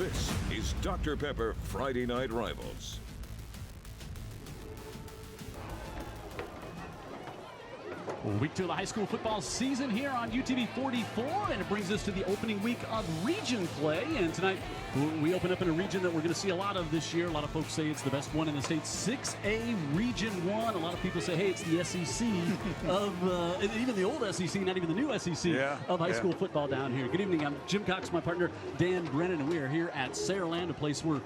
This is Dr. Pepper Friday Night Rivals. Week 2 of the high school football season here on UTV 44, and it brings us to the opening week of region play. And tonight we open up in a region that we're going to see a lot of this year. A lot of folks say it's the best one in the state, 6A Region 1. A lot of people say, hey, it's the SEC of, even the old SEC, not even the new SEC of high school football down here. Good evening, I'm Jim Cox, my partner Dan Brennan, and we are here at Saraland, a place where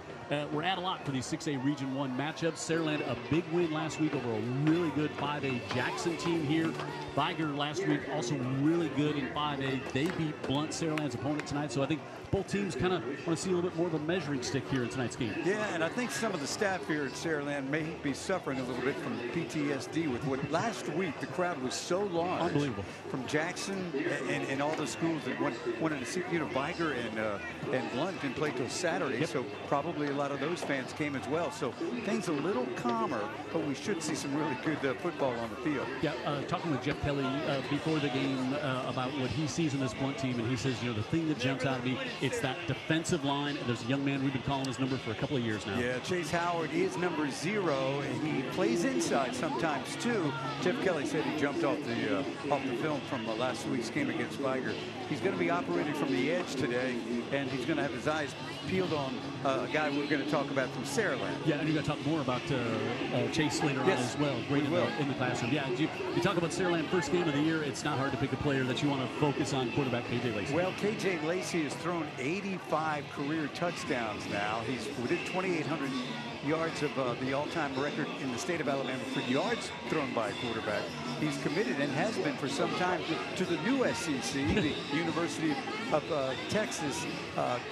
we're at a lot for these 6A Region 1 matchups. Saraland, a big win last week over a really good 5A Jackson team here. Viger last week also really good in 5A. They beat Blount, Saraland's opponent tonight, so I think both teams kind of want to see a little bit more of a measuring stick here in tonight's game. Yeah, and I think some of the staff here at Saraland may be suffering a little bit from PTSD with what last week the crowd was so large. Unbelievable. From Jackson and all the schools that wanted to see, Viger and Blount didn't play till Saturday, so probably a lot of those fans came as well. So things a little calmer, but we should see some really good football on the field. Yeah, talking with Jeff Kelly before the game about what he sees in this Blount team, and he says, the thing that jumps out at me, it's that defensive line. There's a young man we've been calling his number for a couple of years now. Yeah, Chase Howard is number 0, and he plays inside sometimes too. Jeff Kelly said he jumped off the film from last week's game against Viger. He's going to be operating from the edge today, and he's going to have his eyes peeled on a guy we're going to talk about from Saraland. Yeah, and you're going to talk more about Chase later on as well. Great in the classroom. Yeah, you talk about Saraland first game of the year. It's not hard to pick a player that you want to focus on. Quarterback KJ Lacy. Well, KJ Lacy has thrown 85 career touchdowns now. He's within 2,800 yards of the all-time record in the state of Alabama for yards thrown by a quarterback. He's committed and has been for some time to the new SEC, the University of Texas.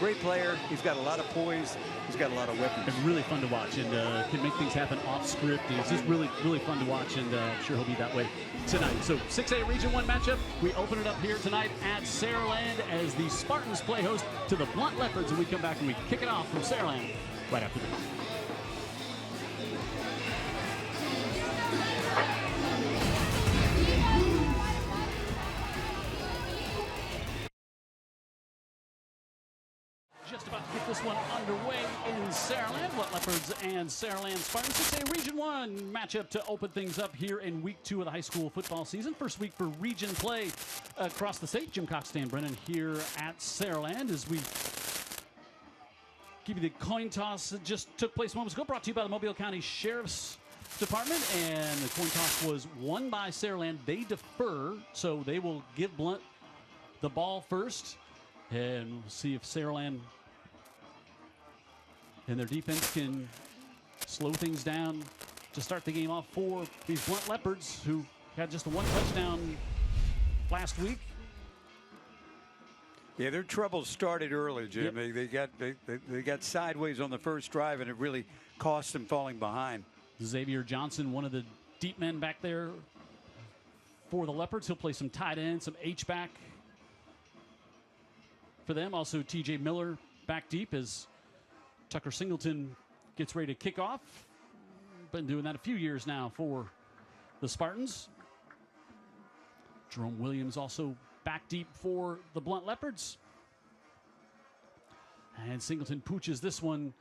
Great player. He's got a lot of poise. He's got a lot of weapons. And really fun to watch, and can make things happen off script. He's just really, really fun to watch, and I'm sure he'll be that way tonight. So 6A Region 1 matchup. We open it up here tonight at Saraland as the Spartans play host to the Blount Leopards, and we come back and we kick it off from Saraland right after this. Just about to get this one underway in Saraland. Blount Leopards and Saraland Spartans. 6A Region 1 matchup to open things up here in week 2 of the high school football season. First week for region play across the state. Jim Cox, Dan Brennan here at Saraland as we give you the coin toss that just took place moments ago. Brought to you by the Mobile County Sheriff's Department. And the coin toss was won by Saraland. They defer, so they will give Blount the ball first. And we'll see if Saraland and their defense can slow things down to start the game off for these Blount Leopards, who had just the 1 touchdown last week. Yeah, their troubles started early, Jim. Yep. They got sideways on the first drive, and it really cost them falling behind. Xavier Johnson, one of the deep men back there for the Leopards. He'll play some tight end, some H-back for them. Also, TJ Miller back deep as Tucker Singleton gets ready to kick off. Been doing that a few years now for the Spartans. Jerome Williams also back deep for the Blount Leopards. And Singleton pooches this one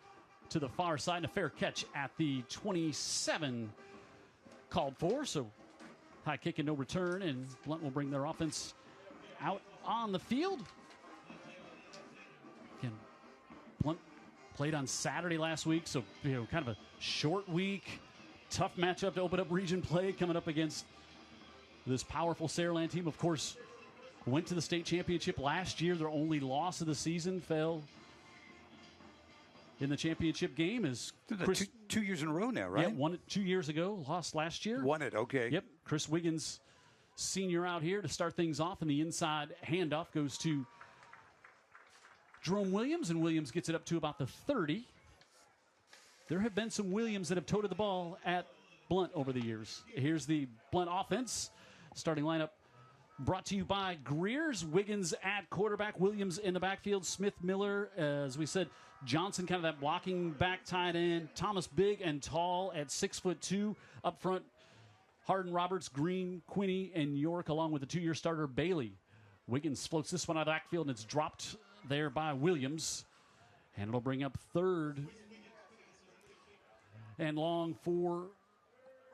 to the far side, and a fair catch at the 27 called for. So high kick and no return, and Blount will bring their offense out on the field. Again, Blount played on Saturday last week, so kind of a short week. Tough matchup to open up region play, coming up against this powerful Saraland team. Of course, went to the state championship last year. Their only loss of the season fell in the championship game. Is Chris, 2 years in a row now, right? Yeah, won it 2 years ago, lost last year. Won it, okay. Yep, Chris Wiggins, senior out here to start things off, and the inside handoff goes to Jerome Williams, and Williams gets it up to about the 30. There have been some Williams that have toted the ball at Blount over the years. Here's the Blount offense. Starting lineup brought to you by Greer's. Wiggins at quarterback, Williams in the backfield, Smith, Miller, as we said, Johnson kind of that blocking back tight end, Thomas big and tall at 6'2". Up front, Hardin, Roberts, Green, Quinney, and York, along with the 2-year starter Bailey. Wiggins floats this one out of the backfield, and it's dropped there by Williams. And it'll bring up 3rd and long for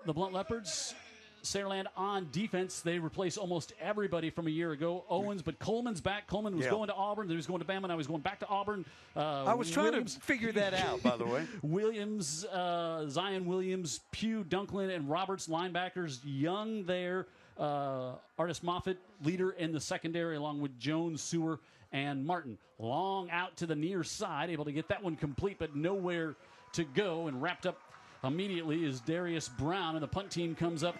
the Blount Leopards. Saraland on defense. They replace almost everybody from a year ago. Owens, but Coleman's back. Coleman was going to Auburn. Then he was going to Bama. Now he's going back to Auburn. I was trying to figure that out, by the way. Williams, Zion Williams, Pugh, Dunklin, and Roberts, linebackers. Young there. Artis Moffitt, leader in the secondary, along with Jones, Sewer, and Martin. Long out to the near side, able to get that one complete, but nowhere to go. And wrapped up immediately is Darius Brown, and the punt team comes up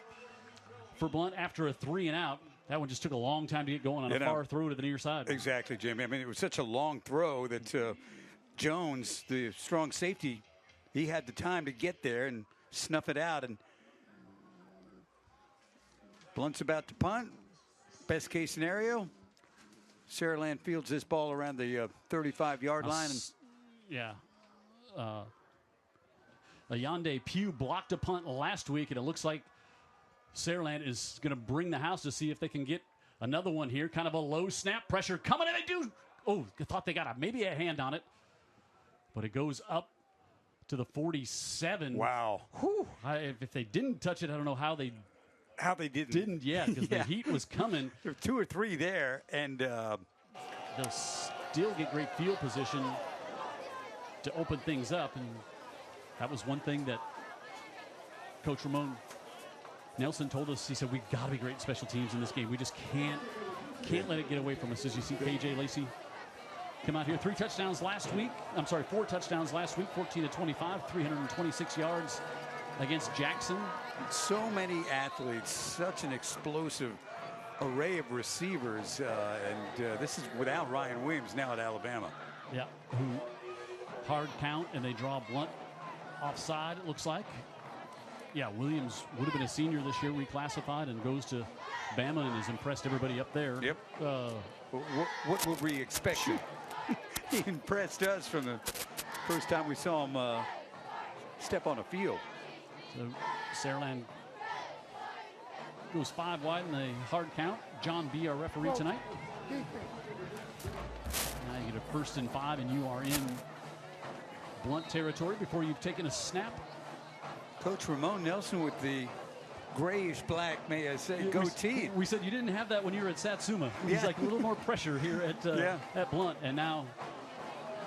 for Blount after a 3-and-out. That one just took a long time to get going on a far throw to the near side. Exactly, Jimmy. I mean, it was such a long throw that Jones, the strong safety, he had the time to get there and snuff it out. And Blount's about to punt. Best case scenario, Saraland fields this ball around the 35-yard line. Ayande Pugh blocked a punt last week, and it looks like Saraland is going to bring the house to see if they can get another one here. Kind of a low snap, pressure coming, and they do. Oh, I thought they got maybe a hand on it, but it goes up to the 47. Wow. Whew. If they didn't touch it, I don't know how they didn't. Yeah, because the heat was coming. There were 2 or 3 there, and they'll still get great field position to open things up, and that was one thing that Coach Ramon Nelson told us. He said, we've got to be great in special teams in this game. We just can't let it get away from us. As you see KJ Lacy come out here. 4 touchdowns last week, 14 to 25, 326 yards against Jackson. So many athletes, such an explosive array of receivers, and this is without Ryan Williams now at Alabama. Yeah, who hard count, and they draw Blount offside, it looks like. Yeah, Williams would have been a senior this year, reclassified, and goes to Bama and has impressed everybody up there. Yep. What were we expecting? He impressed us from the first time we saw him step on a field. So Saraland goes 5 wide in the hard count. John B., our referee tonight. Now you get a 1st and 5, and you are in Blount territory before you've taken a snap. Coach Ramon Nelson with the grayish black, may I say, goatee. We said you didn't have that when you were at Satsuma. He's like a little more pressure here at Blount, and now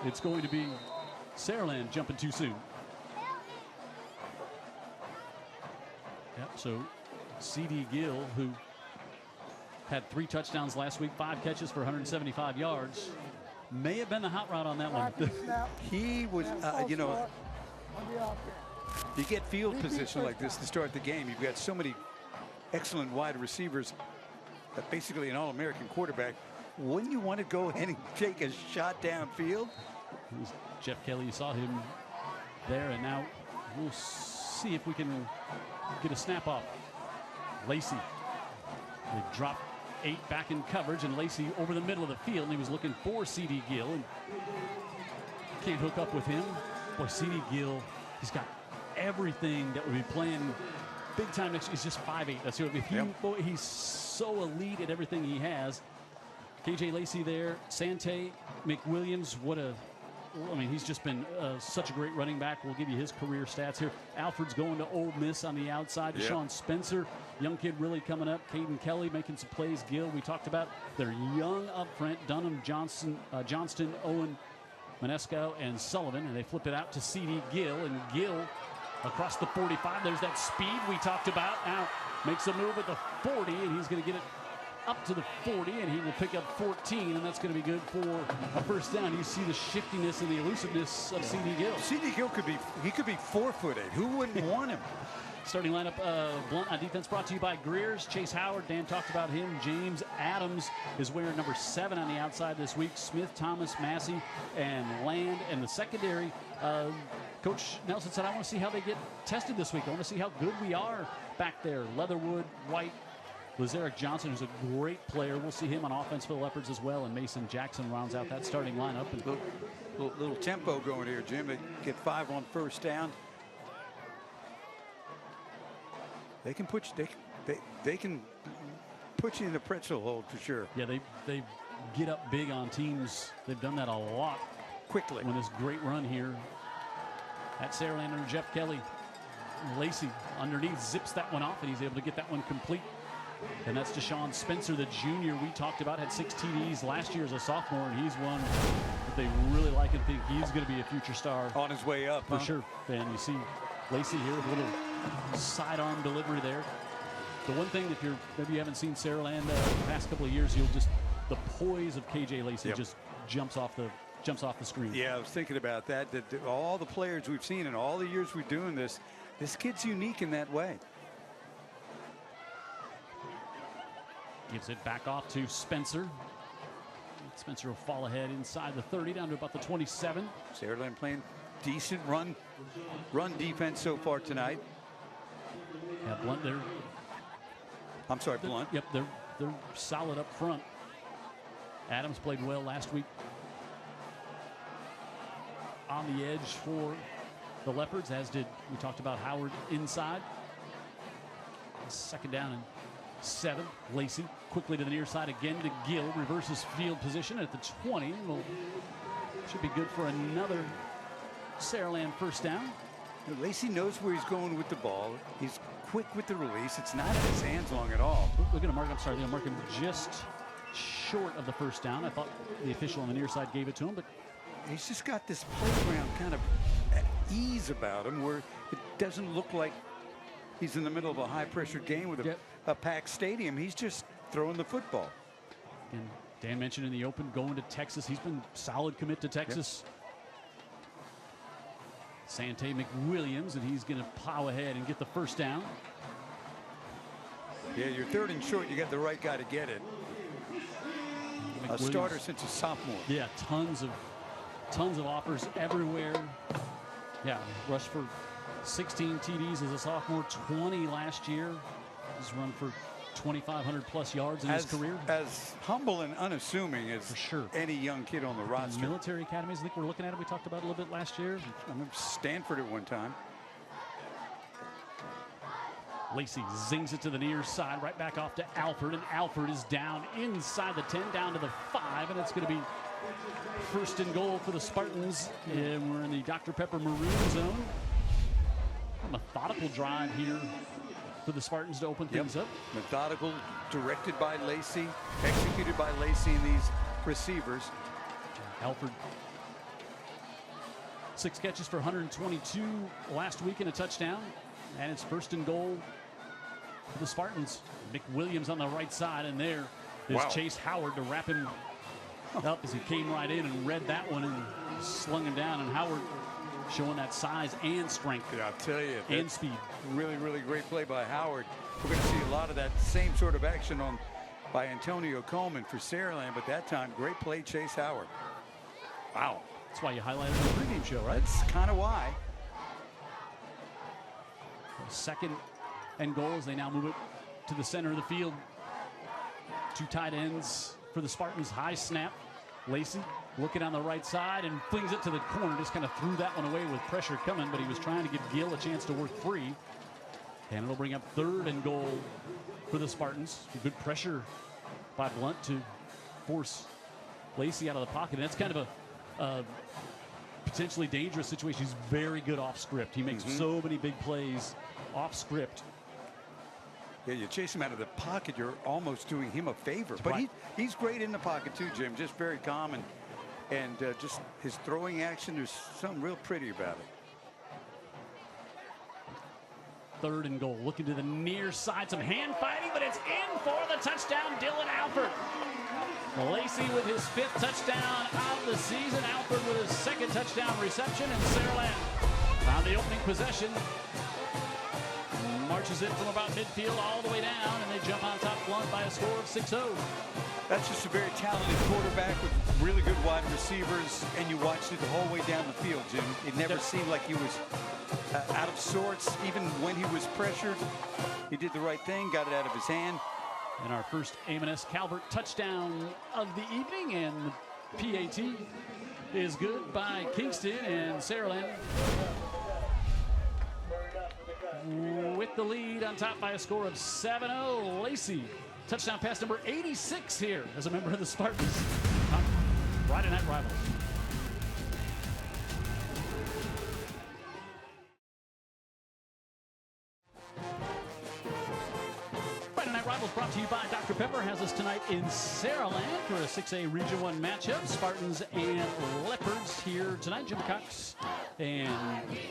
it's going to be Saraland jumping too soon. Yep, so C.D. Gill, who had 3 touchdowns last week, 5 catches for 175 yards, may have been the hot rod on that one. He was, you get field position like this to start the game. You've got so many excellent wide receivers, basically an All-American quarterback. Wouldn't you want to go ahead and take a shot downfield? Jeff Kelly, you saw him there, and now we'll see if we can get a snap off. Lacy, they drop 8 back in coverage, and Lacy over the middle of the field, and he was looking for C.D. Gill, and can't hook up with him. Boy, C.D. Gill, he's got everything that would be playing big time next year. He's just 5'8". That's what boy, he's so elite at everything he has. KJ Lacy there, Sante McWilliams, he's just been such a great running back. We'll give you his career stats here. Alfred's going to Ole Miss on the outside. Deshaun Spencer, young kid really coming up. Caden Kelly making some plays. Gill, we talked about. They're young up front. Dunham, Johnston, Owen, Manesco, and Sullivan. And they flip it out to C.D. Gill. And Gill across the 45. There's that speed we talked about. Now makes a move at the 40, and he's going to get it up to the 40, and he will pick up 14, and that's going to be good for a 1st down. You see the shiftiness and the elusiveness of C.D. Gill. C.D. Gill could be 4'8". Who wouldn't want him? Starting lineup, Blount on defense brought to you by Greer's. Chase Howard, Dan talked about him. James Adams is wearing number 7 on the outside this week. Smith, Thomas, Massey, and Land. And the secondary, Coach Nelson said, I want to see how they get tested this week. I want to see how good we are back there. Leatherwood, White, Lazarick Johnson, who's a great player. We'll see him on offense for the Leopards as well. And Mason Jackson rounds out that starting lineup. And little tempo going here, Jim. They get 5 on 1st down. They can put you in the pretzel hold for sure. Yeah, they get up big on teams. They've done that a lot quickly. With this great run here at Saraland under Jeff Kelly. Lacy underneath zips that one off, and he's able to get that one complete. And that's Deshaun Spencer, the junior we talked about, had 6 TDs last year as a sophomore, and he's one that they really like and think he's going to be a future star. On his way up, for sure. And you see Lacy here with a little sidearm delivery there. The one thing, if maybe you haven't seen Saraland the past couple of years, the poise of KJ Lacy just jumps off the screen. Yeah, I was thinking about that. That all the players we've seen in all the years we're doing this kid's unique in that way. Gives it back off to Spencer. Spencer will fall ahead inside the 30 down to about the 27. Saraland playing decent run defense so far tonight. Yeah, Blount there. I'm sorry, Blount. Yep, they're solid up front. Adams played well last week on the edge for the Leopards, as did, we talked about Howard inside. Second down and 7. Lacy quickly to the near side again to Gill. Reverses field position at the 20. Should be good for another Saraland first down. Lacy knows where he's going with the ball. He's quick with the release. It's not in his hands long at all. We're going to mark, they're going to mark him just short of the first down. I thought the official on the near side gave it to him, but he's just got this playground kind of at ease about him where it doesn't look like he's in the middle of a high-pressure game with a packed stadium. He's just throwing the football. And Dan mentioned in the open going to Texas. He's been solid commit to Texas. Sante McWilliams, and he's going to plow ahead and get the first down. Yeah, you're 3rd and short. You got the right guy to get it. A starter since a sophomore. Yeah, tons of offers everywhere. Yeah, rushed for 16 TDs as a sophomore, 20 last year. He's run for 2,500 plus yards in his career. As humble and unassuming as for sure any young kid on the roster. Military academies, I think we're looking at it. We talked about it a little bit last year. I remember Stanford at one time. Lacy zings it to the near side, right back off to Alford, and Alford is down inside the 10, down to the 5, and it's going to be 1st and goal for the Spartans. And we're in the Dr. Pepper maroon zone. A methodical drive here for the Spartans to open things up. Methodical, directed by Lacy, executed by Lacy and these receivers. Alford, 6 catches for 122 last week and a touchdown. And it's 1st and goal for the Spartans. McWilliams on the right side, and there is Chase Howard to wrap him up as he came right in and read that one and slung him down. And Howard showing that size and strength. Yeah, I'll tell you. And speed. Really, really great play by Howard. We're going to see a lot of that same sort of action by Antonio Coleman for Saraland, but that time, great play, Chase Howard. Wow. That's why you highlighted in the pregame show, right? That's kind of why. 2nd and goal as they now move it to the center of the field. 2 tight ends for the Spartans. High snap. Lacy looking on the right side and flings it to the corner. Just kind of threw that one away with pressure coming, but he was trying to give Gill a chance to work free. And it'll bring up 3rd and goal for the Spartans. Good pressure by Blount to force Lacy out of the pocket. And that's kind of a potentially dangerous situation. He's very good off script. He makes so many big plays off script. Yeah, you chase him out of the pocket, you're almost doing him a favor. But he's great in the pocket too, Jim. Just very calm and just his throwing action, there's something real pretty about it. 3rd and goal. Looking to the near side. Some hand fighting, but it's in for the touchdown. Dylan Alford. Lacy with his 5th touchdown of the season. Alford with his 2nd touchdown reception. And Saraland on the opening possession marches in from about midfield all the way down, and they jump on top Blount by a score of 6-0. That's just a very talented quarterback with really good wide receivers, and you watched it the whole way down the field, Jim. It never seemed like he was out of sorts. Even when he was pressured, he did the right thing, got it out of his hand. And our first A&S Calvert touchdown of the evening, and the PAT is good by Kingston, and Saraland with the lead on top by a score of 7-0. Lacy, touchdown pass number 86 here as a member of the Spartans. Friday Night Rivals. Rivals brought to you by Dr. Pepper has us tonight in Saraland for a 6A Region 1 matchup. Spartans and Leopards here tonight. Jim Cox and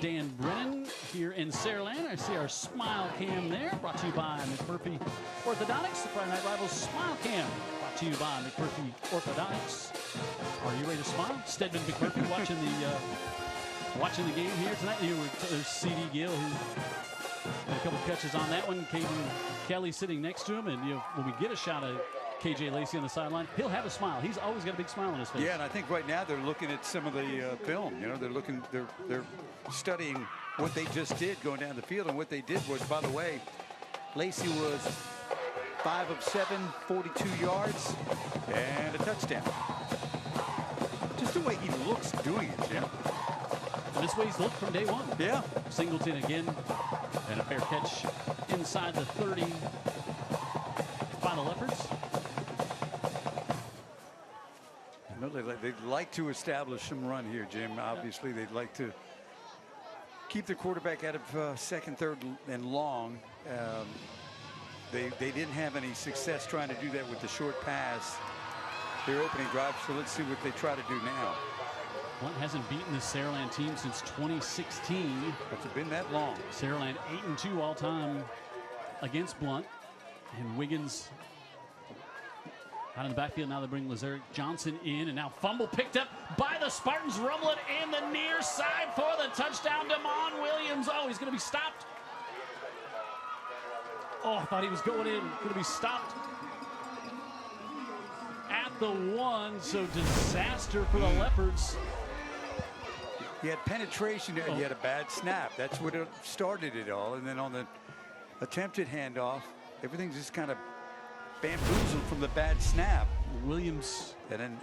Dan Brennan here in Saraland. I see our Smile Cam there, brought to you by McMurphy Orthodontics. The Friday Night Rivals Smile Cam, brought to you by McMurphy Orthodontics. Are you ready to smile? Stedman McMurphy watching the game here tonight. There's C.D. Gill, who had a couple catches on that one. Caden Kelly sitting next to him, and when we get a shot at KJ Lacy on the sideline, he'll have a smile. He's always got a big smile on his face. Yeah, and I think right now they're looking at some of the film. They're studying what they just did going down the field, and what they did was, by the way, Lacy was 5 of 7, 42 yards, and a touchdown. Just the way he looks doing it, Jim. And this way he's looked from day one. Yeah. Singleton again, and a fair catch inside the 30 by the Leopards. They'd like to establish some run here, Jim. Obviously, they'd like to keep the quarterback out of second, third, and long. They didn't have any success trying to do that with the short pass, their opening drive, so let's see what they try to do now. Blount hasn't beaten this Saraland team since 2016. It's been that long. Saraland 8-2 all time against Blount. And Wiggins out in the backfield. Now they bring Lazarick Johnson in, and now fumble picked up by the Spartans. Rumbling in the near side for the touchdown. Damon Williams. Oh, he's going to be stopped. Oh, I thought he was going in. Going to be stopped at the 1. So disaster for the Leopards. He had penetration and he had a bad snap. That's what started it all. And then on the attempted handoff, everything's just kind of bamboozled from the bad snap. Williams. And then,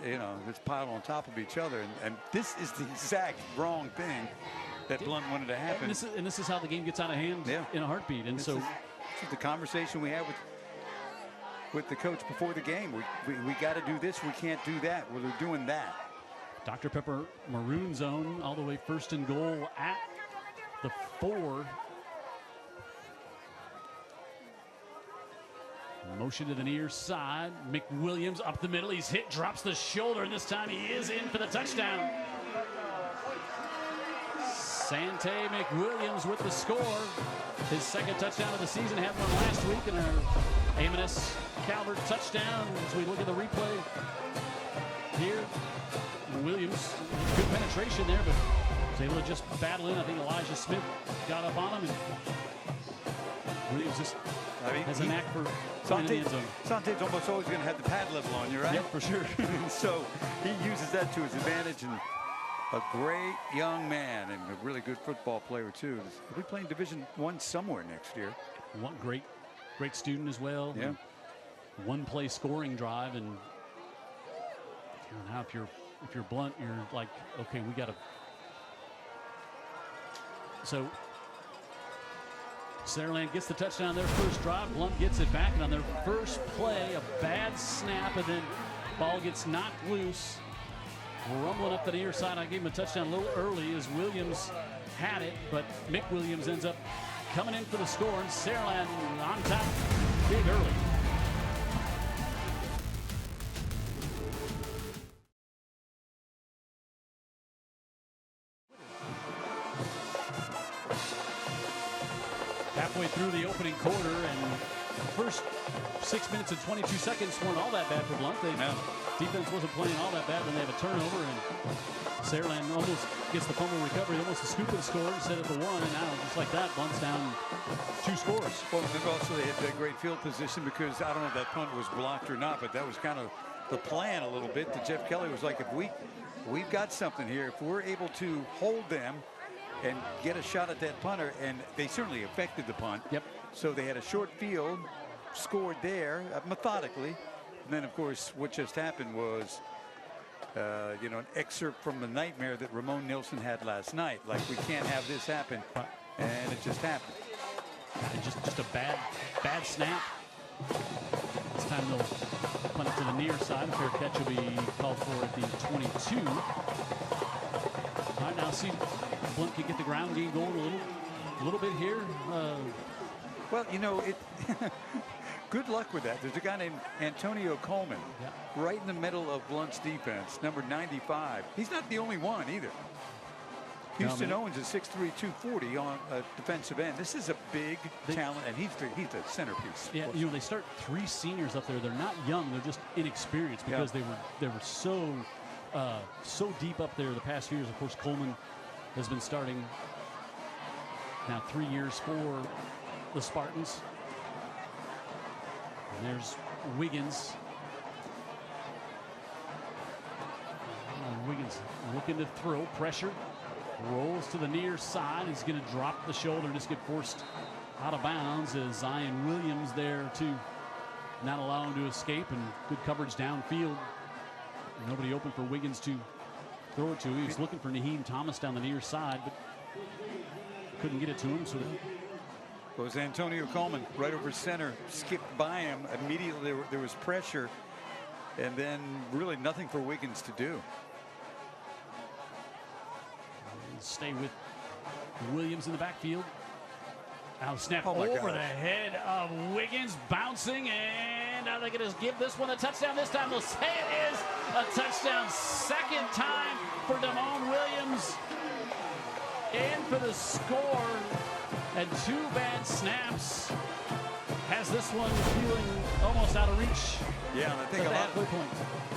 it's piled on top of each other. And this is the exact wrong thing that Blount wanted to happen. And this is how the game gets out of hand in a heartbeat. And this is the conversation we had with the coach before the game. We got to do this. We can't do that. Well, they're doing that. Dr. Pepper maroon zone all the way, first and goal at the 4. Motion to the near side. McWilliams up the middle. He's hit, drops the shoulder, and this time he is in for the touchdown. Sante McWilliams with the score. His second touchdown of the season. Had one last week in our A&M Calvert touchdown. As we look at the replay here, Williams, good penetration there, but was able to just battle in. I think Elijah Smith got up on him, and Williams just has a knack for finding the end zone. Sante's almost always going to have the pad level on you, right? Yep, for sure. So he uses that to his advantage, and a great young man and a really good football player too. He'll be playing Division I somewhere next year. One great student as well. Yeah. One play scoring drive, and now if you're Blount, you're like, okay, we got to. So Saraland gets the touchdown on their first drive. Blount gets it back, and on their first play, a bad snap, and then ball gets knocked loose. Rumbling up the near side. I gave him a touchdown a little early as Williams had it, but Mick Williams ends up coming in for the score, and Saraland on top big early. Halfway through the opening quarter, and the first 6 minutes and 22 seconds weren't all that bad for Blount. Defense wasn't playing all that bad when they have a turnover, and Saraland almost gets the fumble recovery, almost a scoop and score instead of the 1, and now just like that, Blount's down 2 scores. Well, also they had that great field position, because I don't know if that punt was blocked or not, but that was kind of the plan a little bit. That Jeff Kelly was like, if we've got something here, if we're able to hold them and get a shot at that punter, and they certainly affected the punt. Yep. So they had a short field, scored there methodically. And then, of course, what just happened was, an excerpt from the nightmare that Ramon Nilsson had last night. Like, we can't have this happen, and it just happened. And just a bad snap. This time they'll punt it to the near side. A fair catch will be called for at the 22. All right, now see if Blount can get the ground game going a little bit here. Well, Good luck with that. There's a guy named Antonio Coleman Yeah. right in the middle of Blount's defense, number 95. He's not the only one either. Houston Owens is 6'3", 240 on a defensive end. This is a big talent, and he's the centerpiece. Yeah, you know, they start 3 seniors up there. They're not young; they're just inexperienced because they were so deep up there the past few years. Of course, Coleman has been starting now 3 years for the Spartans. And there's Wiggins. Wiggins looking to throw pressure. Rolls to the near side. He's going to drop the shoulder and just get forced out of bounds as Zion Williams there to not allow him to escape, and good coverage downfield. Nobody open for Wiggins to throw it to. He was looking for Naheem Thomas down the near side, but couldn't get it to him. So it was Antonio Coleman right over center, skipped by him. Immediately there was pressure, and then really nothing for Wiggins to do. Stay with Williams in the backfield. Now snap Oh over the head of Wiggins, bouncing, and now they're going to give this one a touchdown. This time they'll say it is a touchdown. Second time for Damone Williams. In for the score, and 2 bad snaps. Has this one feeling almost out of reach. Yeah, and I think a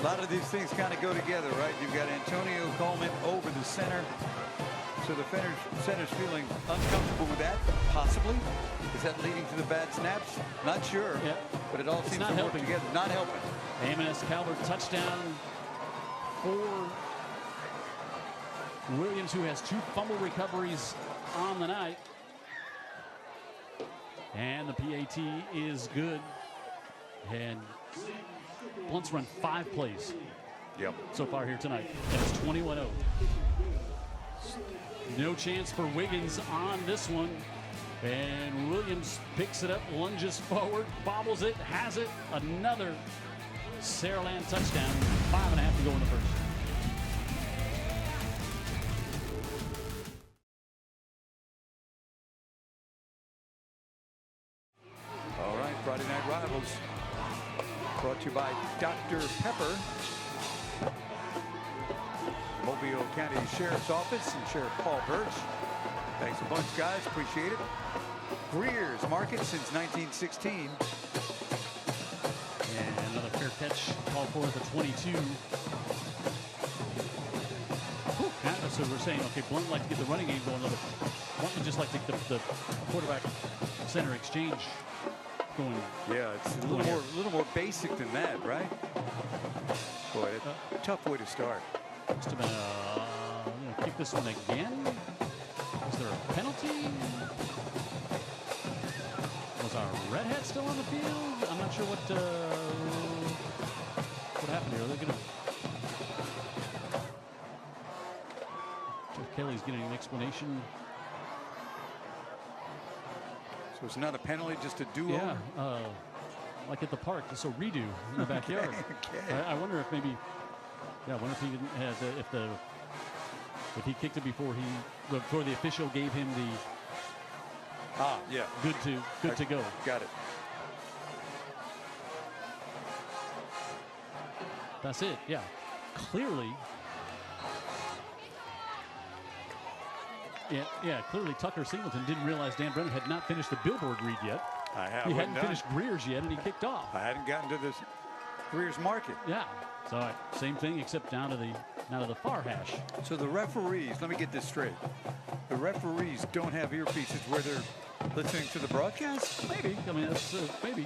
lot of these things kind of go together, right? You've got Antonio Coleman over the center. So the center's feeling uncomfortable with that, possibly. Is that leading to the bad snaps? Not sure. Yeah. But it all seems to work together. Not helping. A.M.S. Calvert touchdown for Williams, who has 2 fumble recoveries on the night. And the PAT is good. And Blount's run 5 plays so far here tonight. And it's 21-0. No chance for Wiggins on this one. And Williams picks it up, lunges forward, bobbles it, has it. Another Saraland touchdown. 5.5 to go in the first. All right, Friday Night Rivals brought to you by Dr. Pepper, Mobile County Sheriff's Office, and Sheriff Paul Birch. Thanks a bunch, guys. Appreciate it. Greer's Market since 1916. And another fair catch called for at the 22. So we're saying, okay, Blount would like to get the running game going. Blount would just like to get the quarterback center exchange going. Yeah, it's a little more basic than that, right? Boy, a tough way to start. Must have been kick this one again. Was there a penalty? Was our red hat still on the field? I'm not sure what happened here. They're gonna. Jeff Kelly's getting an explanation. So it's not a penalty, just a do-over? Yeah, like at the park, so redo in the backyard. Okay. I wonder if maybe. Yeah, I wonder if he didn't have if he kicked it before the official gave him the good to go. Got it. That's it. Yeah, clearly. Yeah. Clearly, Tucker Singleton didn't realize Dan Brennan had not finished the billboard read yet. He hadn't finished Greer's yet, and he kicked off. I hadn't gotten to this Greer's Market. Yeah. So same thing, except down to the far hash. So the referees, let me get this straight. The referees don't have earpieces where they're listening to the broadcast? Maybe. I mean, that's maybe.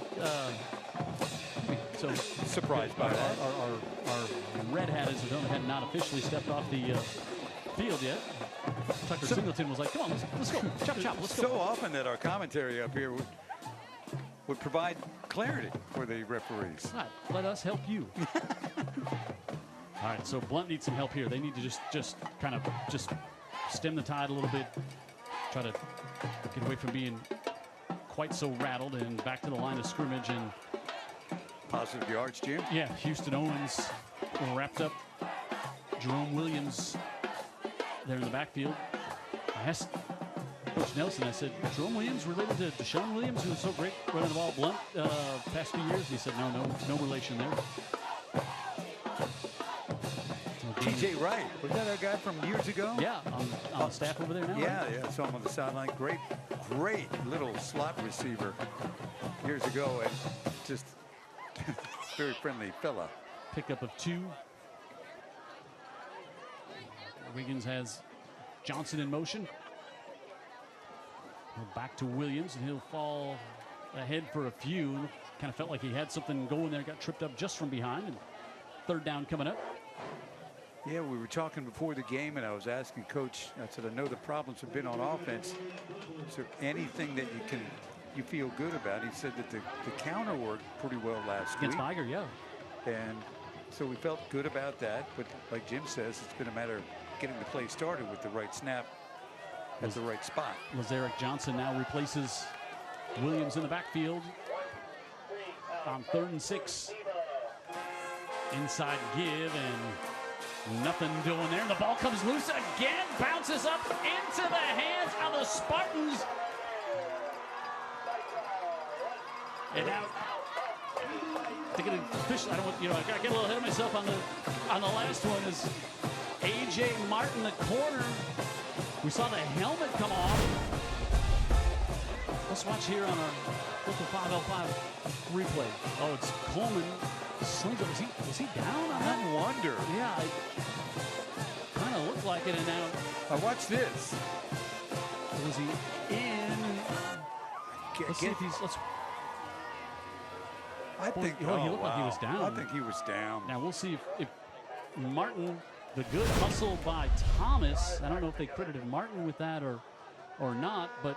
So surprised by that. Our red hat had not officially stepped off the field yet. Tucker Singleton was like, "Come on, let's go, chop chop, let's go." So often that our commentary up here would provide clarity for the referees. All right, let us help you. All right, so Blount needs some help here. They need to just kind of stem the tide a little bit, try to get away from being quite so rattled, and back to the line of scrimmage. And positive yards, Jim. Yeah, Houston Owens wrapped up Jerome Williams there in the backfield. Coach Nelson, I said, Jerome Williams related to Deshaun Williams, who was so great running the ball at Blount past few years? He said, no relation there. TJ Wright, was that a guy from years ago? Yeah, on staff over there now. Yeah, right? yeah, I saw him on the sideline. Great little slot receiver years ago, and just very friendly fella. Pickup of 2. Wiggins has Johnson in motion. Back to Williams, and he'll fall ahead for a few. Kind of felt like he had something going there, got tripped up just from behind, and 3rd down coming up. Yeah, we were talking before the game, and I was asking Coach, I said, I know the problems have been on offense. Is there anything that you feel good about? He said that the counter worked pretty well last week. Against Viger, yeah. And so we felt good about that, but like Jim says, it's been a matter of getting the play started with the right snap at the right spot. Lazarick Johnson now replaces Williams in the backfield on 3rd and 6. Inside give, and nothing doing there. And the ball comes loose again, bounces up into the hands of the Spartans. And now, to get official, I don't want, I gotta get a little ahead of myself on the last one. Is A.J. Martin, the corner. We saw the helmet come off. Let's watch here on our local 505 replay. Oh, it's Coleman. Was he down on that? I wonder. Yeah, it kind of looked like it. And now, watch this. was he in? Let's see if he's. I think. He looked like he was down. I think he was down. Now we'll see if Martin, the good hustle by Thomas. I don't know if they credited Martin with that or not, but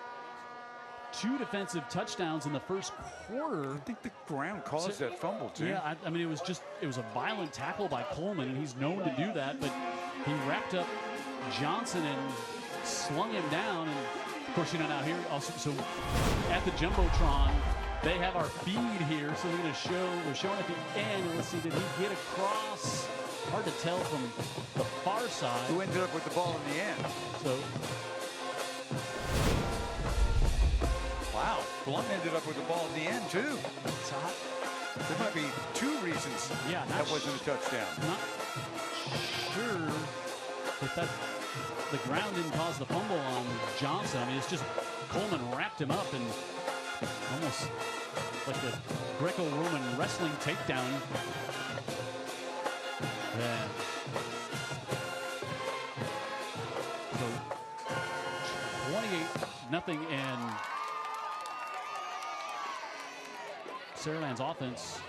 2 defensive touchdowns in the first quarter. I think the ground caused that fumble too. Yeah, I mean, it was a violent tackle by Coleman, and he's known to do that, but he wrapped up Johnson and slung him down. And of course, now here also, so at the Jumbotron, they have our feed here, so we're showing at the end. And let's see, did he get across? Hard to tell from the far side. Who ended up with the ball in the end? So, wow, Blount ended up with the ball in the end too. it's hot. There might be 2 reasons Yeah, that wasn't a touchdown. Not sure if the ground didn't cause the fumble on Johnson. I mean, it's just Coleman wrapped him up and almost like the Greco-Roman wrestling takedown. Yeah. So 28-0, and Saraland's offense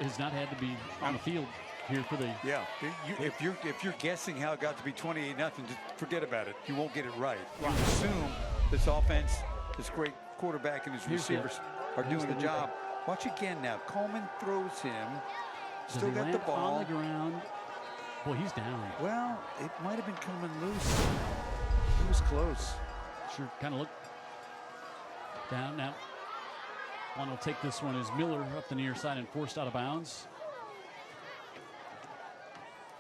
has not had to be on the field here for the. Yeah, if you're guessing how it got to be 28-0, just forget about it. You won't get it right. You assume this offense, this great quarterback and his receivers are doing the job. Watch again now. Coleman throws him. Still got the ball on the ground. Boy, he's down. Well, it might have been coming loose. It was close. Sure, kind of looked down now. One will take this one is Miller up the near side and forced out of bounds.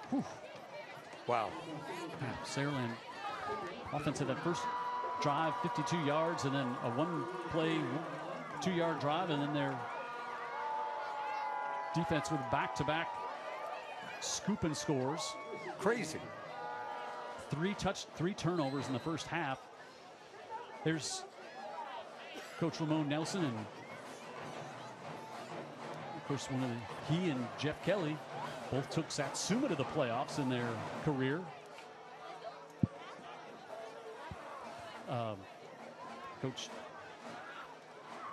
Whew. Wow. Saraland offense had that first drive, 52 yards, and then a 1-play, 2-yard drive, and then their defense with back-to-back scoop and scores. Crazy. 3 turnovers in the first half. There's Coach Ramon Nelson, and of course he and Jeff Kelly both took Satsuma to the playoffs in their career. Coach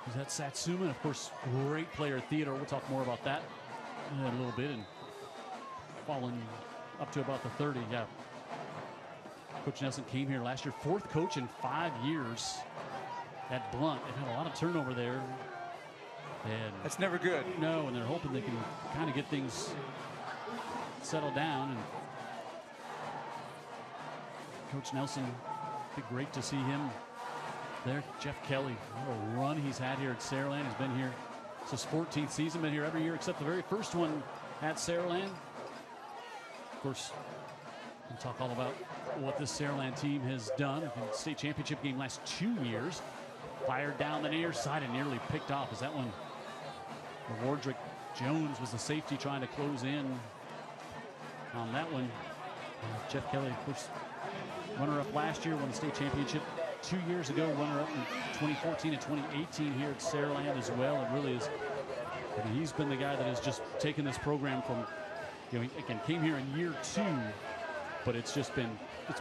was at Satsuma, and of course, great player Theodore. We'll talk more about that in a little bit, and falling up to about the 30. Yeah. Coach Nelson came here last year, 4th coach in 5 years at Blount. They've had a lot of turnover there. And that's never good. No, and they're hoping they can kind of get things settled down. And Coach Nelson, it'd be great to see him there. Jeff Kelly, what a run he's had here at Saraland. He's been here. It's his 14th season, been here every year except the very first one at Saraland. Of course, we'll talk all about what this Saraland team has done in the state championship game last 2 years. Fired down the near side and nearly picked off. Is that one? Wardrick Jones was the safety trying to close in on that one. Jeff Kelly, of course, runner-up last year, won the state championship 2 years ago, runner-up in 2014 and 2018 here at Saraland as well. It really is. I mean, he's been the guy that has just taken this program from, you know, he again came here in year 2, but it's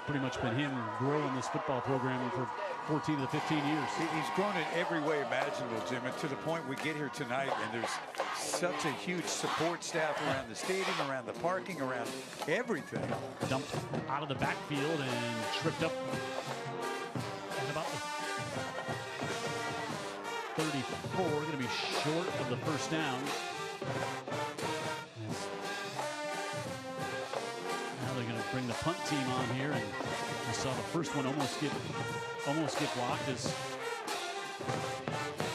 pretty much been him growing this football program for 14 to 15 years. He's grown in every way imaginable, Jim, and to the point we get here tonight, and there's such a huge support staff around the stadium, around the parking, around everything. Dumped out of the backfield and tripped up at about the 34. Going to be short of the first down. Now they're going to bring the punt team on here, and we saw the first one almost get blocked as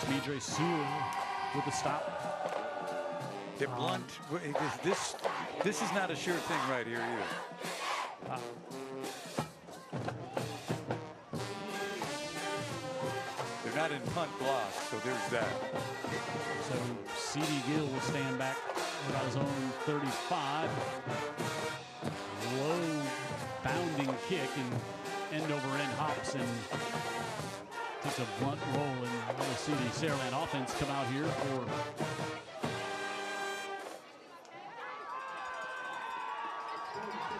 Demetre Sewell with the stop. The Blount, this is not a sure thing right here either. They're not in punt blocks, so there's that. So C.D. Gill will stand back about his own 35. Low bounding kick and end-over-end hops and takes a blunt roll, and we'll see the Saraland offense come out here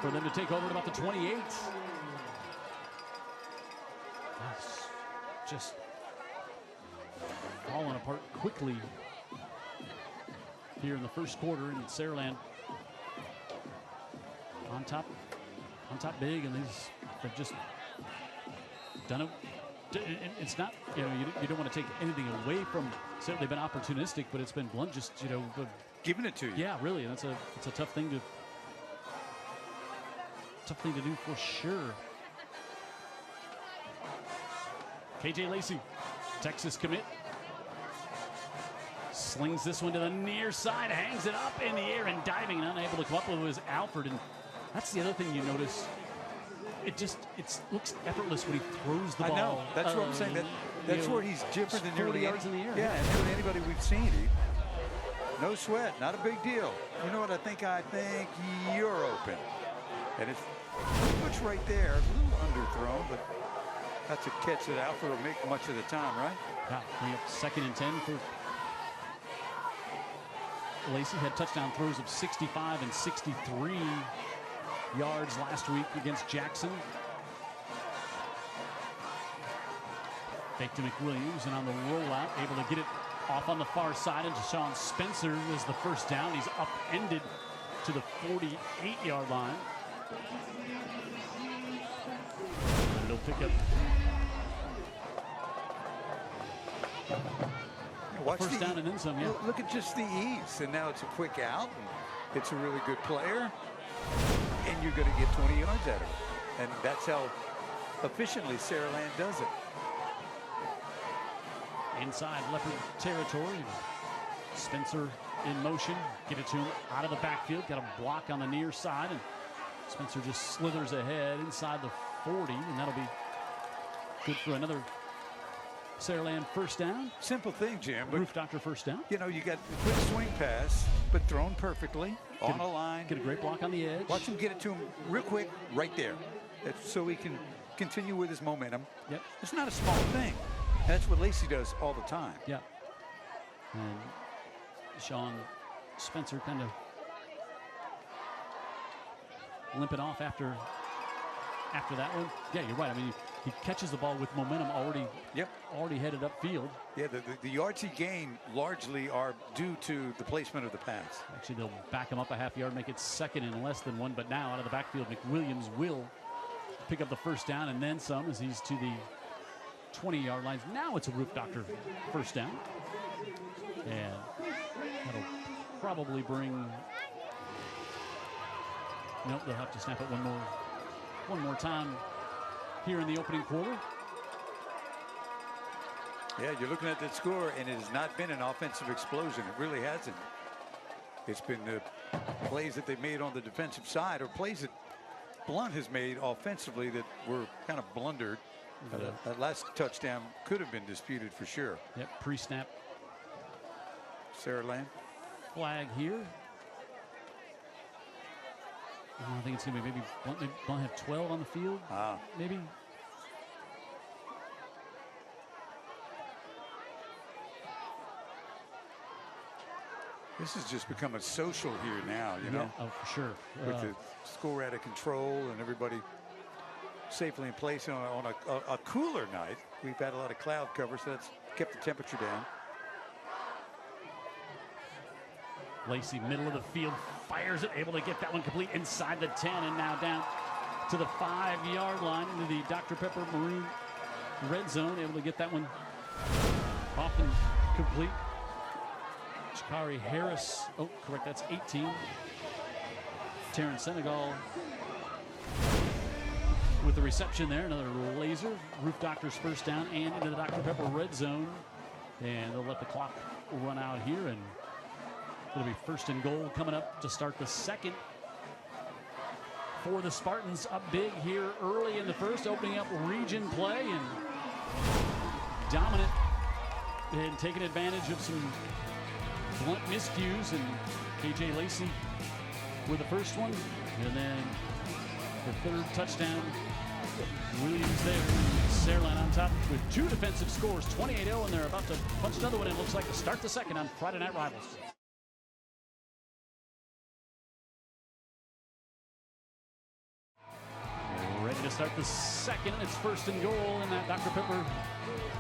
for them to take over at about the 28. That's just falling apart quickly here in the first quarter, and Saraland on top big, and they've just done it. It's not, you know, you don't want to take anything away from. They've been opportunistic, but it's been Blount just, you know, giving it to you. Yeah, really. It's a tough thing to do for sure. KJ Lacy, Texas commit, slings this one to the near side, hangs it up in the air and diving, and unable to come up with it was Alford. And that's the other thing you notice. It looks effortless when he throws the ball. I know. That's what I'm saying. That's where he's different than 40 yards in the air. Yeah, and nearly anybody we've seen. No sweat, not a big deal. You know what I think? I think you're open, and it's pretty much right there. A little underthrown, but that's a catch that Alfred will make much of the time, right? Yeah, bring up 2nd and 10 for Lacy. Had touchdown throws of 65 and 63 yards last week against Jackson. Fake to McWilliams, and on the rollout, able to get it off on the far side, and Deshaun Spencer is the first down. He's upended to the 48-yard line. And he'll pick up first down and then some. Yeah. Look at just the ease, and now it's a quick out, and it's a really good player, and you're going to get 20 yards out of it. And that's how efficiently Saraland does it. Inside Leopard territory. Spencer in motion. Get it to him out of the backfield. Got a block on the near side, and Spencer just slithers ahead inside the 40, and that'll be good for another Saraland first down. Simple thing, Jim. But, Roof Doctor first down. You know, you got a quick swing pass, but thrown perfectly on a line. Get a great block on the edge. Watch him get it to him real quick right there. So he can continue with his momentum. Yep. It's not a small thing. That's what Lacy does all the time. Yeah. And Sean Spencer kind of limping off after that one. Yeah, you're right. I mean, he catches the ball with momentum already. Yep. Already headed upfield. Yeah, the yards he gained largely are due to the placement of the pass. Actually, they'll back him up a half yard, make it 2nd and less than 1. But now out of the backfield, McWilliams will pick up the first down and then some as he's to the 20-yard lines. Now it's a Roof Doctor first down. And that'll probably bring... Nope, they'll have to snap it one more time here in the opening quarter. Yeah, you're looking at that score, and it has not been an offensive explosion. It really hasn't. It's been the plays that they made on the defensive side, or plays that Blount has made offensively that were kind of blundered. That last touchdown could have been disputed for sure. Yep, pre-snap Saraland. flag here. I think it's going to be maybe Blount have 12 on the field. Maybe. This has just become a social here now, you know. Oh, for sure. With the score out of control and everybody safely in place on a cooler night. We've had a lot of cloud cover, so that's kept the temperature down. Lacy, middle of the field, fires it, able to get that one complete inside the 10, and now down to the 5-yard line into the Dr. Pepper Maroon red zone, able to get that one off and complete. Shakari Harris, oh, correct, that's 18. Terrence Senegal with the reception there, another laser. Roof Doctor's first down and into the Dr. Pepper red zone. And they'll let the clock run out here, and it'll be first and goal coming up to start the second for the Spartans. Up big here early in the first, opening up region play, and dominant and taking advantage of some blunt miscues, and KJ Lacy with the first one, and then the third touchdown. Williams there. Saraland on top with 2 defensive scores, 28-0, and they're about to punch another one in. Looks like to start the second on Friday Night Rivals. Ready to start the second. It's first and goal in that Dr. Pepper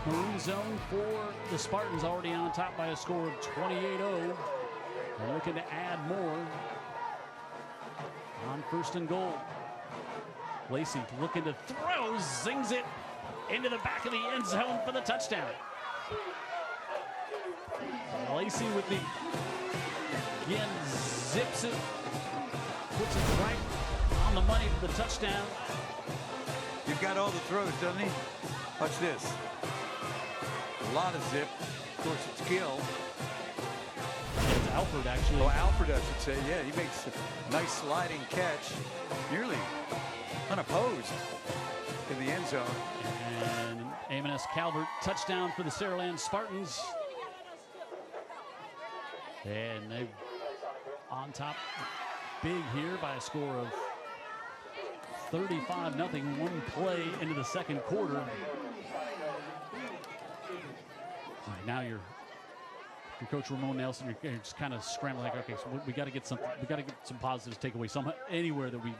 Maroon zone for the Spartans, already on top by a score of 28-0. They're looking to add more on first and goal. Lacy looking to throw, zings it into the back of the end zone for the touchdown. Lacy with the, again, zips it, puts it right on the money for the touchdown. You've got all the throws, doesn't he? Watch this. A lot of zip. Of course, it's Gill. It's Alfred, actually. Oh, Alfred, I should say. Yeah, he makes a nice sliding catch, nearly unopposed in the end zone. And Amos Calvert, touchdown for the Saraland Spartans. And they're on top big here by a score of 35-0, one play into the second quarter. All right, now your coach Ramon Nelson, you're just kind of scrambling like, okay, so we got to get something, we got to get some positives, take away some anywhere that we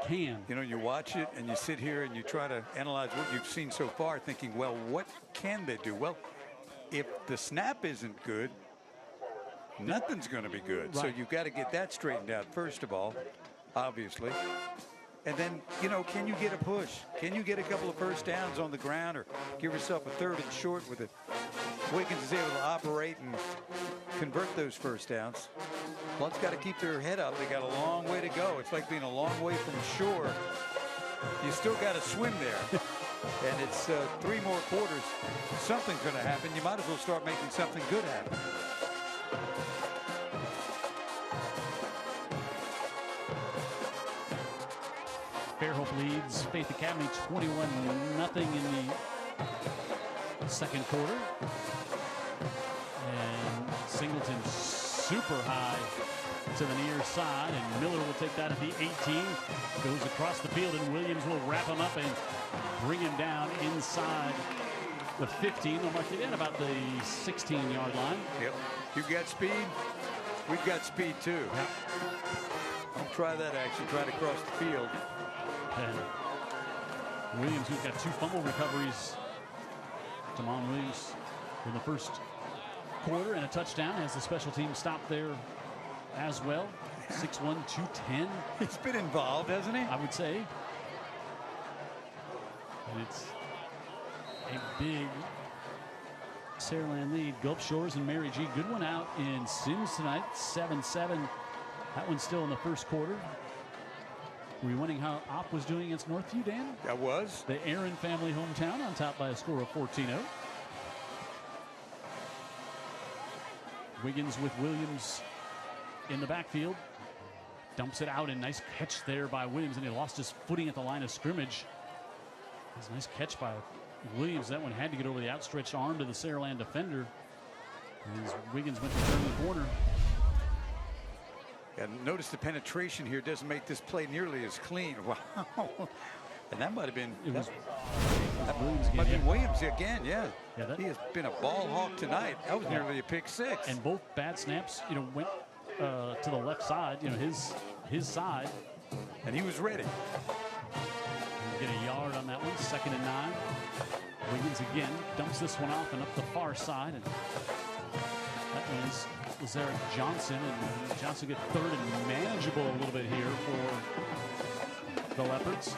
can. You know, you watch it and you sit here and you try to analyze what you've seen so far, thinking, well, what can they do? Well, if the snap isn't good, nothing's going to be good. Right. So you've got to get that straightened out first of all, obviously. And then, you know, can you get a push? Can you get a couple of first downs on the ground, or give yourself a third and short with it? Wiggins is able to operate and convert those first downs. Blunt's got to keep their head up. They got a long way to go. It's like being a long way from shore. You still got to swim there. And it's 3 more quarters. Something's going to happen. You might as well start making something good happen. Fairhope leads Faith Academy 21-0 in the second quarter. And Singleton super high to the near side, and Miller will take that at the 18. Goes across the field, and Williams will wrap him up and bring him down inside the 15. They'll mark it in about the 16-yard line. Yep. You've got speed. We've got speed too. Yep. Don't try that action. Try to cross the field. And Williams, who's got 2 fumble recoveries. Damon Williams in the first quarter, and a touchdown, has the special team stop there as well. 6'1", 210. He's been involved, hasn't he? I would say. And it's a big Saraland lead. Gulf Shores and Mary G. Goodwin out in Sims tonight, 7-7. That one's still in the first quarter. Were you wondering how Opp was doing against Northview, Dan? I was. The Aaron family hometown on top by a score of 14-0. Wiggins with Williams in the backfield. dumps it out, and nice catch there by Williams, and he lost his footing at the line of scrimmage. That's a nice catch by Williams. That one had to get over the outstretched arm to the Saraland defender. And as Wiggins went to turn the corner. And notice the penetration here doesn't make this play nearly as clean. Wow. And that might have been Williams again. might have been Williams again, yeah. Yeah, he has been a ball hawk tonight. That was nearly a pick six. And both bad snaps, went to the left side, his side. And he was ready. Get a yard on that one, 2nd and 9. Wiggins again dumps this one off and up the far side. And that was Eric Johnson. And Johnson get 3rd and manageable a little bit here for the Leopards.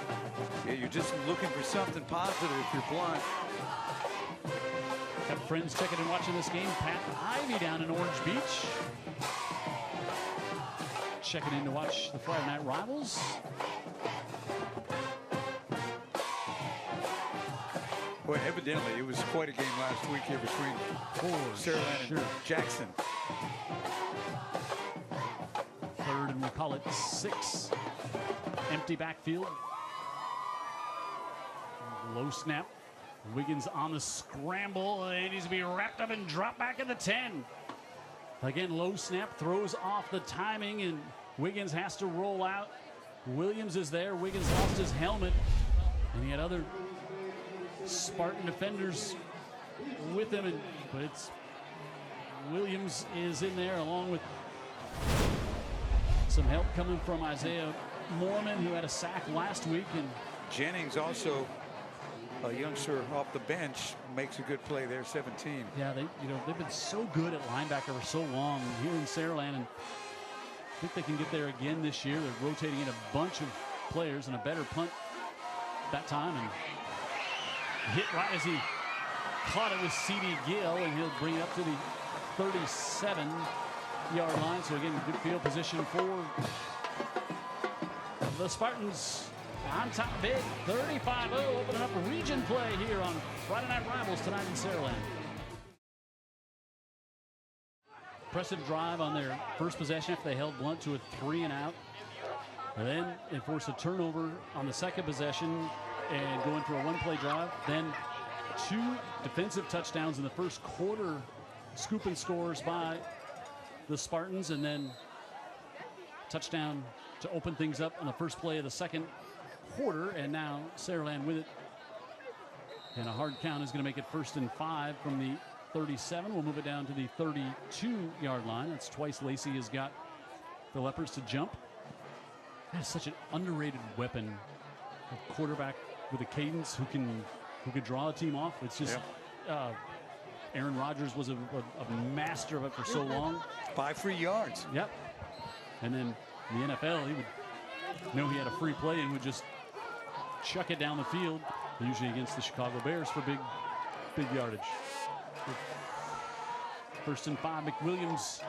Yeah, you're just looking for something positive if you're Blount. Got friends checking and watching this game. Pat Ivy down in Orange Beach. Checking in to watch the Friday Night Rivals. Well, evidently, it was quite a game last week here between Saraland and Jackson. 3rd and we'll call it 6. Empty backfield. Low snap. Wiggins on the scramble. It needs to be wrapped up and dropped back at the 10. Again, low snap, throws off the timing, and Wiggins has to roll out. Williams is there. Wiggins lost his helmet, and he had other Spartan defenders with him, but it's Williams is in there along with some help coming from Isaiah Mormon, who had a sack last week, and Jennings, also a youngster off the bench, makes a good play there, 17. yeah, they've been so good at linebacker for so long here in Saraland, and I think they can get there again this year. They're rotating in a bunch of players and a better punt that time, and hit right as he caught it with C.D. Gill, and he'll bring it up to the 37-yard line. So again, good field position for the Spartans. On top big, 35-0, opening up a region play here on Friday Night Rivals tonight in Saraland. Impressive drive on their first possession after they held Blount to a 3-and-out. And then they forced a turnover on the second possession and going for a one-play drive. Then 2 defensive touchdowns in the first quarter, scooping scores by the Spartans, and then touchdown to open things up on the first play of the second quarter, and now Saraland with it. And a hard count is going to make it 1st and 5 from the 37. We'll move it down to the 32-yard line. That's twice Lacy has got the Leopards to jump. That is such an underrated weapon. A quarterback with a cadence who can draw a team off. It's just Aaron Rodgers was a master of it for so long. 5 free yards. Yep. And then in the NFL, he would know he had a free play and would just chuck it down the field, usually against the Chicago Bears for big yardage. 1st and 5, McWilliams.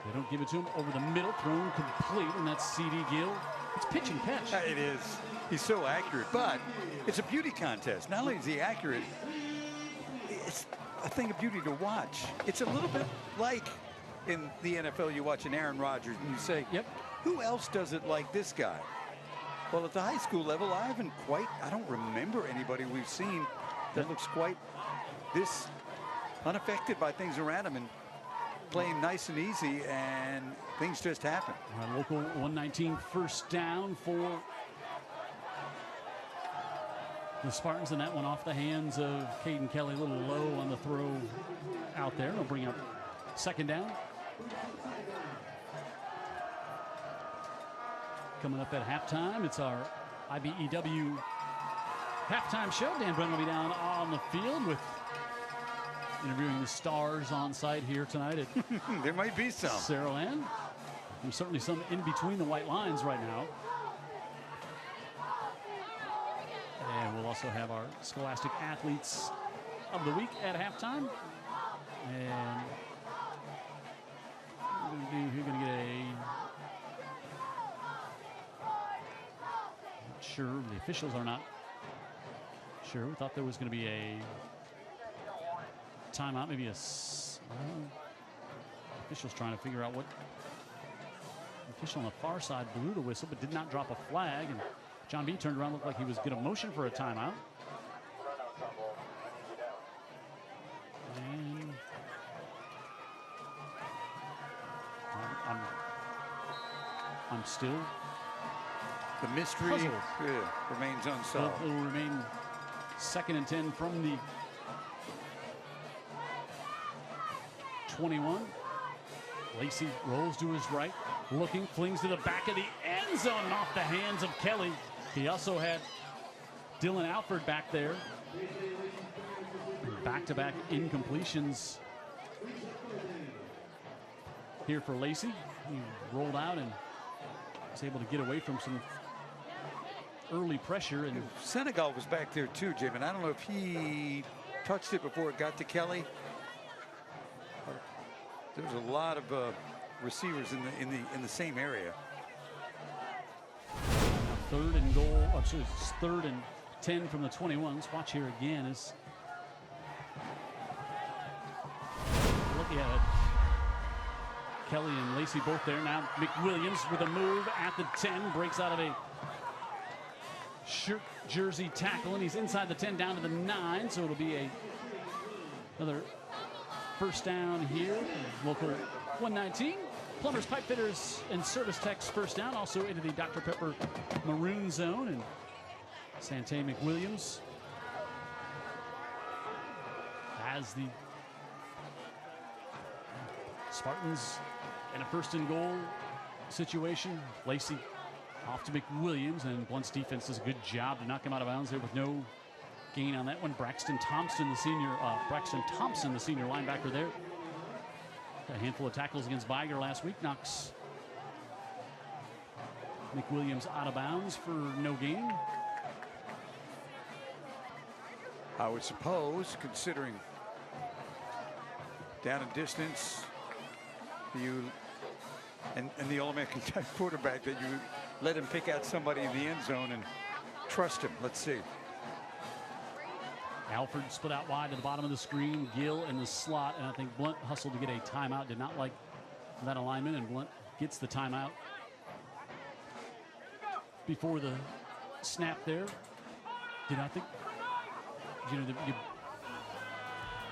They don't give it to him. Over the middle, thrown complete, and that's C.D. Gill. It's pitch and catch. It is. He's so accurate, but it's a beauty contest. Not only is he accurate, it's a thing of beauty to watch. It's a little bit like in the NFL, you watch an Aaron Rodgers and you say, yep, who else does it like this guy? Well, at the high school level, I don't remember anybody we've seen that looks quite this unaffected by things around him and playing nice and easy, and things just happen. Local 119 first down for the Spartans, and that one off the hands of Caden Kelly, a little low on the throw out there. It'll bring up 2nd down. Coming up at halftime, it's our IBEW halftime show. Dan Brennan will be down on the field with interviewing the stars on site here tonight at there might be some. Saraland. There's certainly some in between the white lines right now. And we'll also have our Scholastic Athletes of the Week at halftime. And we're going to get a... Not sure. The officials are not sure. We thought there was going to be a timeout, maybe a... officials trying to figure out what Official on the far side blew the whistle, but did not drop a flag. And John B turned around, looked like he was going to motion for a timeout. And I'm still the mystery remains unsolved. It will remain 2nd and 10 from the 21. Lacy rolls to his right, looking, flings to the back of the end zone and off the hands of Kelly. He also had Dylan Alford back there. Back-to-back incompletions here for Lacy. He rolled out and was able to get away from some early pressure. And Senegal was back there too, Jim, and I don't know if he touched it before it got to Kelly. There's a lot of receivers in the same area. 3rd and goal. I'm sorry, it's 3rd and 10 from the 21. Let's watch here again. Is looking at it. Kelly and Lacy both there. Now McWilliams with a move at the 10, breaks out of a shirt jersey tackle, and he's inside the 10 down to the 9. So it'll be another first down here. Local 119. Plumbers, pipe fitters, and service techs first down. Also into the Dr. Pepper maroon zone. And Sante McWilliams has the Spartans in a 1st and goal situation. Lacy off to McWilliams, and Blount's defense does a good job to knock him out of bounds there with no gain on that one. Braxton Thompson, the senior linebacker there. A handful of tackles against Biger last week. Knocks McWilliams out of bounds for no gain. I would suppose, considering down in distance, and the All-American type quarterback, that you let him pick out somebody in the end zone and trust him. Let's see. Alford split out wide to the bottom of the screen. Gill in the slot, and I think Blount hustled to get a timeout. Did not like that alignment, and Blount gets the timeout before the snap there. Did I think, you know,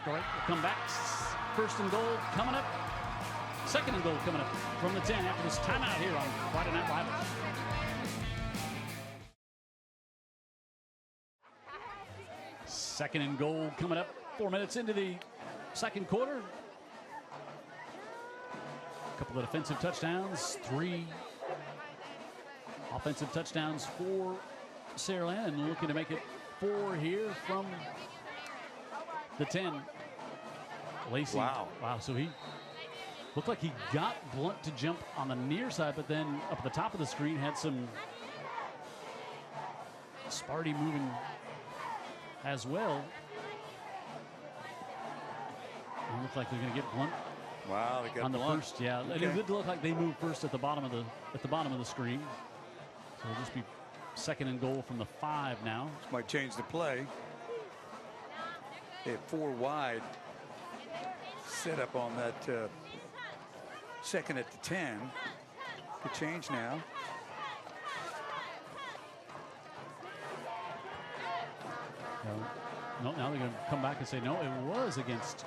all right, come back. 1st and goal coming up. 2nd and goal coming up from the 10 after this timeout here on Friday Night Rivals. Second and goal coming up 4 minutes into the 2nd quarter. A couple of defensive touchdowns, 3 offensive touchdowns for Saraland, and looking to make it 4 here from the 10. Lacy. Wow. So he looked like he got Blount to jump on the near side, but then up at the top of the screen had some Sparty moving as well. It looked like they're going to get Blount. Wow, they got on the Blount. first. Yeah, Okay. and it did look like they moved first at the bottom of the screen. So it'll just be 2nd and goal from the 5 now. This might change the play. They had 4 wide set up on that 2nd at the 10. Could change now. No, now they're going to come back and say, no, it was against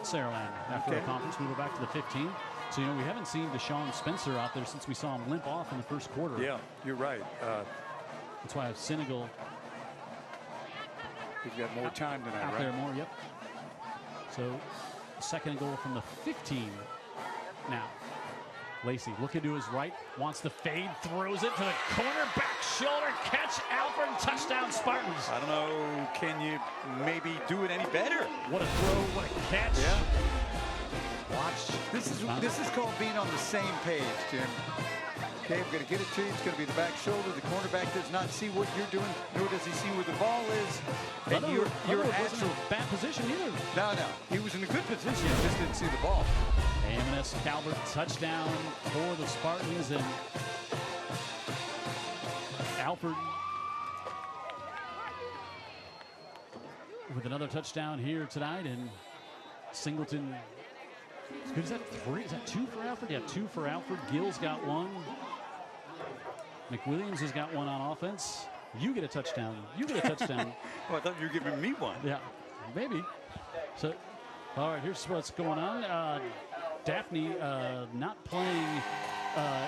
Saraland after the conference. We go back to the 15. So, you know, we haven't seen Deshaun Spencer out there since we saw him limp off in the 1st quarter. Yeah, you're right. That's why I have Senegal. He's got more time tonight, out right? there more, yep. So, 2nd goal from the 15 now. Lacy looking to his right, wants the fade, throws it to the cornerback shoulder catch. Alford, touchdown Spartans. I don't know, can you maybe do it any better? What a throw, what a catch. Yeah. Watch. This is called being on the same page, Jim. Okay, I'm going to get it to you. It's going to be the back shoulder. The cornerback does not see what you're doing, nor does he see where the ball is. And you're wasn't in a bad position either. No. He was in a good position, just didn't see the ball. A&M Calvert touchdown for the Spartans, and Alford with another touchdown here tonight, and Singleton Is that 3? Is that 2 for Alfred? Yeah, 2 for Alfred. Gill's got 1. McWilliams has got 1 on offense. You get a touchdown. You get a touchdown. Oh, I thought you were giving me 1. Yeah, maybe. So, all right, here's what's going on. Daphne not playing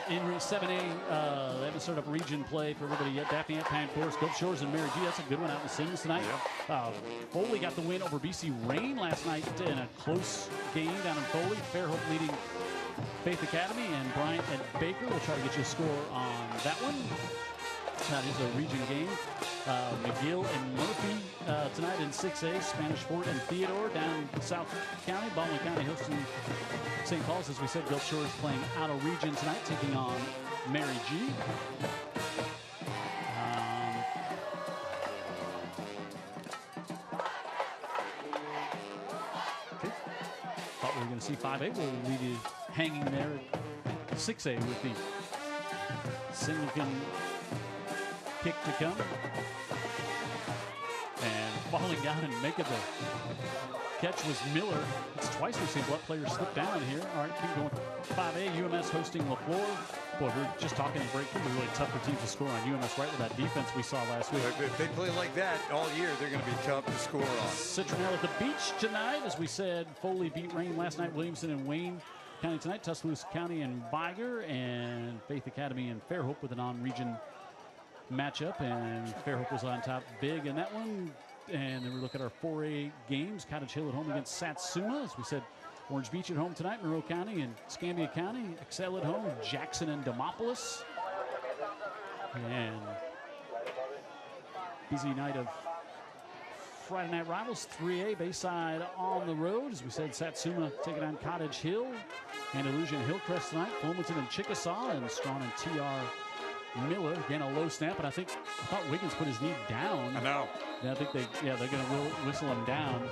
in 7A. They haven't started up region play for everybody yet. Daphne at Pine Forest, Gulf Shores, and Mary G. That's a good one out in Sings tonight. Yeah. Foley got the win over BC Rain last night in a close game down in Foley. Fairhope leading Faith Academy, and Bryant and Baker will try to get you a score on that one. That is a region game. McGill and Murphy tonight in 6A. Spanish Fort and Theodore down in South County. Baldwin County hosting St. Paul's. As we said, Gulf Shores playing out of region tonight, taking on Mary G. Okay. Thought we were going to see 5A. We'll leave you hanging there at 6A with the Singlican kick to come, and falling down and making the catch was Miller. It's twice we've seen Blount players slip down here. All right, keep going. 5A, UMS hosting LaFleur. Boy, we were just talking in break. It was really tough for teams to score on UMS right with that defense we saw last week. If they play like that all year, they're going to be tough to score on. Citronelle at the beach tonight. As we said, Foley beat Rain last night. Williamson and Wayne County tonight. Tuscaloosa County and Viger, and Faith Academy and Fairhope with an on-region matchup, and Fairhope was on top big in that one. And then we look at our 4A games. Cottage Hill at home against Satsuma. As we said, Orange Beach at home tonight. Monroe County and Escambia County. Excel at home. Jackson and Demopolis. And busy night of Friday night rivals. 3A Bayside on the road. As we said, Satsuma taking on Cottage Hill. And Illusion Hillcrest tonight. Wilmington and Chickasaw, and Strawn and TR Miller. Again, a low snap, and I thought Wiggins put his knee down. I know. Yeah, I think they're going to whistle him down,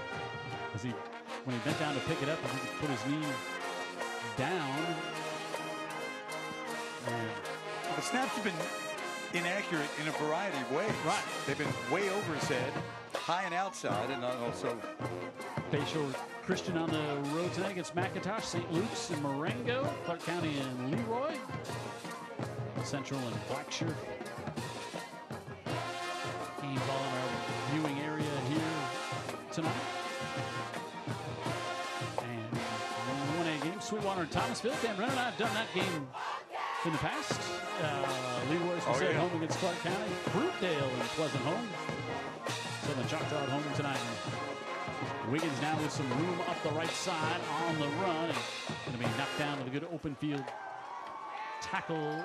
as when he bent down to pick it up, I think he put his knee down. And the snaps have been inaccurate in a variety of ways. Right. They've been way over his head, high and outside, and also Bayshore Christian on the road tonight against McIntosh, St. Luke's and Marengo, Clark County and Leroy. Central and Blackshear. Game ball in our viewing area here tonight. And 1A game, Sweetwater and Thomasville. Dan Brennan and I have done that game in the past. Leroy's at home against Clark County. Fruitdale and Pleasant home. Southern Choctaw at home tonight. And Wiggins now with some room up the right side on the run. And going to be knocked down with a good open field tackle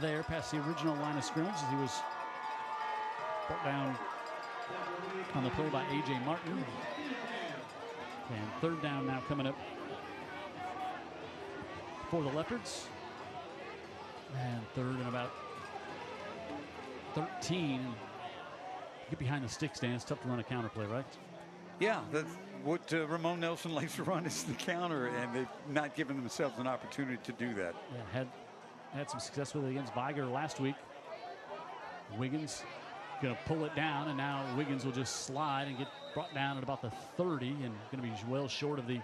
there past the original line of scrimmage, as he was brought down on the play by A.J. Martin. And third down now coming up for the Leopards. And third and about 13. Get behind the sticks, Dan. It's tough to run a counter play, right? Yeah, that's what Ramon Nelson likes to run is the counter, and they've not given themselves an opportunity to do that. Yeah, had some success with it against Viger last week. Wiggins going to pull it down, and now Wiggins will just slide and get brought down at about the 30, and going to be well short of the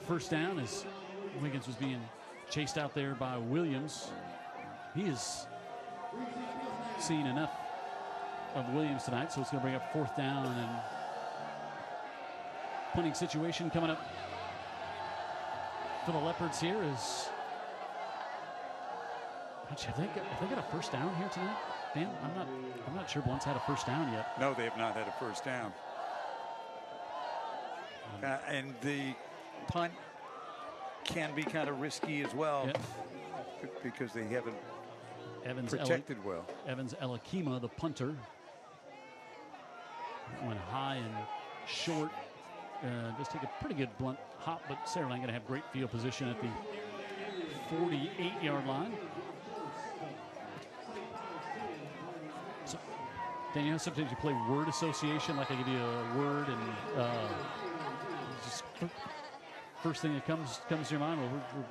first down, as Wiggins was being chased out there by Williams. He has seen enough of Williams tonight, so it's going to bring up fourth down, and punting situation coming up for the Leopards here is, have they got a first down here tonight? Dan, I'm not sure Blount's had a first down yet. No, they have not had a first down. And the punt can be kind of risky as well, because they haven't protected well. Evans Elakima, the punter, went high and short. Just take a pretty good Blount hop, but Saraland going to have great field position at the 48-yard line. So, Dan, you know, sometimes you play word association, like I give you a word and just first thing that comes to your mind. Well,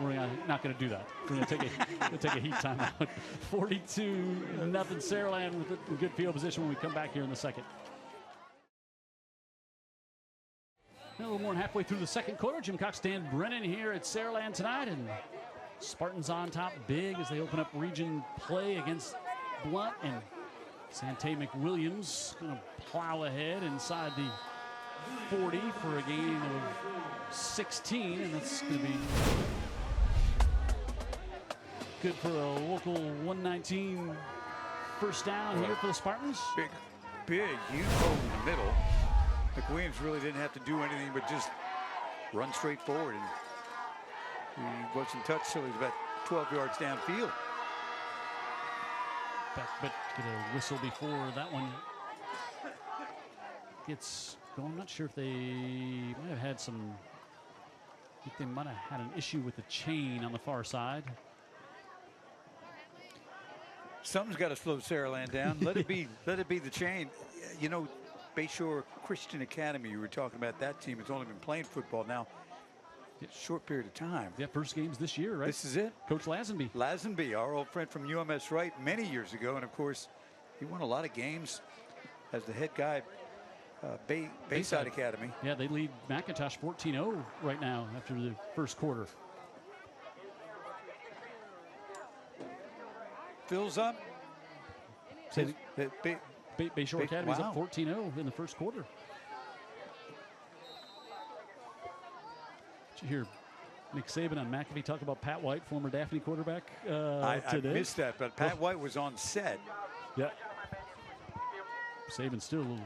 we're not going to do that. We're going to take a heat timeout. 42-0 Saraland with a good field position when we come back here in the second. A little more than halfway through the second quarter. Jim Cox, Dan Brennan here at Saraland tonight, and Spartans on top big as they open up region play against Blount, and Sante McWilliams going to plow ahead inside the 40 for a gain of 16, and that's going to be good for a local 119 first down here for the Spartans. Big, huge hole in the middle. McWilliams really didn't have to do anything but just run straight forward, and he wasn't touched till he was about 12 yards downfield. But get a whistle before that one gets going. I'm not sure if they might have had some. I think they might have had an issue with the chain on the far side. Something's got to slow Saraland down. Let it be the chain. You know, Bayshore Christian Academy, you were talking about that team. It's only been playing football now a short period of time. Yeah, first games this year, right? This is it. Coach Lazenby. Lazenby, our old friend from UMS Wright many years ago. And of course, he won a lot of games as the head guy, Bayside Academy. Yeah, they lead McIntosh 14-0 right now after the first quarter. Fills up. Bayshore Academy's wow. up 14-0 in the first quarter. Did you hear Nick Saban on McAfee talk about Pat White, former Daphne quarterback, I today? missed that, but Pat White was on set. Yeah. Saban's still a little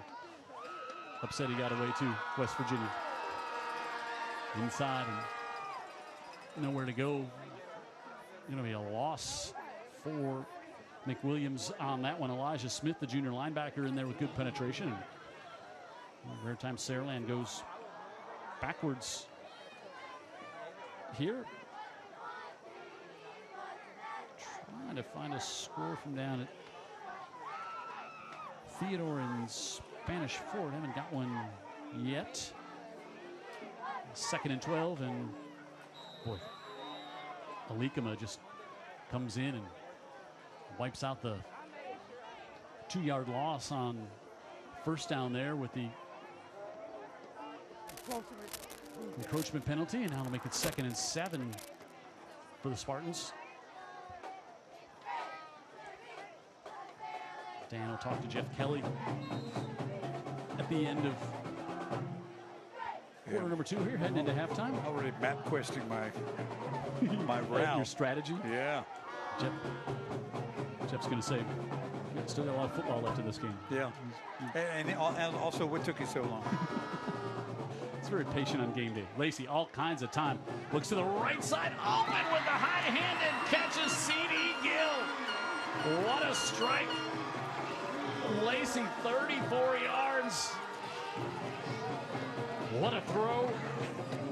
upset he got away to West Virginia. Inside and nowhere to go. Going to be a loss for McWilliams on that one. Elijah Smith, the junior linebacker, in there with good penetration. Rare time Saraland goes backwards here. Trying to find a score from down at Theodore and Spanish Fort. Haven't got one yet. 2nd and 12, and boy, Alikama just comes in and wipes out the 2-yard loss on first down there with the encroachment penalty, and now they'll make it 2nd and 7 for the Spartans. Dan will talk to Jeff Kelly at the end of quarter number 2 here, heading into halftime. Already map questing my route. Your strategy. Yeah. Jeff's going to say, still got a lot of football left in this game. Yeah. And also, what took you so long? It's very patient on game day. Lacy, all kinds of time. Looks to the right side, open with the high-handed catches C.D. Gill. What a strike. Lacy, 34 yards. What a throw.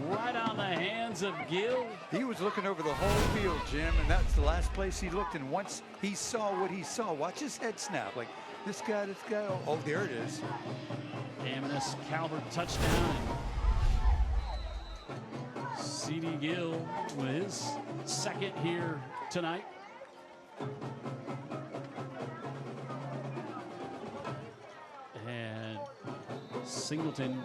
Right on the hands of Gill. He was looking over the whole field, Jim, and that's the last place he looked. And once he saw what he saw, watch his head snap. Like, this guy. Oh, there it is. M&S Calvert touchdown. C.D. Gill with his 2nd here tonight. And Singleton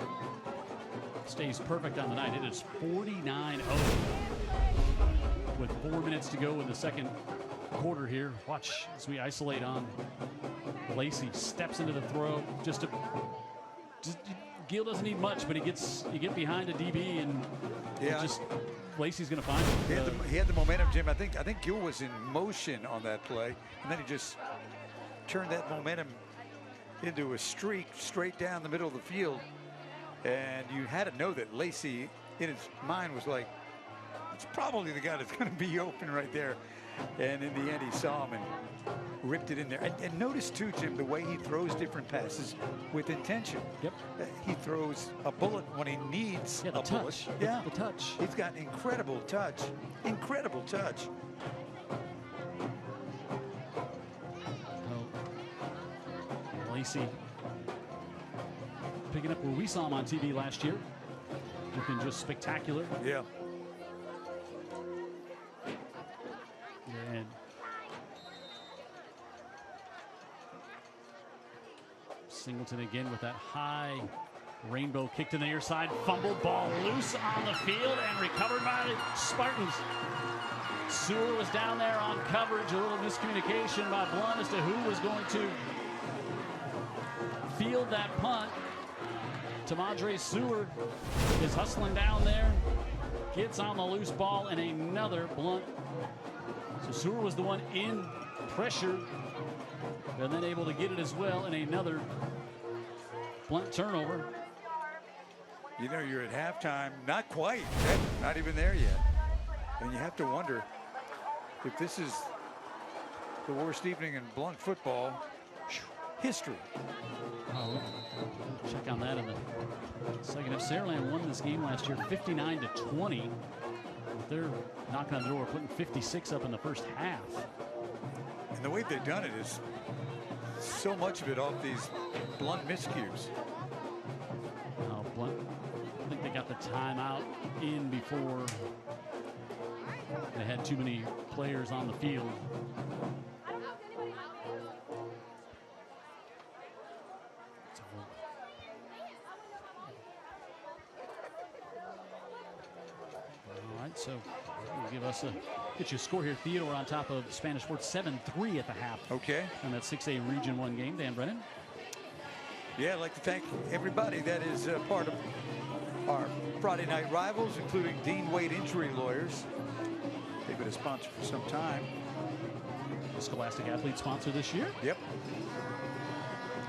stays perfect on the night. It is 49-0 with 4 minutes to go in the second quarter here. Watch as we isolate on Lacy. Steps into the throw. Gill doesn't need much, but you get behind a DB, and Lacy's going to find it. He had the momentum, Jim. I think Gill was in motion on that play, and then he just turned that momentum into a streak straight down the middle of the field. And you had to know that Lacy, in his mind, was like, it's probably the guy that's going to be open right there. And in the end, he saw him and ripped it in there. And notice, too, Jim, the way he throws different passes with intention. Yep. He throws a bullet when he needs a touch. bullet. Yeah, the touch. He's got incredible touch. Incredible touch. Lacy picking up where we saw him on TV last year. Looking just spectacular. Yeah. And Singleton again with that high Rainbow kicked to the near side, fumbled, ball loose on the field and recovered by the Spartans. Sewell was down there on coverage, a little miscommunication by Blount as to who was going to field that punt. Tamadre Sewell is hustling down there, gets on the loose ball, and another Blount. So Sewell was the one in pressure, and then able to get it as well, and another Blount turnover. You know, you're at halftime, not quite, not even there yet. And you have to wonder if this is the worst evening in Blount football history. Oh, check on that in the second half. Saraland won this game last year 59-20. They're knocking on the door, putting 56 up in the first half. And the way they've done it is so much of it off these Blount miscues. Oh, Blount, I think they got the timeout in before they had too many players on the field. All right, so we'll give us get you a score here. Theodore on top of Spanish Fort 7-3 at the half. Okay. And that 6A Region 1 game. Dan Brennan. Yeah, I'd like to thank everybody that is part of our Friday Night Rivals, including Dean Wade Injury Lawyers. They've been a sponsor for some time. The Scholastic Athlete sponsor this year. Yep.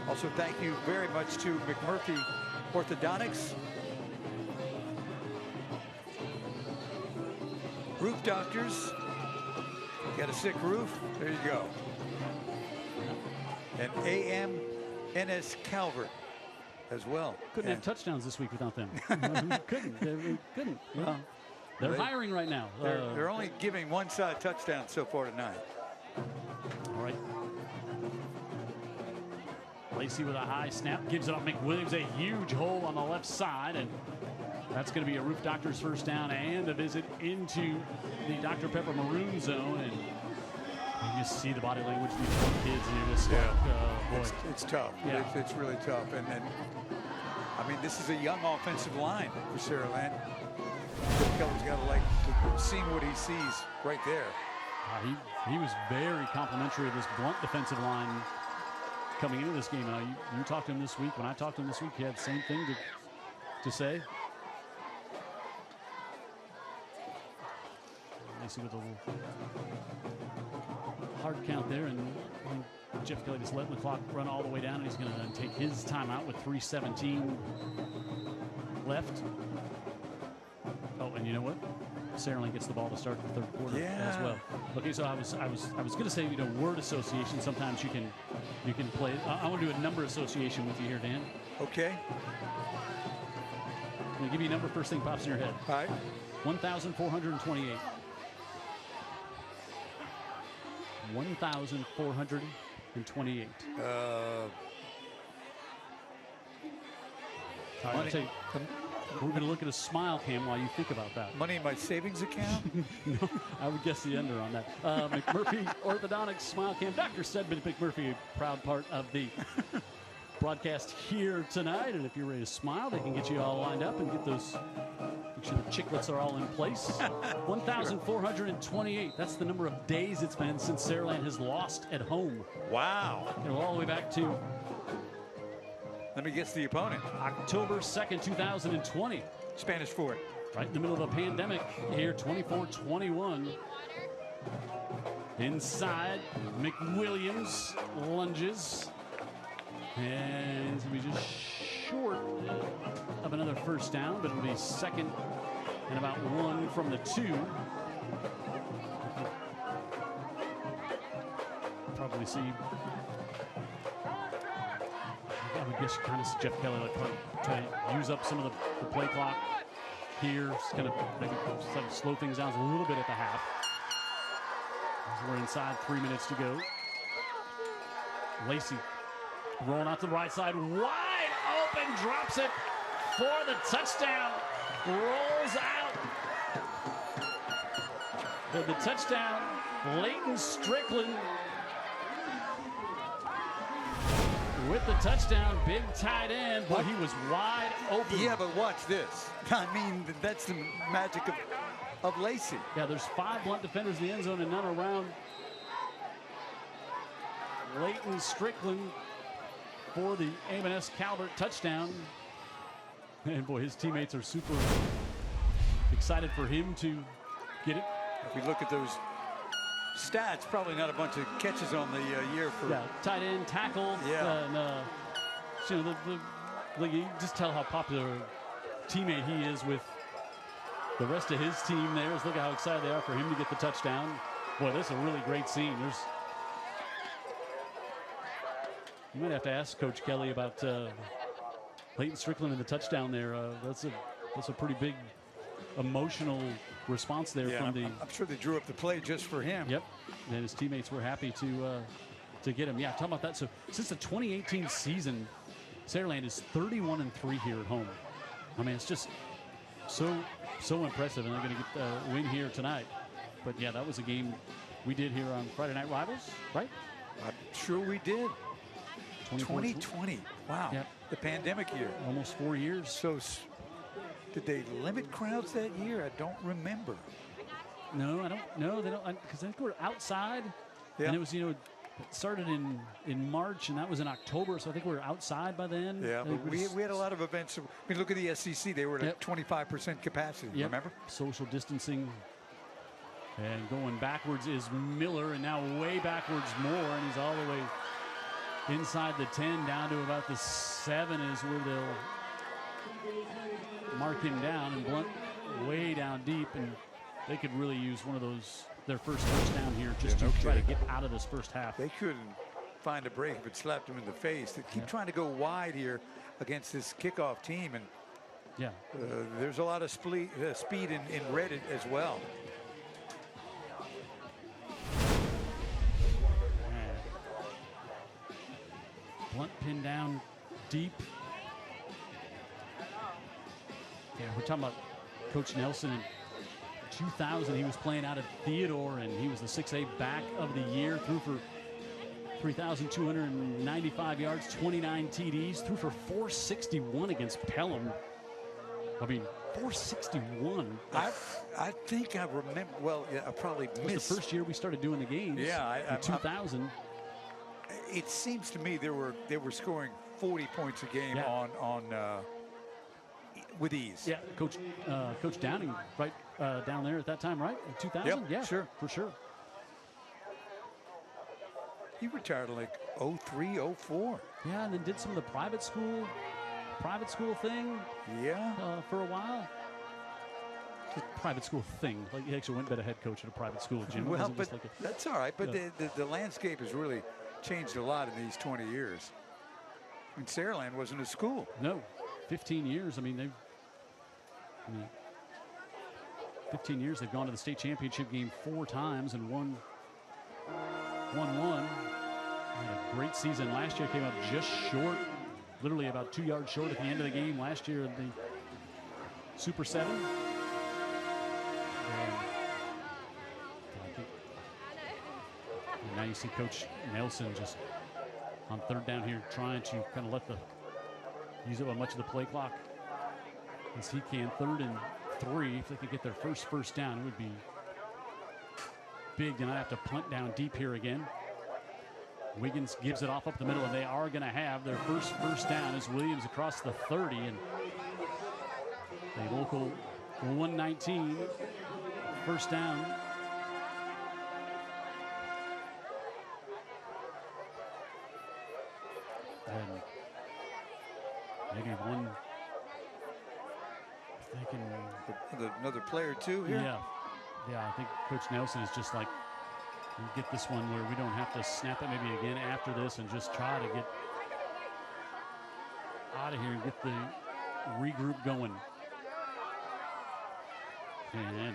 Also, thank you very much to McMurphy Orthodontics. Roof doctors. Got a sick roof? There you go. And AM/NS Calvert as well. Couldn't have touchdowns this week without them. couldn't. They couldn't. Well, they're hiring right now. They're only giving one side touchdown so far tonight. All right. Lacy with a high snap, gives it up. McWilliams, a huge hole on the left side, and that's going to be a Roof Doctor's first down and a visit into the Dr. Pepper maroon zone. And you just see the body language of these young kids, and you're just boy. It's tough. Yeah. It's really tough. And I mean, this is a young offensive line for Saraland. Kelly's got to like to see what he sees right there. He was very complimentary of this Blount defensive line coming into this game. You talked to him this week. When I talked to him this week, he had the same thing to say. Lacy with a little hard count there, and Jeff Kelly just letting the clock run all the way down, and he's going to take his timeout with 3:17 left. Oh, and you know what? Saraland gets the ball to start the third quarter as well. Okay, so I was going to say, word association. Sometimes you can play. I want to do a number association with you here, Dan. Okay. I'm going to give you a number. First thing pops in your head. All right. 1,428. 1,428. I'll tell you, we're going to look at a smile cam while you think about that. Money in my savings account? No, I would guess the under on that. McMurphy Orthodontics smile cam. Dr. Stedman McMurphy, proud part of the broadcast here tonight. And if you're ready to smile, they can get you all lined up and get those. Make sure the chiclets are all in place. 1,428. That's the number of days it's been since Saraland has lost at home. Wow. All the way back to. Let me guess the opponent. October 2nd, 2020. Spanish Fort. Right in the middle of a pandemic here, 24-21. Inside, McWilliams lunges. And it's going to be just short of another first down, but it'll be second and about 1 from the 2. Probably see. I would guess you kind of see Jeff Kelly try to use up some of the play clock here. Just kind of maybe slow things down a little bit at the half. As we're inside 3 minutes to go. Lacy rolling out to the right side, wide open, drops it for the touchdown. Rolls out. The touchdown, Leighton Strickland. with the touchdown. Big tight end. Boy, he was wide open. Yeah, but watch this. I mean, that's the magic of Lacy. Yeah, there's 5 Blount defenders in the end zone and none around. Leighton Strickland for the A&S Calvert touchdown. And boy, his teammates are super excited for him to get it. If we look at those stats, probably not a bunch of catches on the year for tight end, tackle. Yeah. And, you know, you just tell how popular a teammate he is with the rest of his team there. Look at how excited they are for him to get the touchdown. Boy, this is a really great scene. You might have to ask Coach Kelly about Leighton Strickland and the touchdown there. That's a pretty big emotional response there from the. I'm sure they drew up the play just for him. Yep, and his teammates were happy to get him. Yeah, talk about that. So since the 2018 season, Saraland is 31-3 here at home. I mean, it's just so impressive, and they're going to get a win here tonight. But yeah, that was a game we did here on Friday Night Rivals, right? I'm sure we did. 2020. Wow. Yep. The pandemic year. Almost 4 years. So did they limit crowds that year? I don't remember. No, I don't know. They don't, because I think we're outside. Yeah. And it was, it started in March, and that was in October. So I think we were outside by then. Yeah, but we had a lot of events. I mean, look at the SEC. They were at 25% capacity, remember? Social distancing. And going backwards is Miller, and now way backwards more, and he's all the way inside the 10 down to about the 7 is where they'll mark him down, and Blount way down deep, and they could really use one of those, their first down here, just to try to get out of this first half. They couldn't find a break if it slapped him in the face. They keep trying to go wide here against this kickoff team, and there's a lot of speed in red as well. Blount pinned down deep. Yeah, we're talking about Coach Nelson in 2000. He was playing out at Theodore, and he was the 6A back of the year. Threw for 3,295 yards, 29 TDs. Threw for 461 against Pelham. I mean, 461. I think I remember. Well, I probably missed. It was the first year we started doing the games. Yeah, in 2000. It seems to me they were scoring 40 points a game with ease. Yeah, Coach Downing, right down there at that time, right? In 2000. Yep, yeah, sure, for sure. He retired in like 03, 04. Yeah, and then did some of the private school thing. Yeah, for a while. Private school thing. Like he actually went to be a head coach at a private school, Jim. Well, but that's all right. But the landscape has really changed a lot in these 20 years. I mean, Saraland wasn't a school. No, 15 years. I mean, 15 years. They've gone to the state championship game 4 times and won 1-1. Had a great season last year. Came up just short, literally about 2 yards short at the end of the game last year at the Super 7. And now you see Coach Nelson just on 3rd down here trying to kind of use up much of the play clock as he can. 3rd and 3. If they could get their first down, it would be big. And I have to punt down deep here again. Wiggins gives it off up the middle, and they are going to have their first down as Williams across the 30, and a local 119 first down. And maybe one thinking another player too here. Yeah, I think Coach Nelson is just like, we'll get this one where we don't have to snap it maybe again after this and just try to get out of here and get the regroup going. And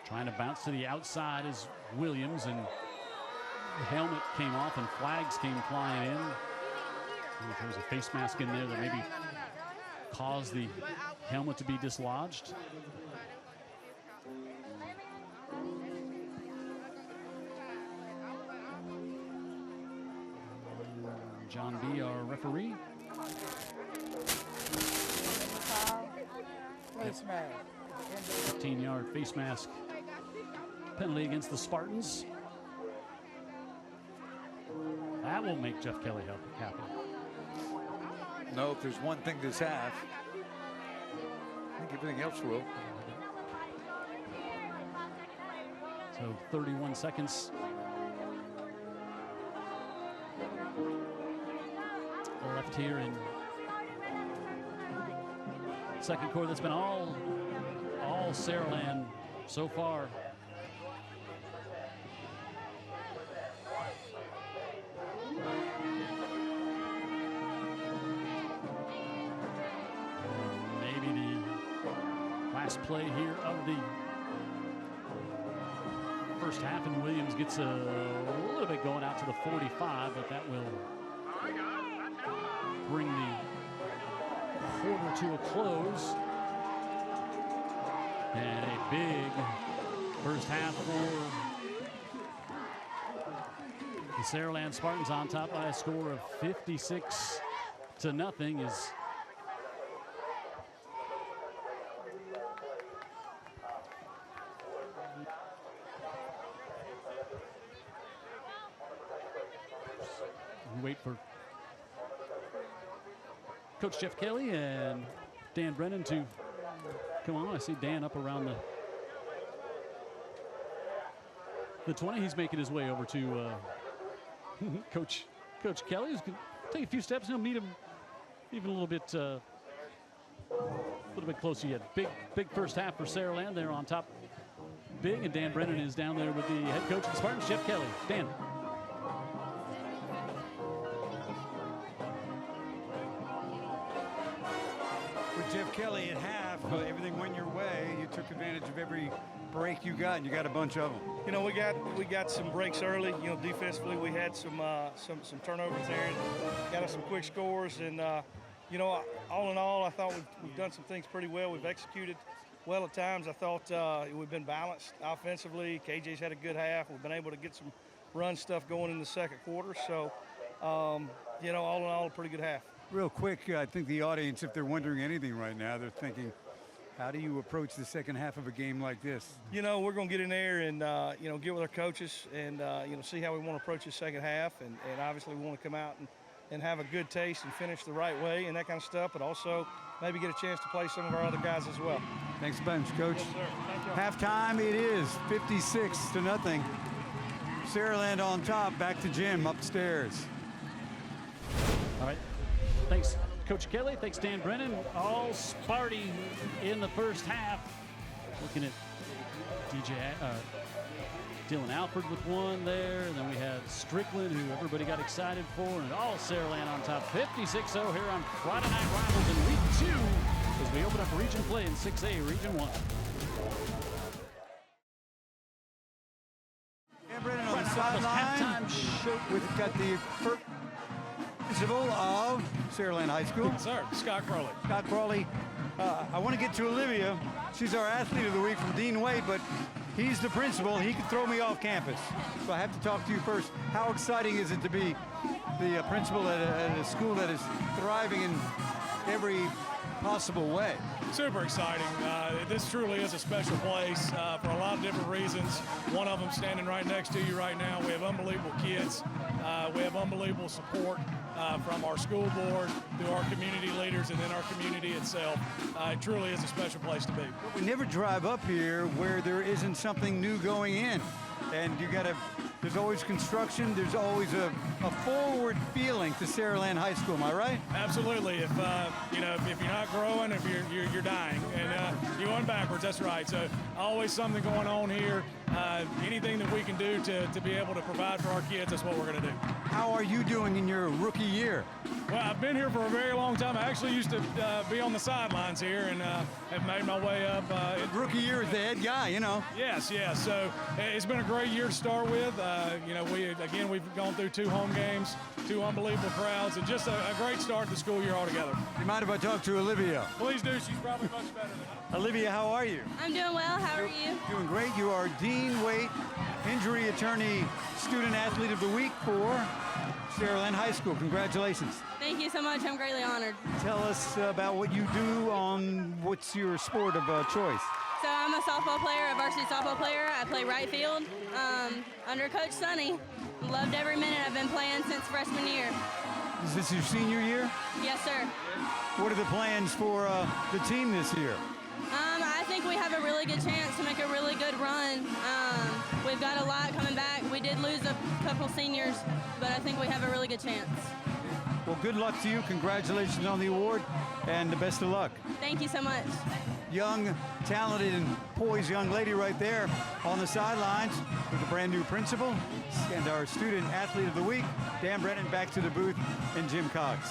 trying to bounce to the outside is Williams, and the helmet came off and flags came flying in. If there was a face mask in there that maybe caused the helmet to be dislodged. John B., our referee. Face mask. 15-yard face mask penalty against the Spartans. That will make Jeff Kelly happy. No, if there's one thing this half, I think everything else will. So 31 seconds left here in second quarter. That's been all Saraland so far. Maybe the last play here of the first half, and Williams gets a little bit going out to the 45, but that will bring the quarter to a close. And a big first half for the Saraland Spartans, on top by a score of 56-0. Is wait for Coach Jeff Kelly and Dan Brennan to come on. I see Dan up around the 20. He's making his way over to Coach Kelly. He's going to take a few steps. He'll meet him even a little bit closer yet. Big first half for Saraland. They're on top big, and Dan Brennan is down there with the head coach of the Spartans, Jeff Kelly. Dan. Jeff Kelly at half, everything went your way. You took advantage of every break you got, and you got a bunch of them. You know, we got some breaks early. You know, defensively we had some turnovers there, and got us some quick scores. And you know, all in all, I thought we've done some things pretty well. We've executed well at times. I thought we've been balanced offensively. KJ's had a good half. We've been able to get some run stuff going in the second quarter. So, you know, all in all, a pretty good half. Real quick, I think the audience, if they're wondering anything right now, they're thinking, how do you approach the second half of a game like this? You know, we're going to get in there and, you know, get with our coaches and, you know, see how we want to approach the second half. And obviously we want to come out and have a good taste and finish the right way and that kind of stuff, but also maybe get a chance to play some of our other guys as well. Thanks a bunch, Coach. Yes, sir. Thank you. Halftime, it is 56-0. Saraland on top, back to Jim upstairs. All right. Thanks, Coach Kelly. Thanks, Dan Brennan. All Sparty in the first half. Looking at Dylan Alford with one there. And then we had Strickland, who everybody got excited for. And all Saraland on top. 56-0 here on Friday Night Rivals in Week 2 as we open up region play in 6A, Region 1. Dan Brennan on the sideline. We've got the principal of Saraland High School. Yes, sir. Scott Crowley. Scott Crowley. I want to get to Olivia. She's our athlete of the week from Dean Wade, but he's the principal. He can throw me off campus. So I have to talk to you first. How exciting is it to be the principal at a school that is thriving in every possible way? Super exciting. This truly is a special place for a lot of different reasons. One of them standing right next to you right now. We have unbelievable kids. We have unbelievable support from our school board, through our community leaders, and then our community itself. It truly is a special place to be. We never drive up here where there isn't something new going in. And there's always construction, there's always a forward feeling to Saraland High School, am I right? Absolutely. If you know, if you're not growing, if you're dying, and you're going backwards, that's right. So always something going on here. Anything that we can do to be able to provide for our kids, that's what we're going to do. How are you doing in your rookie year? Well, I've been here for a very long time. I actually used to be on the sidelines here and have made my way up. Rookie year as the head guy, you know. Yes. So it's been a great year to start with. You know, we've gone through 2 home games, 2 unbelievable crowds, and just a great start to the school year altogether. Do you mind if I talk to Olivia? Please do. She's probably much better than I. Olivia, how are you? I'm doing well. How are you? Doing great. You are Dean Dean Waite, injury attorney, student athlete of the week for Saraland High School. Congratulations. Thank you so much. I'm greatly honored. Tell us about what you do on what's your sport of choice. So I'm a softball player, a varsity softball player. I play right field under Coach Sonny. Loved every minute. I've been playing since freshman year. Is this your senior year? Yes, sir. What are the plans for the team this year? I think we have a really good chance to make a really good run. We've got a lot coming back. We did lose a couple seniors, but I think we have a really good chance. Well, good luck to you. Congratulations on the award, and the best of luck. Thank you so much. Young, talented, and poised young lady right there on the sidelines with the brand new principal and our student athlete of the week, Dan Brennan, back to the booth, and Jim Cox.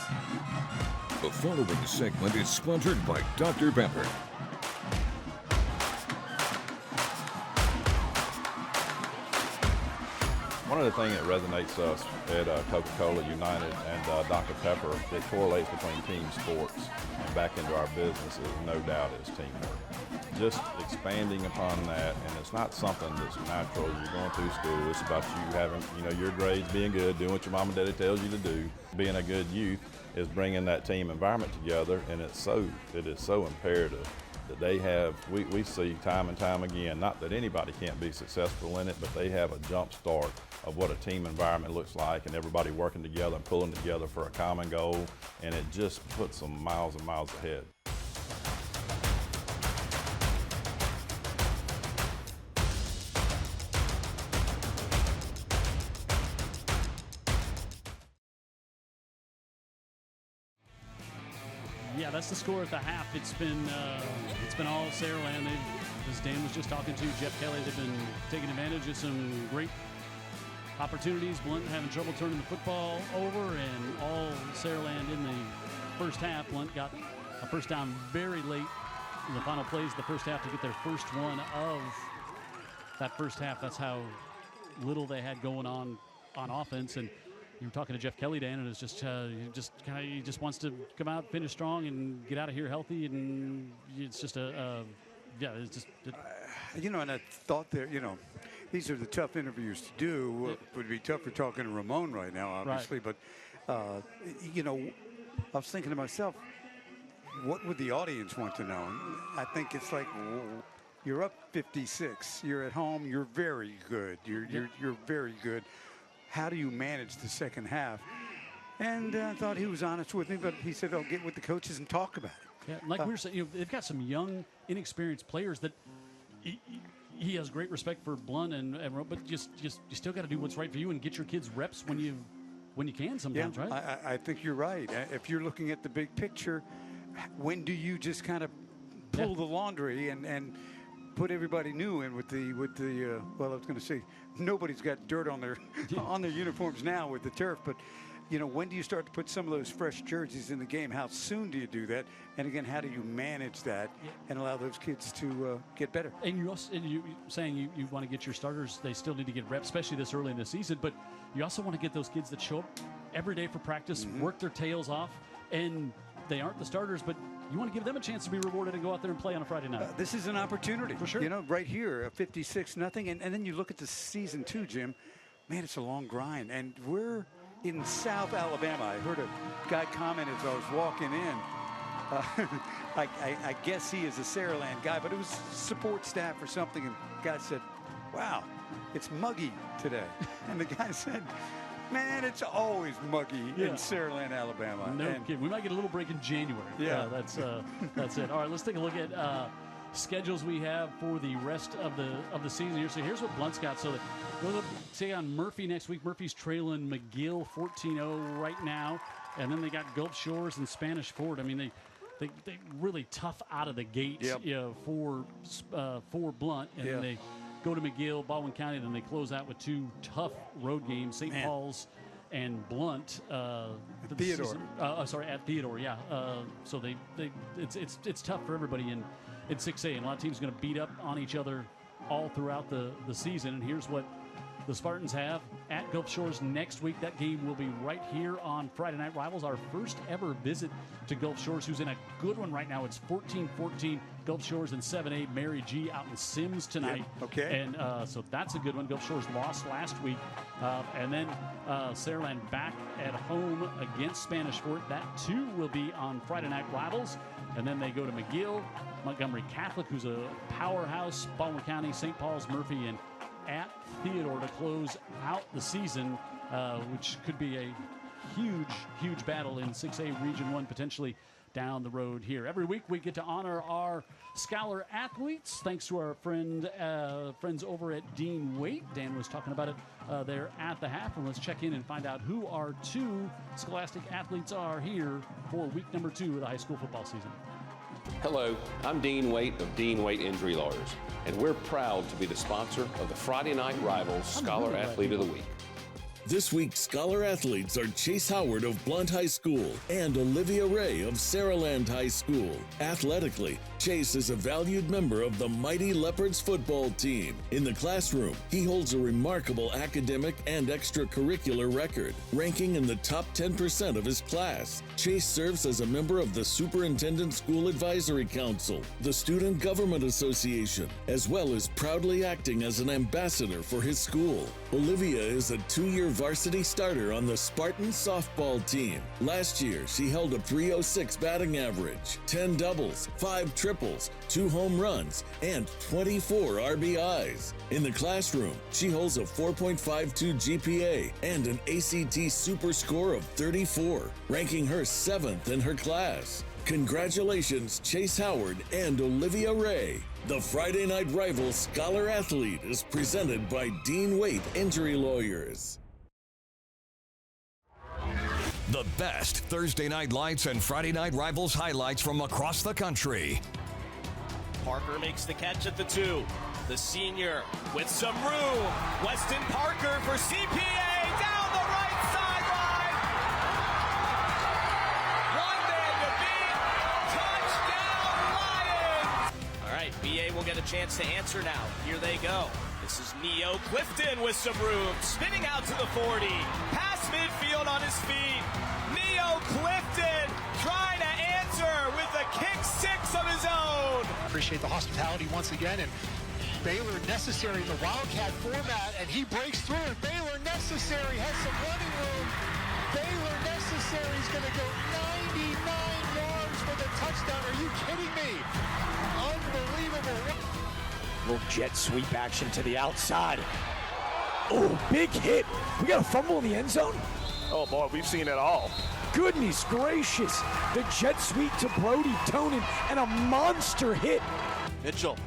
The following segment is sponsored by Dr. Pepper. One of the things that resonates us at Coca-Cola United and Dr. Pepper that correlates between team sports and back into our business is no doubt is teamwork. Just expanding upon that, and it's not something that's natural. You're going through school. It's about you having, your grades, being good, doing what your mom and daddy tells you to do. Being a good youth is bringing that team environment together, and it is so imperative that they have. We see time and time again, not that anybody can't be successful in it, but they have a jump start of what a team environment looks like, and everybody working together and pulling together for a common goal, and it just puts them miles and miles ahead. Yeah, that's the score at the half. It's been all Saraland. As Dan was just talking to Jeff Kelly, they've been taking advantage of some great opportunities. Blount having trouble turning the football over, and all Saraland in the first half. Blount got a first down very late in the final plays of the first half to get their first one of that first half. That's how little they had going on offense. And you were talking to Jeff Kelly, Dan, and it's just he just wants to come out, finish strong, and get out of here healthy. And it's just it's just. And I thought there, these are the tough interviews to do. It would be tough for talking to Ramon right now, obviously. Right. But, I was thinking to myself, what would the audience want to know? I think it's like, you're up 56. You're at home. You're very good. You're very good. How do you manage the second half? And I thought he was honest with me, but he said, "I'll get with the coaches and talk about it." Yeah, like we were saying, they've got some young, inexperienced players that he has great respect for Blount, but you still got to do what's right for you and get your kids reps when you can sometimes, right? I think you're right. If you're looking at the big picture, when do you just kind of pull the laundry and put everybody new in with the well, I was going to say nobody's got dirt on their on their uniforms now with the turf, but when do you start to put some of those fresh jerseys in the game? How soon do you do that? And again, how do you manage that and allow those kids to get better? And you saying you want to get your starters, they still need to get reps, especially this early in the season, but you also want to get those kids that show up every day for practice, work their tails off, and they aren't the starters, but you want to give them a chance to be rewarded and go out there and play on a Friday night. This is an opportunity. For sure. Right here, 56-0. And then you look at the season too, Jim. Man, it's a long grind. And we're in South Alabama. I heard a guy comment as I was walking in. I guess he is a Saraland guy, but it was support staff or something. And the guy said, "Wow, it's muggy today." And the guy said, "Man, it's always muggy in Saraland, Alabama." No kidding. We might get a little break in January. Yeah. That's it. All right, let's take a look at schedules we have for the rest of the season here. So here's what Blount's got. So we'll take on Murphy next week. Murphy's trailing McGill 14-0 right now. And then they got Gulf Shores and Spanish Fort. I mean, they really tough out of the gate for Blount. And then they go to McGill, Baldwin County, then they close out with two tough road games, St. Paul's and Blount. Theodore. At Theodore, yeah. So it's tough for everybody in 6A, and a lot of teams are going to beat up on each other all throughout the season. And here's what the Spartans have at Gulf Shores next week. That game will be right here on Friday Night Rivals. Our first ever visit to Gulf Shores, who's in a good one right now. It's 14-14 Gulf Shores and 7A Mary G out in Sims tonight. Yep. Okay. And so that's a good one. Gulf Shores lost last week. And then Saraland back at home against Spanish Fort. That too will be on Friday Night Rivals. And then they go to McGill, Montgomery Catholic, who's a powerhouse, Baltimore County, St. Paul's, Murphy, and at Theodore to close out the season, which could be a huge battle in 6A Region 1 potentially down the road here. Every week we get to honor our scholar athletes thanks to our friends over at Dean Waite. Dan was talking about it there at the half, and let's check in and find out who our 2 Scholastic athletes are here for week number 2 of the high school football season. Hello, I'm Dean Waite of Dean Waite Injury Lawyers, and we're proud to be the sponsor of the Friday Night Rivals Scholar Athlete of the Week. This week's Scholar Athletes are Chase Howard of Blount High School and Olivia Ray of Saraland High School. Athletically, Chase is a valued member of the Mighty Leopards football team. In the classroom, he holds a remarkable academic and extracurricular record, ranking in the top 10% of his class. Chase serves as a member of the Superintendent School Advisory Council, the Student Government Association, as well as proudly acting as an ambassador for his school. Olivia is a 2-year varsity starter on the Spartan softball team. Last year, she held a .306 batting average, 10 doubles, 5 triples, 2 home runs, and 24 RBIs. In the classroom, she holds a 4.52 GPA and an ACT super score of 34, ranking her 7th in her class. Congratulations, Chase Howard and Olivia Ray. The Friday Night Rivals Scholar Athlete is presented by Dean Waite Injury Lawyers. The best Thursday Night Lights and Friday Night Rivals highlights from across the country. Parker makes the catch at the 2. The senior with some room. Weston Parker for CPA down the right sideline. One man to beat. Touchdown Lions. All right, BA will get a chance to answer now. Here they go. This is Neo Clifton with some room. Spinning out to the 40. Past midfield on his feet. Neo Clifton trying to answer with a kick 6 of his own. Appreciate the hospitality once again, and Baylor Necessary in the Wildcat format, and he breaks through, and Baylor Necessary has some running room. Baylor Necessary is going to go 99 yards for the touchdown. Are you kidding me? Unbelievable. Little jet sweep action to the outside. Oh, big hit. We got a fumble in the end zone. Oh boy, we've seen it all. Goodness gracious. The jet sweep to Brody Tonin and a monster hit. Mitchell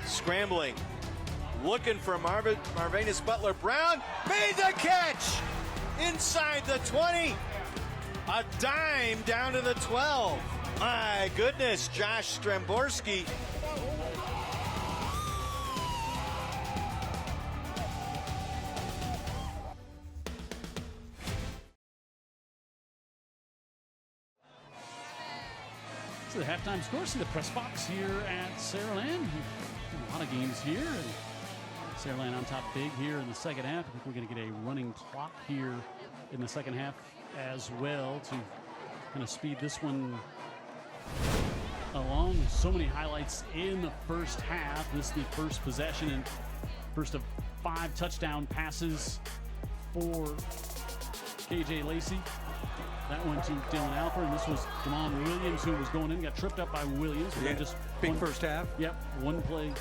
scrambling, looking for Marvanus Butler Brown. Made the catch inside the 20. A dime down to the 12. My goodness, Josh Stramborski. So the halftime scores in the press box here at Saraland. A lot of games here. And Saraland on top big here in the second half. I think we're going to get a running clock here in the second half as well to kind of speed this one along. So many highlights in the first half. This is the first possession and first of 5 touchdown passes for KJ Lacy. That one to Dylan Alford, and this was Damon Williams who was going in, got tripped up by Williams. Yeah, just big first half. Yep, one play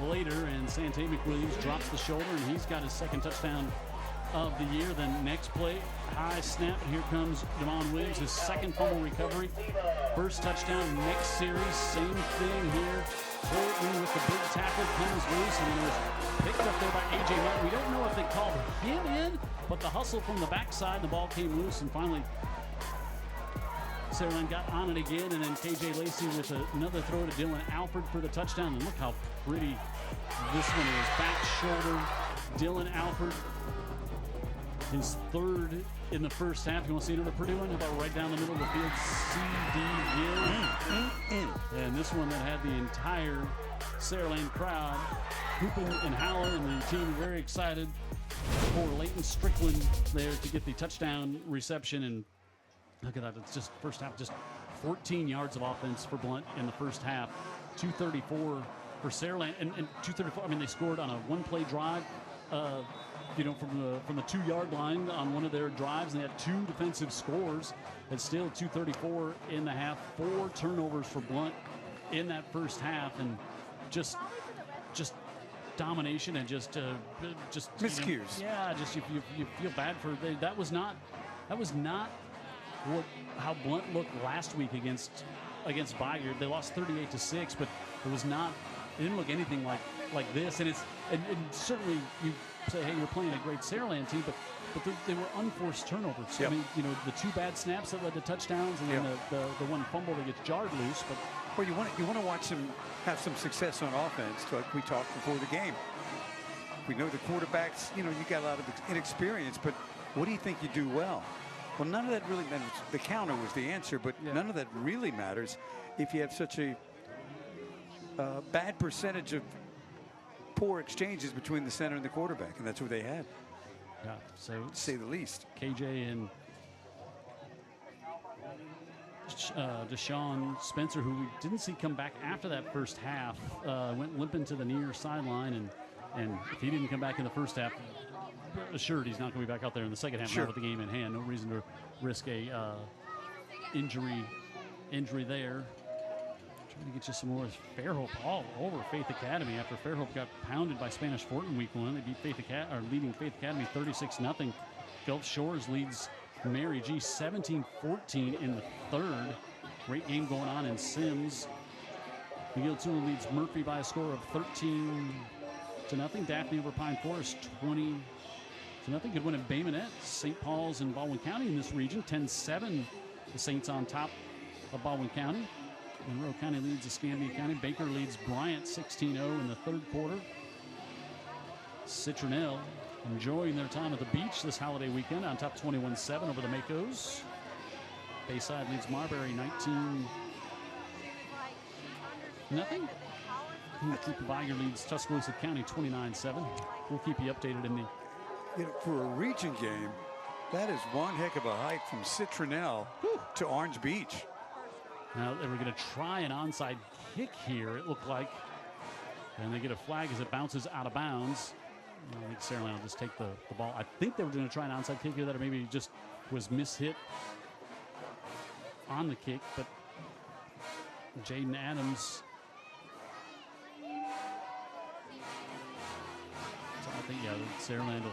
later, and Sante McWilliams drops the shoulder, and he's got his second touchdown of the year. Then next play, high snap, here comes Damon Williams, his second fumble recovery. First touchdown, next series, same thing here. Portland with the big tackle comes loose, and it was picked up there by A.J. Martin. We don't know if they called him in, but the hustle from the backside, the ball came loose, and finally Saraland got on it again, and then KJ Lacy with another throw to Dylan Alford for the touchdown. And look how pretty this one is. Back shoulder, Dylan Alford, his third in the first half. You want to see another pretty one? How about right down the middle of the field, C.D. Gill. And this one that had the entire Saraland crowd hooping and howling, and the team very excited for Leighton Strickland there to get the touchdown reception. And look at that. It's just first half, just 14 yards of offense for Blount in the first half. 234 for Saraland, and 234. I mean, they scored on a one-play drive, from the 2-yard line on one of their drives, and they had 2 defensive scores. And still 234 in the half. 4 turnovers for Blount in that first half, and just domination and just miscues. You feel bad for that was not how Blount looked last week against Bigard. They lost 38-6, but it didn't look anything like this. And certainly you say, hey, you're playing a great Saraland team, but they were unforced turnovers. Yep. I mean, the 2 bad snaps that led to touchdowns, and then the one fumble that gets jarred loose. But well, you want to watch them have some success on offense, like we talked before the game. We know the quarterbacks. You got a lot of inexperience, but what do you think you do well? Well, none of that really matters. The counter was the answer, but none of that really matters if you have such a bad percentage of poor exchanges between the center and the quarterback, and that's what they had. Yeah, so to say the least. KJ and Deshaun Spencer, who we didn't see come back after that first half, went limping to the near sideline, and if he didn't come back in the first half, assured he's not going to be back out there in the second half. Sure. Now with the game in hand, no reason to risk a injury there. Trying to get you some more. Fairhope all over Faith Academy after Fairhope got pounded by Spanish Fort in week 1. They beat leading Faith Academy 36-0. Gulf Shores leads Mary G 17-14 in the third. Great game going on in Sims. McGill-Tula leads Murphy by a score of 13-0. Daphne over Pine Forest 20-0. Good win in Bay Minette. St. Paul's and Baldwin County in this region 10-7. The Saints on top of Baldwin County. Monroe County leads Escambia County. Baker leads Bryant 16-0 in the third quarter. Citronelle enjoying their time at the beach this holiday weekend on top 21-7 over the Makos. Bayside leads Marbury 19-0. Bigard leads Tuscaloosa County 29-7. We'll keep you updated in the... for a region game, that is one heck of a hike from Citronelle to Orange Beach. Now they were going to try an onside kick here, it looked like. And they get a flag as it bounces out of bounds. I think Saraland will just take the ball. I think they were going to try an onside kick here that maybe just was mishit on the kick. But Jaden Adams. So I think, Saraland will.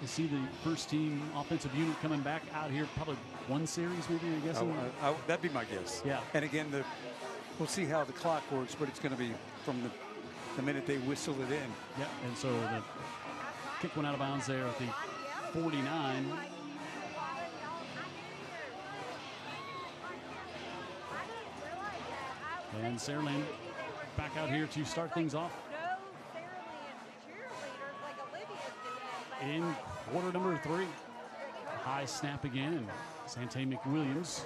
You see the first team offensive unit coming back out here, probably one series maybe, I guess. That'd be my guess. Yeah. And again, we'll see how the clock works, but it's going to be from the minute they whistle it in. Yeah, and so the kick went out of bounds there at the 49. And Saraland back out here to start things off. In quarter number 3. High snap again, and Sante McWilliams.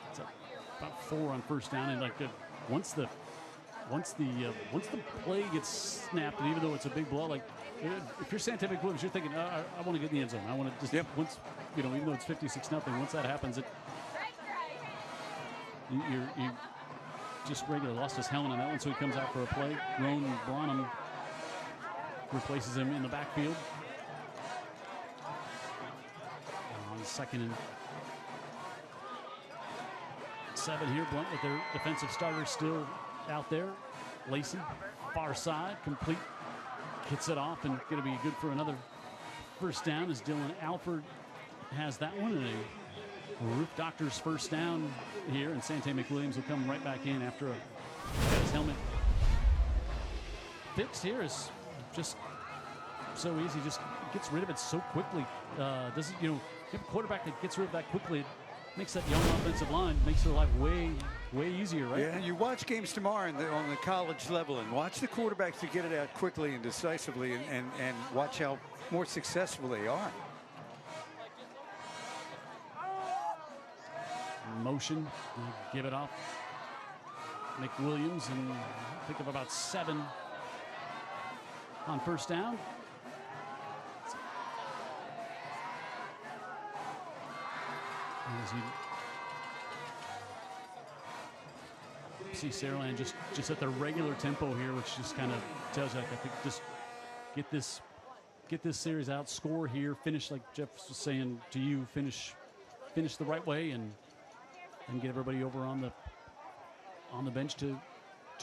It's about 4 on first down, and once the play gets snapped, and even though it's a big blow, if you're Sante McWilliams, you're thinking, I want to get in the end zone. I want to just once, even though it's 56-0, once that happens, you just regular lost his helmet on that one, so he comes out for a play. Roan Branham replaces him in the backfield. On 2nd and 7 here. Blount with their defensive starters still out there. Lacy, far side, complete. Gets it off and going to be good for another first down as Dylan Alford has that one. And a Roof Doctor's first down here. And Sante McWilliams will come right back in after his helmet fixed here. Is just so easy, just gets rid of it so quickly. You have a quarterback that gets rid of that quickly. It makes that young offensive line, makes their life way way easier, right? Yeah, you watch games tomorrow on the college level and watch the quarterbacks to get it out quickly and decisively and watch how more successful they are. Motion, give it off. Nick Williams and pick up about 7 on first down. As you see Saraland just at their regular tempo here, which just kind of tells you, like, I think just get this series out, score here, finish like Jeff was saying to you, finish the right way, and get everybody over on the bench to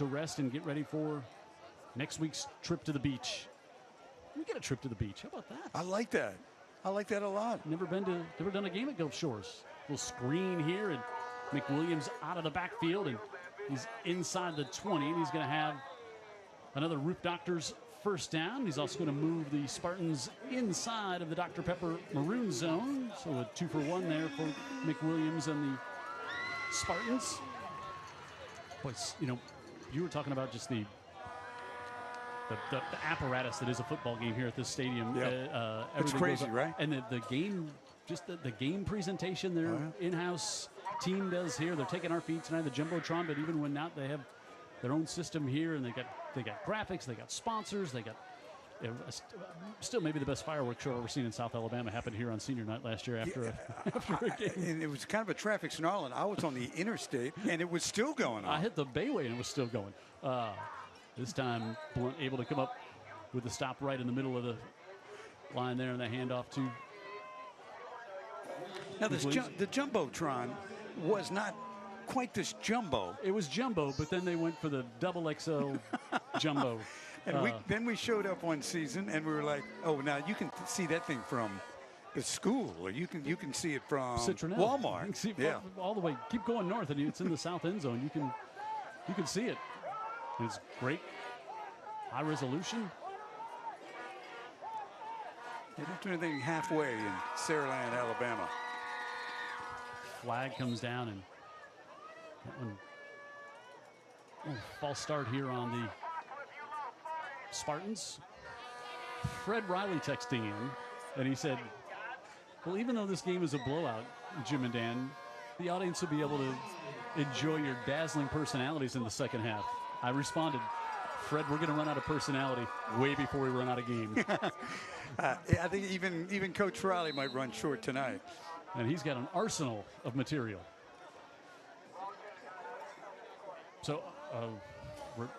rest and get ready for next week's trip to the beach. We get a trip to the beach. How about that? I like that. I like that a lot. Never done a game at Gulf Shores. Little screen here, and McWilliams out of the backfield, and he's inside the 20, and he's going to have another Roof Doctors first down. He's also going to move the Spartans inside of the Dr. Pepper maroon zone. So a 2-for-1 there for McWilliams and the Spartans. But, you know, you were talking about just the apparatus that is a football game here at this stadium. Yep. It's crazy, right? And the game, just the game presentation their in-house team does here. They're taking our feet tonight, the Jumbotron, but even when not, they have their own system here, and they got graphics, they got sponsors, they got still maybe the best fireworks show I've ever seen in South Alabama happened here on senior night last year after a game. And it was kind of a traffic snarl, and I was on the interstate, and it was still going on. I hit the Bayway, and it was still going. This time, Blount able to come up with the stop right in the middle of the line there, and the handoff to. Now, the Jumbotron was not quite this jumbo. It was jumbo, but then they went for the double XL jumbo. And then we showed up one season, and we were like, "Oh, now you can see that thing from the school, or you can see it from Citronelle. Walmart." You can see yeah, all the way. Keep going north, and it's in the south end zone. You can see it. It's great, high resolution. They don't do anything halfway in Saraland, Alabama. Flag comes down, and that one, false start here on the Spartans. Fred Riley texting in, and he said, well, even though this game is a blowout, Jim and Dan, the audience will be able to enjoy your dazzling personalities in the second half. I responded, Fred, we're going to run out of personality way before we run out of games. I think even Coach Riley might run short tonight. And he's got an arsenal of material. So we'll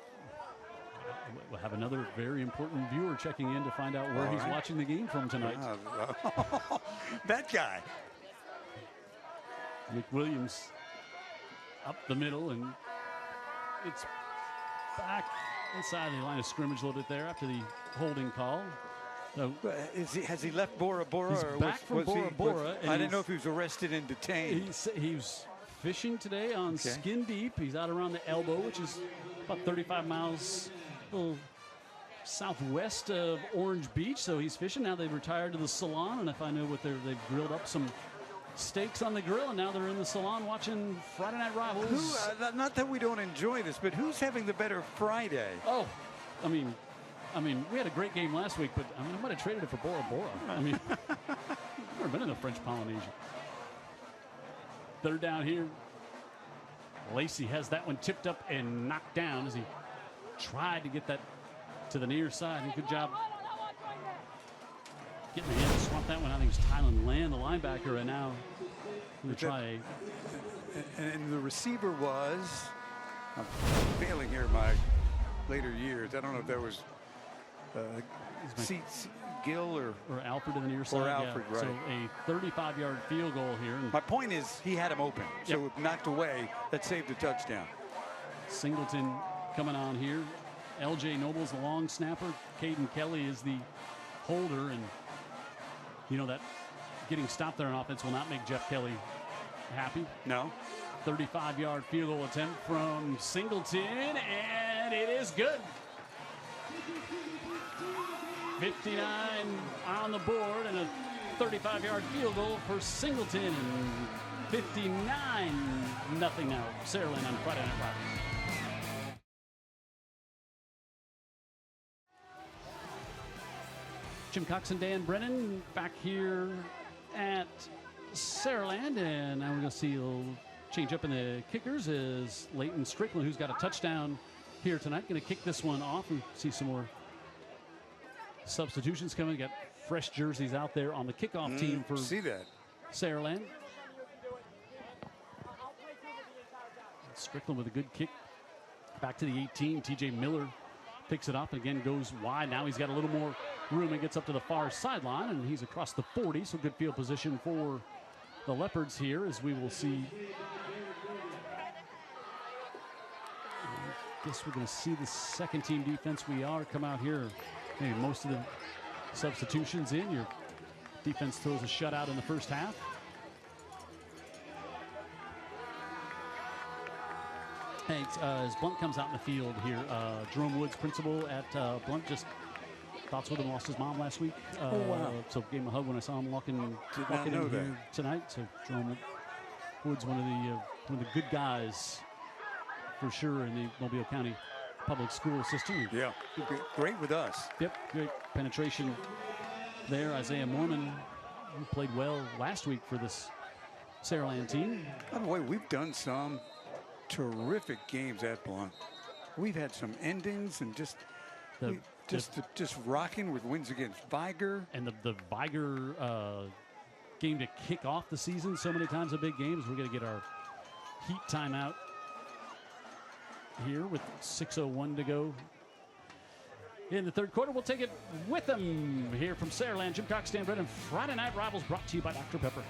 have another very important viewer checking in to find out where he's watching the game from tonight. That guy. McWilliams up the middle, and it's back inside the line of scrimmage a little bit there after the holding call. So has he left Bora Bora? He's back from Bora Bora. I didn't know if he was arrested and detained. He was fishing today on Skin Deep. He's out around the elbow, which is about 35 miles southwest of Orange Beach. So he's fishing. Now they've retired to the salon, and if I know what they've grilled up some steaks on the grill, and now they're in the salon watching Friday Night Rivals. Not that we don't enjoy this, but who's having the better Friday? Oh, I mean, we had a great game last week, but I might have traded it for Bora Bora. I've never been in the French Polynesia. Third down here. Lacy has that one tipped up and knocked down as he tried to get that to the near side. And good job getting the hand to swap that one. I think it was Tylen Land, the linebacker, and now going to try. And the receiver was, I'm failing here in my later years. I don't know if that was Gill or Alfred to the near side. Or Alfred, yeah. right. So a 35-yard field goal here. My point is he had him open. So it knocked away. That saved a touchdown. Singleton coming on here. L.J. Noble's the long snapper. Caden Kelly is the holder. And, you know, that getting stopped there on offense will not make Jeff Kelly happy. No. 35-yard field goal attempt from Singleton, and it is good. 59 on the board and a 35-yard field goal for Singleton. And 59-0 now. Saraland on Friday Night Rivals. Jim Cox and Dan Brennan back here at Saraland, and now we're going to see a little change up in the kickers is Leighton Strickland, who's got a touchdown here tonight. Going to kick this one off. We see some more substitutions coming. Got fresh jerseys out there on the kickoff team for Saraland. Strickland with a good kick back to the 18. TJ Miller picks it up and again goes wide. Now he's got a little more room and gets up to the far sideline, and he's across the 40, so good field position for the Leopards here, as we will see. I guess we're going to see the second team defense. We are come out here. Maybe most of the substitutions in. Your defense throws a shutout in the first half. Hey, as Blount comes out in the field here, Jerome Woods, principal at Blount, just thoughts with him. Lost his mom last week. Wow. So gave him a hug when I saw him walking in here tonight. So Jerome Woods, one of the good guys for sure in the Mobile County public school system. Yeah, great with us. Yep, great penetration there. Isaiah Mormon, who played well last week for this Saraland team. By the way, we've done some terrific games at Blount. We've had some endings and just rocking with wins against Viger. And the Viger game to kick off the season so many times in big games. We're going to get our heat timeout here with 6:01 to go in the third quarter. We'll take it with them here from Saraland. Jim Cox, Dan Brennan, Friday Night Rivals, brought to you by Dr. Pepper.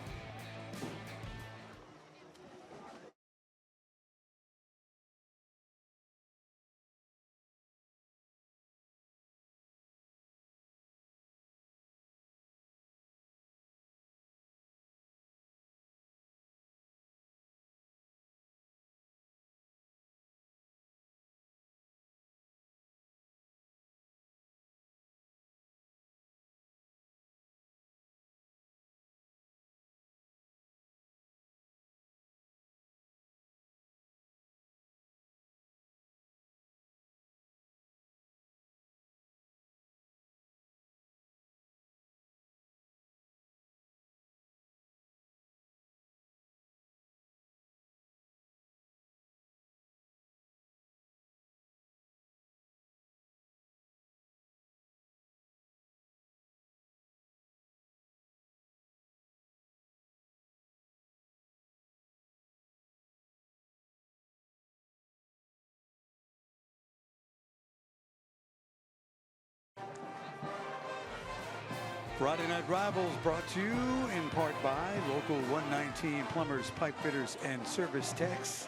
Friday Night Rivals brought to you in part by Local 119 Plumbers, Pipe Fitters, and Service Techs.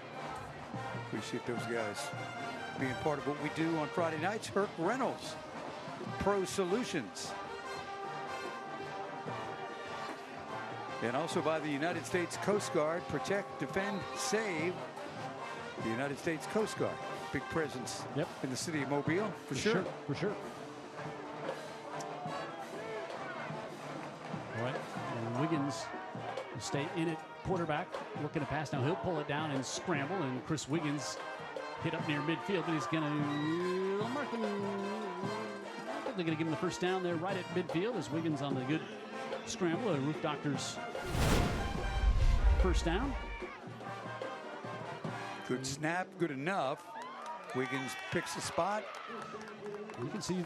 Appreciate those guys being part of what we do on Friday nights. Herc Reynolds, Pro Solutions. And also by the United States Coast Guard, Protect, Defend, Save. The United States Coast Guard, big presence in the city of Mobile, for sure. For sure. All right, and Wiggins will stay in at quarterback, looking to pass. Now he'll pull it down and scramble, and Chris Wiggins hit up near midfield, but he's going to mark him. I think they're going to give him the first down there right at midfield as Wiggins on the good scramble. Roof Doctors first down. Good snap, good enough. Wiggins picks a spot. You can see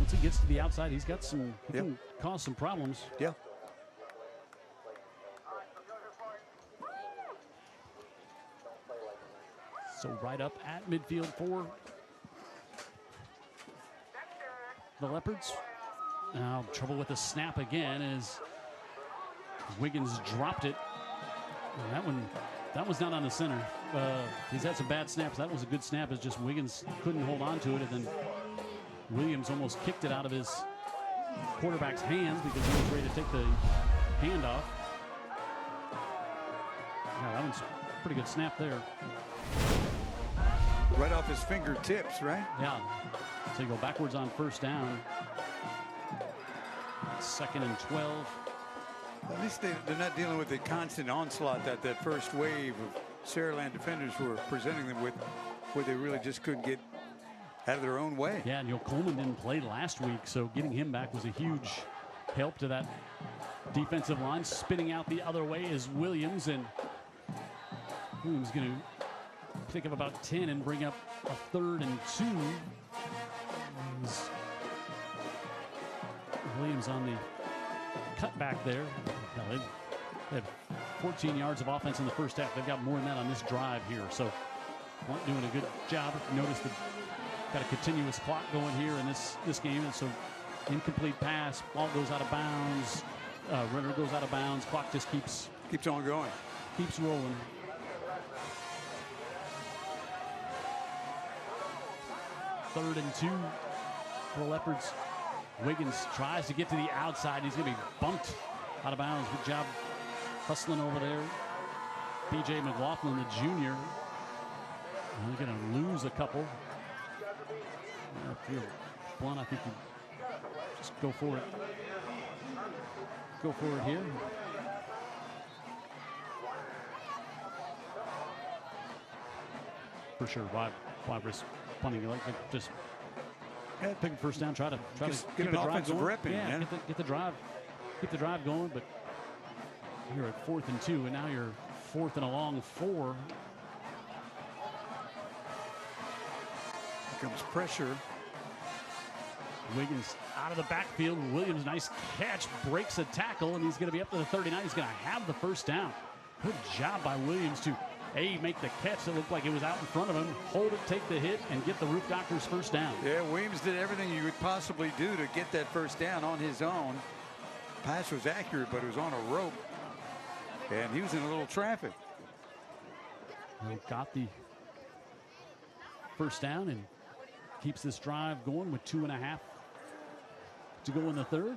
once he gets to the outside, he's got some, he can cause some problems. Yeah. So right up at midfield for the Leopards. Now trouble with the snap again as Wiggins dropped it. And that was not on the center. He's had some bad snaps. That was a good snap. It's just Wiggins couldn't hold on to it, and then Williams almost kicked it out of his quarterback's hands because he was ready to take the handoff. Yeah, that one's a pretty good snap there. Right off his fingertips, right? Yeah. So you go backwards on first down. 2nd and 12. At least they're not dealing with the constant onslaught that first wave of Saraland defenders were presenting them with, where they really just couldn't get out of their own way. Yeah, and Coleman didn't play last week, so getting him back was a huge help to that defensive line. Spinning out the other way is Williams, and Williams going to pick up about 10 and bring up a 3rd and 2. Williams on the cutback there. They have 14 yards of offense in the first half. They've got more than that on this drive here. So Blount doing a good job. Notice that got a continuous clock going here in this game. And so incomplete pass, ball goes out of bounds. Runner goes out of bounds. Clock just keeps on going. Keeps rolling. Third and 2 for the Leopards. Wiggins tries to get to the outside. He's going to be bumped out of bounds. Good job hustling over there. B.J. McLaughlin, the junior. And they're going to lose a couple. If you're Blount, I think you just go for it. Go for it here. For sure. Why risk punting? Like just pick a first down. Try to get an offensive rep in. Yeah, get the drive. Keep the drive going. But you're at 4th and 2, and now you're 4th and a long 4. Here comes pressure. Wiggins out of the backfield. Williams, nice catch, breaks a tackle, and he's going to be up to the 39. He's going to have the first down. Good job by Williams to make the catch that looked like it was out in front of him, hold it, take the hit, and get the Roof Doctors first down. Yeah, Williams did everything you could possibly do to get that first down on his own. Pass was accurate, but it was on a rope, and he was in a little traffic. He got the first down and keeps this drive going with 2.5 to go in the third.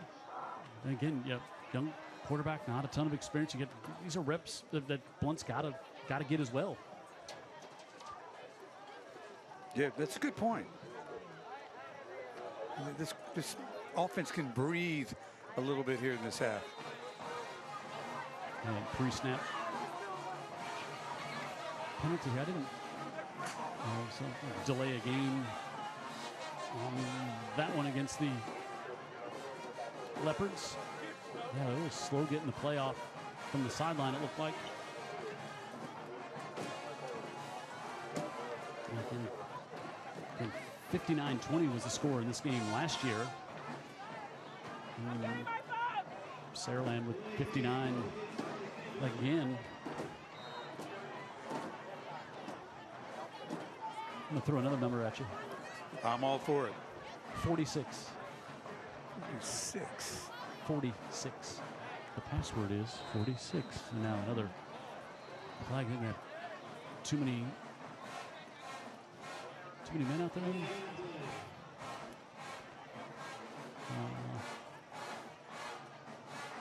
And again, young quarterback, not a ton of experience. You get these are reps that Blount's got to get as well. Yeah, that's a good point. This offense can breathe a little bit here in this half. And pre-snap penalty. I didn't delay a game on that one against the Leopards. Yeah, it was slow getting the play off from the sideline, it looked like. 59-20 was the score in this game last year. Saraland with 59 again. I'm going to throw another number at you. I'm all for it. 46. 46. 46. The password is 46. And now another flag. They're going to have too many men out there.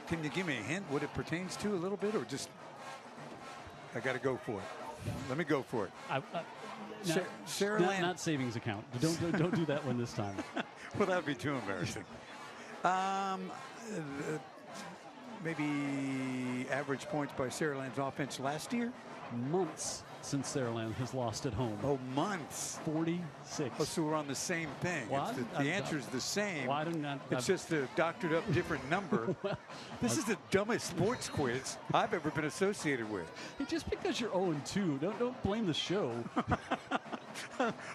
Can you give me a hint what it pertains to a little bit, or just I got to go for it? Let me go for it. Saraland, not savings account. Don't do that one this time. Well, that would be too embarrassing. Maybe average points by Saraland's offense last year. Months since Saraland has lost at home. Oh, months. 46. Oh, so we're on the same thing. Well, the answer is the same. Well, it's just a doctored up different number. Well, this is the dumbest sports quiz I've ever been associated with. Hey, just because you're 0-2, don't blame the show.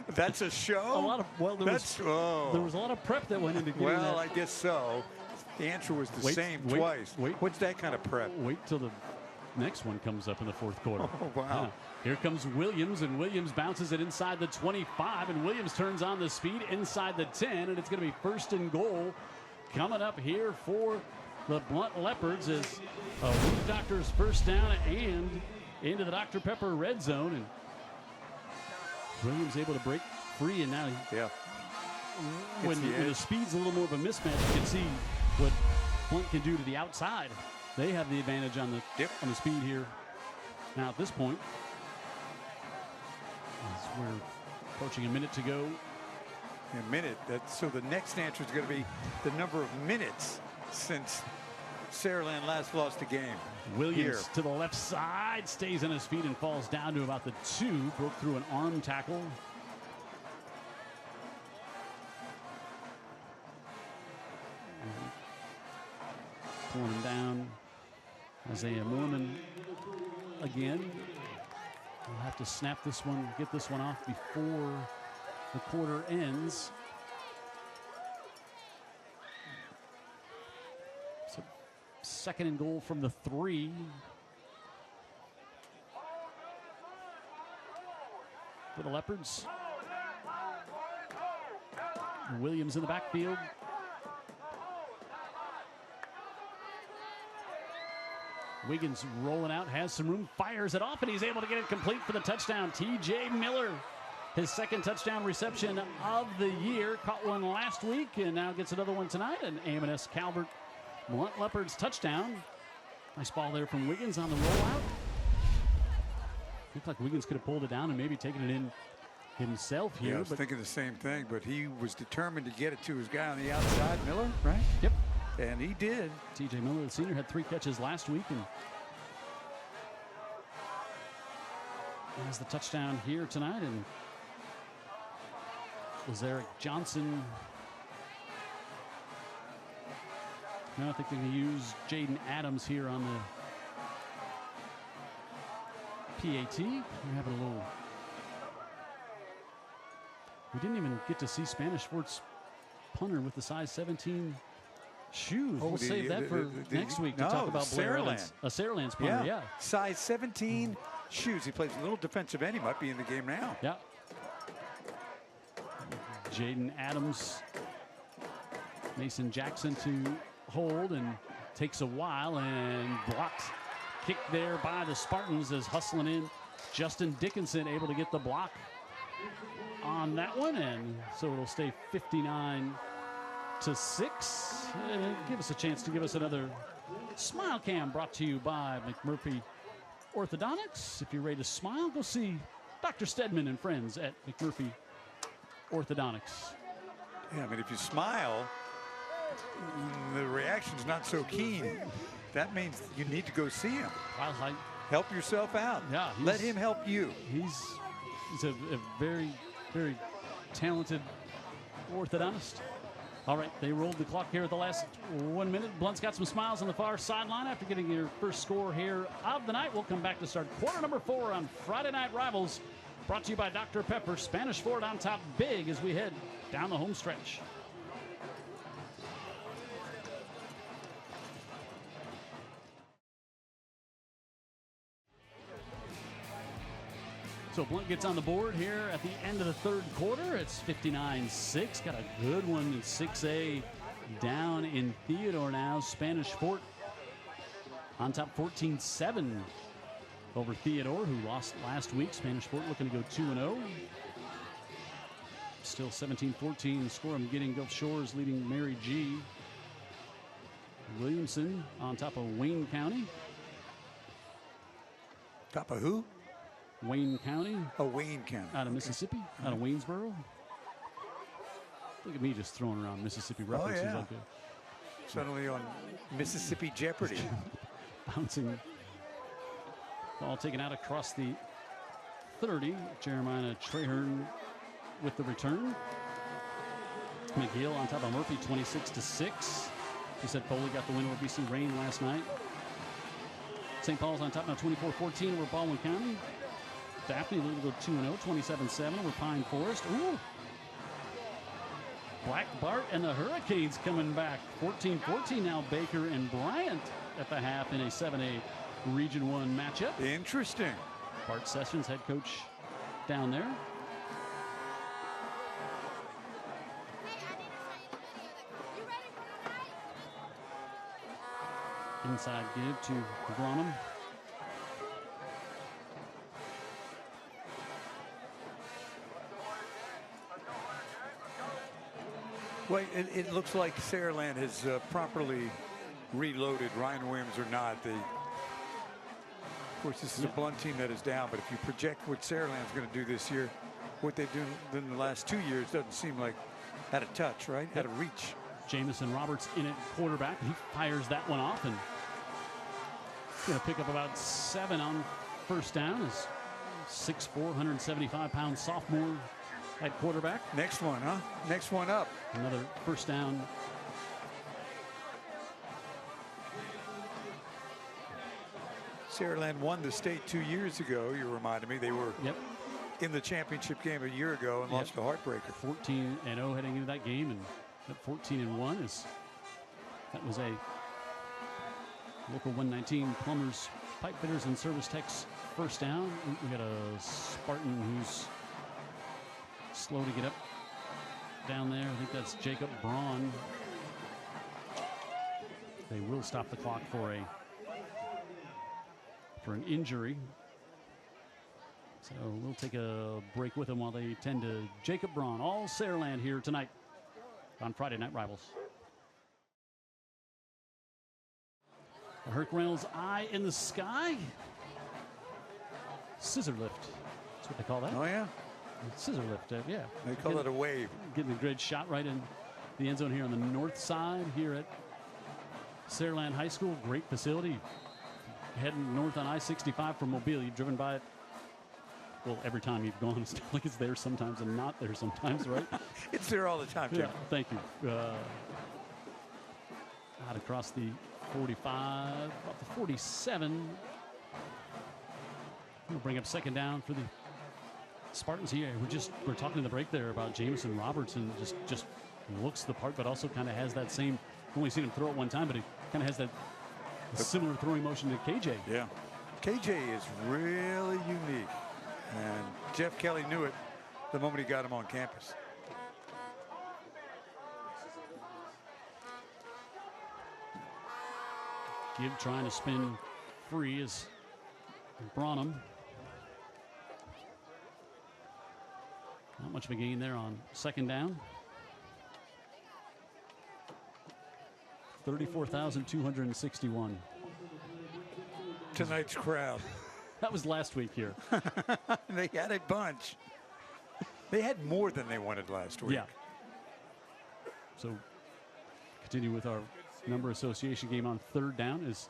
That's a show? There was a lot of prep that went into getting that. Well, I guess so. The answer was the same twice. What's that kind of prep? Wait till the next one comes up in the fourth quarter. Oh, wow. Yeah. Here comes Williams, and Williams bounces it inside the 25, and Williams turns on the speed inside the 10, and it's going to be 1st and goal coming up here for the Blount Leopards as Roof Doctors first down and into the Dr. Pepper red zone, and Williams able to break free, and now when the speed's a little more of a mismatch, you can see what Blount can do to the outside. They have the advantage on the speed here. Now at this point, as we're approaching a minute to go. A minute. So the next answer is going to be the number of minutes since Saraland last lost a game. Williams to the left side, stays on his feet and falls down to about the 2. Broke through an arm tackle. Pulling him down. Isaiah Mormon again. We'll have to snap this one, get this one off before the quarter ends. So 2nd and goal from the 3. For the Leopards. Williams in the backfield. Wiggins rolling out, has some room, fires it off, and he's able to get it complete for the touchdown. T.J. Miller, his 2nd touchdown reception of the year. Caught one last week and now gets another one tonight. An A&S Calvert Blount Leopards touchdown. Nice ball there from Wiggins on the rollout. Looked like Wiggins could have pulled it down and maybe taken it in himself here. Yeah, I was thinking the same thing, but he was determined to get it to his guy on the outside, Miller, right? Yep. And he did. T.J. Miller, the senior, had 3 catches last week and has the touchdown here tonight. And was Eric Johnson. No, I think they're going to use Jaden Adams here on the PAT. We're having a little. We didn't even get to see Spanish Fort's punter with the size 17 shoes. We'll save that for next week to talk about Blair Evans. A Saraland's punter, yeah. Size 17 shoes. He plays a little defensive end. He might be in the game now. Yeah. Jaden Adams, Mason Jackson to hold, and takes a while, and blocked. Kicked there by the Spartans as hustling in. Justin Dickinson able to get the block on that one, and so it'll stay 59-6. Give us a chance to give us another Smile Cam, brought to you by McMurphy Orthodontics. If you're ready to smile, go see Dr. Stedman and friends at McMurphy Orthodontics. Yeah, I mean, if you smile, the reaction's not so keen. That means you need to go see him. Help yourself out. Yeah, let him help you. He's a very, very talented orthodontist. All right, they rolled the clock here at the last 1 minute. Blount's got some smiles on the far sideline after getting their first score here of the night. We'll come back to start quarter number 4 on Friday Night Rivals. Brought to you by Dr. Pepper. Spanish Fort on top big as we head down the home stretch. So Blount gets on the board here at the end of the 3rd quarter. It's 59-6. Got a good one in 6A down in Theodore now. Spanish Fort on top 14-7 over Theodore, who lost last week. Spanish Fort looking to go 2-0. Still 17-14 score. I'm getting Gulf Shores leading Mary G. Williamson on top of Wayne County. Top of who? Wayne County. Oh, Wayne County. Out of Mississippi, out of Waynesboro. Look at me just throwing around Mississippi references. Oh, yeah. Like Suddenly on Mississippi Jeopardy. Bouncing. Ball taken out across the 30. Jeremiah Trahern with the return. McGill on top of Murphy, 26-6. He said Foley got the win over BC Rain last night. St. Paul's on top now, 24-14 over Baldwin County. Daphne looking to go 2-0, 27-7 over Pine Forest. Ooh. Black Bart and the Hurricanes coming back. 14-14 now. Baker and Bryant at the half in a 7A Region 1 matchup. Interesting. Bart Sessions, head coach down there. Inside give to Gronum. Well, it looks like Saraland has properly reloaded. Ryan Williams or not. Of course, this is a Blount team that is down, but if you project what Saraland's going to do this year, what they've done in the last 2 years doesn't seem like out of touch, right? Out of reach. Jamison Roberts in at quarterback. He fires that one off and going to pick up about 7 on first down. Is 6'4", 175-pound sophomore at quarterback. Next one, huh? Next one up. Another first down. Saraland won the state 2 years ago. You reminded me they were in the championship game a year ago and lost a heartbreaker. 14-0 heading into that game, and at 14-1 is that was a local 119 plumbers, pipe fitters, and service techs first down. We got a Spartan who's slow to get up down there. I think that's Jacob Braun. They will stop the clock for an injury. So we'll take a break with them while they tend to Jacob Braun. All Saraland here tonight on Friday Night Rivals. Herc Reynolds' eye in the sky. Scissor lift. That's what they call that. Oh, yeah. Scissor lift, yeah. They call it a wave. Getting a great shot right in the end zone here on the north side here at Saraland High School. Great facility. Heading north on I-65 from Mobile. You've driven by it, well, every time you've gone. It's not like it's there sometimes and not there sometimes, right? It's there all the time, Tim. Yeah, thank you. Out across the 45, about the 47. We'll bring up second down for the Spartans here. We're talking in the break there about Jamison Roberts, and just looks the part, but also kind of has that same. Only seen him throw it one time, but he kind of has that similar throwing motion to KJ. Yeah, KJ is really unique, and Jeff Kelly knew it the moment he got him on campus. Gibb trying to spin free is Branham. Not much of a gain there on second down. 34,261. Tonight's crowd. That was last week here. They had a bunch. They had more than they wanted last week. Yeah. So continue with our number association game on third down as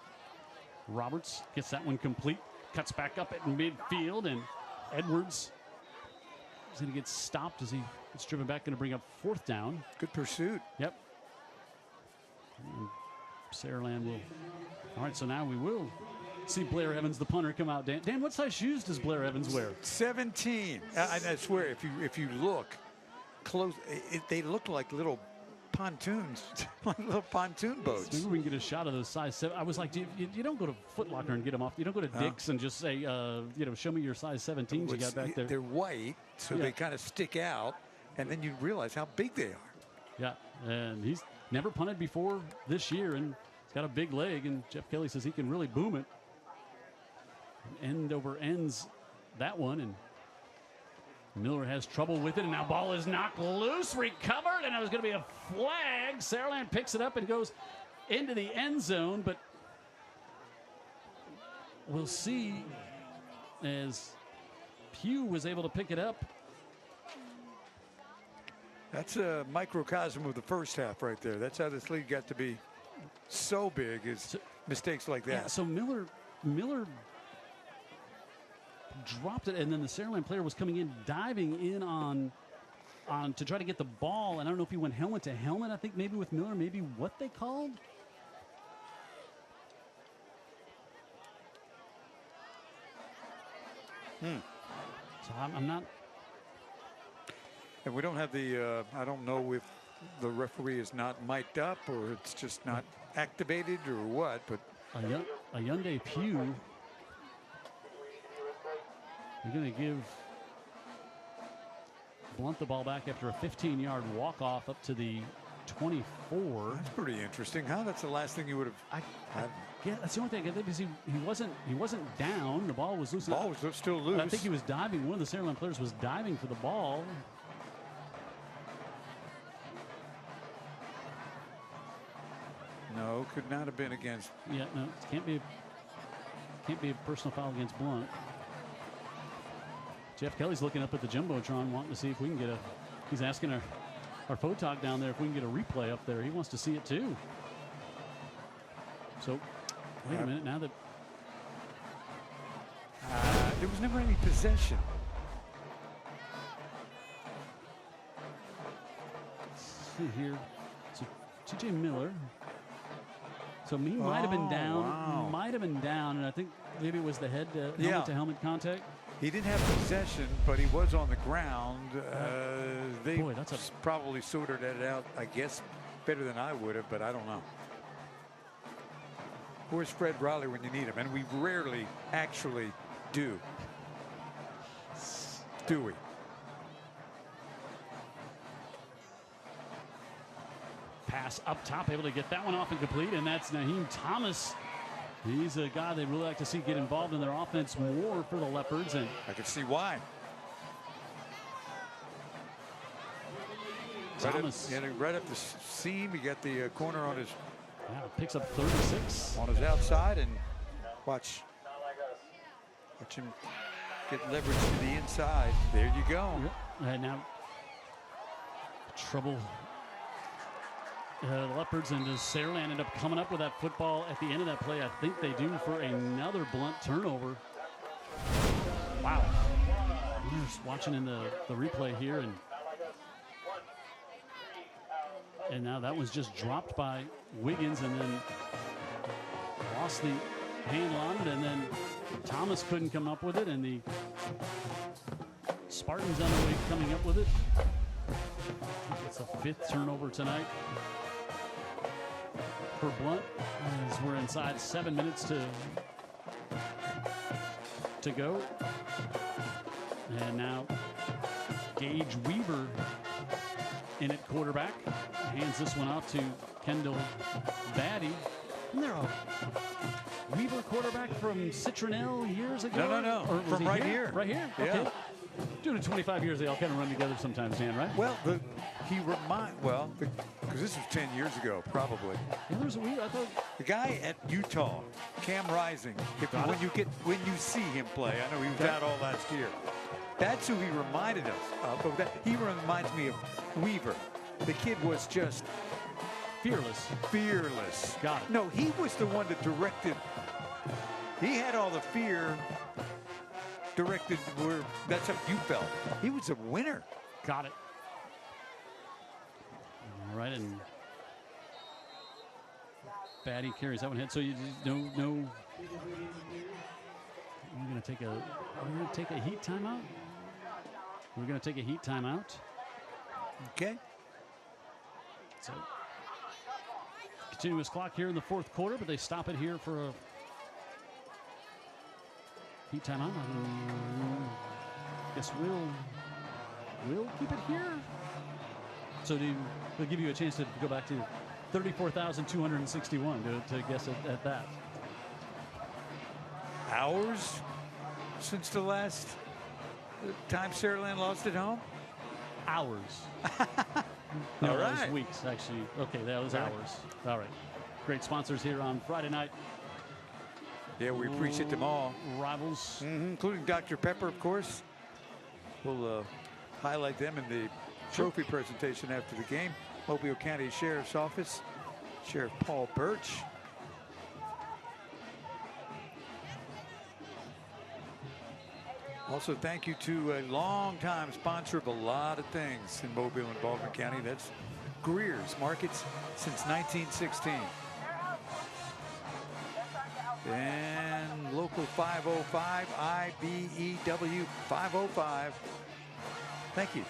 Roberts gets that one complete, cuts back up at midfield, and Edwards is going to get stopped as he gets driven back, going to bring up fourth down. Good pursuit. Yep. And Saraland will. All right, so now we will see Blair Evans, the punter, come out. Dan, what size shoes does Blair Evans wear? 17. I swear, if you look close, they look like little pontoons, like little pontoon boats. Maybe we can get a shot of those size 7. I was like, you don't go to Foot Locker and get them off. You don't go to Dick's and just say, show me your size 17s you got back there. They're white, so they kind of stick out, and then you realize how big they are. Yeah, and he's never punted before this year, and he's got a big leg, and Jeff Kelly says he can really boom it. End over ends that one, and Miller has trouble with it, and now ball is knocked loose, recovered, and it was going to be a flag. Saraland picks it up and goes into the end zone, but we'll see as Pugh was able to pick it up. That's a microcosm of the first half right there. That's how this league got to be so big, is mistakes like that. Yeah, so Miller dropped it, and then the Saraland player was coming in, diving in on to try to get the ball, and I don't know if he went helmet to helmet, I think maybe with Miller, maybe what they called. So I'm not. And we don't have the, I don't know if the referee is not mic'd up or it's just not activated or what, but. A Hyundai Pugh. They're going to give Blount the ball back after a 15-yard walk-off up to the 24. That's pretty interesting, huh? That's the last thing you would have. Yeah, that's the only thing. I think because he wasn't down. The ball was loose. The ball was still loose. I think he was diving. One of the Saraland players was diving for the ball. No, could not have been against. Yeah, no, it can't be a personal foul against Blount. Jeff Kelly's looking up at the Jumbotron, wanting to see if we can get he's asking our photog down there, if we can get a replay up there, he wants to see it too. So, wait a minute, now that there was never any possession. Let's see here. So TJ Miller. So he might have been down. Wow. Might have been down, and I think maybe it was the head helmet to helmet contact. He didn't have possession, but he was on the ground. They Boy, that's probably sorted it out, I guess, better than I would have, but I don't know. Where's Fred Riley when you need him? And we rarely actually do. Do we? Pass up top, able to get that one off and complete, and that's Naheem Thomas. He's a guy they really like to see get involved in their offense more for the Leopards, and I can see why. Thomas right up the seam. He got the corner on his. Yeah, picks up 36 on his outside, and watch him get leverage to the inside. There you go. And now trouble. The Leopards, and does Saraland end up coming up with that football at the end of that play? I think they do for another Blount turnover. Wow. I'm just watching in the replay here, and now that was just dropped by Wiggins, and then lost the handle on it, and then Thomas couldn't come up with it, and the Spartans on the way coming up with it. It's a 5th turnover tonight for Blount, as we're inside 7 minutes to go. And now Gage Weaver in at quarterback. Hands this one off to Kendall Batty. Isn't there a Weaver quarterback from Citronelle years ago? No. Or from right here. Right here? Yeah. Okay. Doing it 25 years, they all kind of run together sometimes, Dan, right? Well, because this was 10 years ago, probably. There's a Weaver, I thought. The guy at Utah, Cam Rising, when you see him play, I know he was out all last year. That's who he reminded us of. He reminds me of Weaver. The kid was just fearless. Got it. No, he was the one that directed. He had all the fear directed where that's how you felt. He was a winner. Got it. All right, and Batty carries that one ahead. So you no. We're going to take a heat timeout. We're going to take a heat timeout. Okay. So continuous clock here in the 4th quarter, but they stop it here for a heat timeout. Guess we'll keep it here. So they'll give you a chance to go back to 34,261 to guess at that. Hours since the last time Saraland lost at home? Hours. No, all that was right. weeks, actually. Okay, that was hours. All right. Great sponsors here on Friday night. Yeah, we appreciate them all. Rivals. Including Dr. Pepper, of course. We'll highlight them in the trophy presentation after the game. Mobile County Sheriff's Office, Sheriff Paul Birch. Also, thank you to a longtime sponsor of a lot of things in Mobile and Baldwin County. That's Greer's Markets since 1916. And local 505, IBEW 505. Thank you.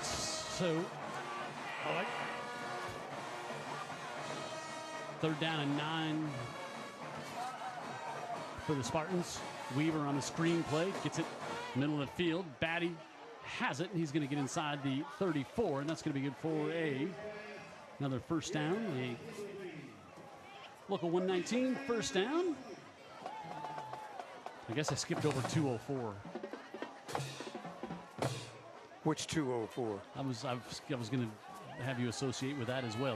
So, all right. 3rd down and 9 for the Spartans. Weaver on the screen play, gets it middle of the field. Batty has it, and he's going to get inside the 34, and that's going to be good for another first down. A local 119 first down. I guess I skipped over 204. Which 204? I was going to have you associate with that as well.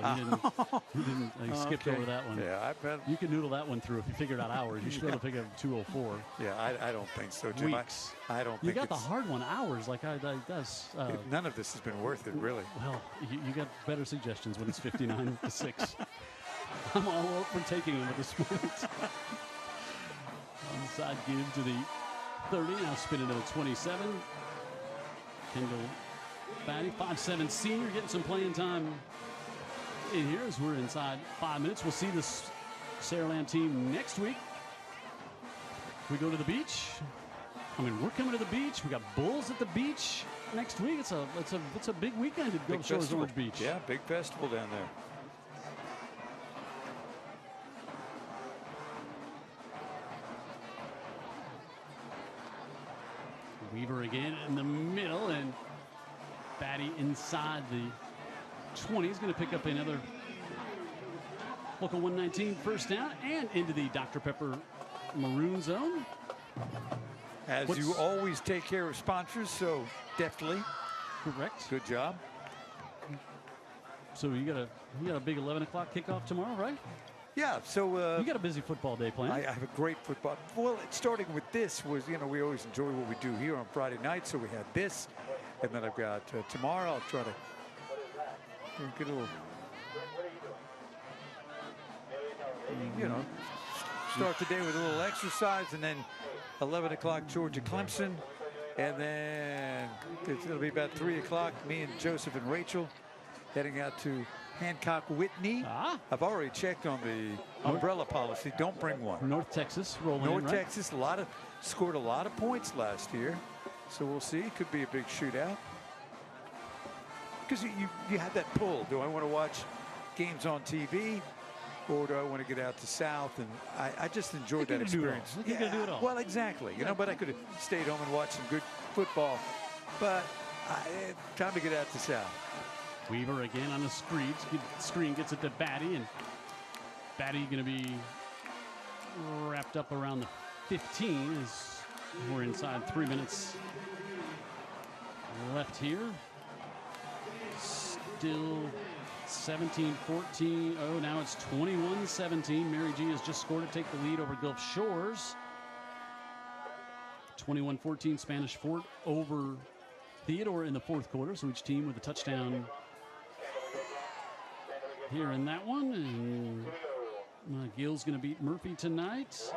You didn't skip over that one. Yeah, I bet. You can noodle that one through if you figured out hours. You should be able to pick up 2:04. Yeah, I don't think so, Jim. Weeks. I don't think you got the hard one, hours. Like that's. None of this has been worth it, really. Well, you got better suggestions when it's 59-6. I'm all up for taking them at this point. Onside give to the 30. Now spin into the 27. Kendall Batty, 5'7" senior, getting some playing time in here as we're inside 5 minutes. We'll see this Saraland team next week. We go to the beach. I mean, we're coming to the beach. We got Bulls at the beach next week. It's a big weekend at Gulf Shores Orange Beach. Yeah, big festival down there. Weaver again in the middle, and Batty inside the 20 is going to pick up another local 119 first down and into the Dr. Pepper maroon zone. As you always take care of sponsors so deftly. Correct. Good job. So you got a big 11 o'clock kickoff tomorrow, right? Yeah, so you got a busy football day planned. I have a great football. Well, starting with this was, we always enjoy what we do here on Friday night. So we had this, and then I've got tomorrow. I'll try to get a little, start the day with a little exercise, and then 11 o'clock Georgia Clemson, and then it'll be about 3 o'clock. Me and Joseph and Rachel heading out to Hancock Whitney. I've already checked on the umbrella policy. Don't bring one. North Texas rolling in, right? North Texas, scored a lot of points last year. So we'll see. It could be a big shootout. Because you have that pull. Do I want to watch games on TV? Or do I want to get out to South? And I just enjoyed that experience. You can do it all. Well, exactly. But I could have stayed home and watched some good football. But time to get out to South. Weaver again on the screen. Screen gets it to Batty, and Batty going to be wrapped up around the 15 as we're inside 3 minutes left here. Still 17-14. Oh, now it's 21-17. Mary G has just scored to take the lead over Gulf Shores. 21-14 Spanish Fort over Theodore in the fourth quarter. So each team with a touchdown here in that one. And Gill's going to beat Murphy tonight.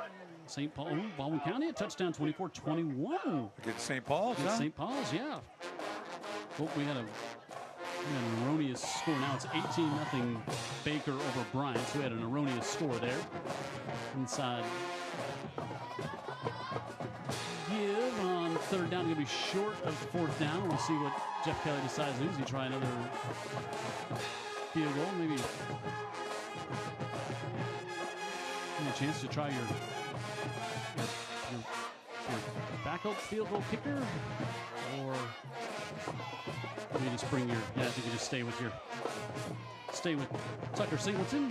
St. Paul, Baldwin County, a touchdown, 24-21. Against St. Paul's, Against St. Paul's, yeah. Oh, we had an erroneous score. Now it's 18-0 Baker over Bryant. So we had an erroneous score there. Inside. Give on third down. Going to be short of fourth down. We'll see what Jeff Kelly decides to do. Does he try another field goal? Maybe a chance to try your backup field goal kicker, or maybe just bring your. Yeah, I think you just stay with Tucker Singleton.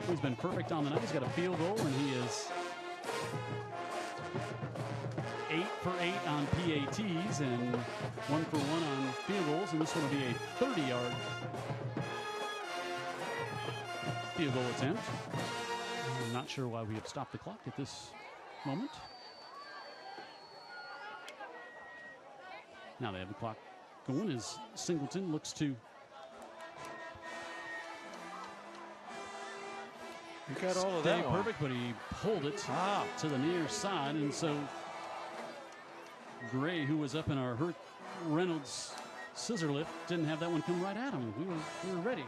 He's been perfect on the night. He's got a field goal, and he is 8 for 8 on PATs and 1 for 1 on field goals, and this one will be a 30-yard field goal attempt. I'm not sure why we have stopped the clock at this moment. Now they have the clock going as Singleton looks to. You got all of that perfect, but he pulled it to the near side, and so Gray, who was up in our Reynolds scissor lift, didn't have that one come right at him. We were ready.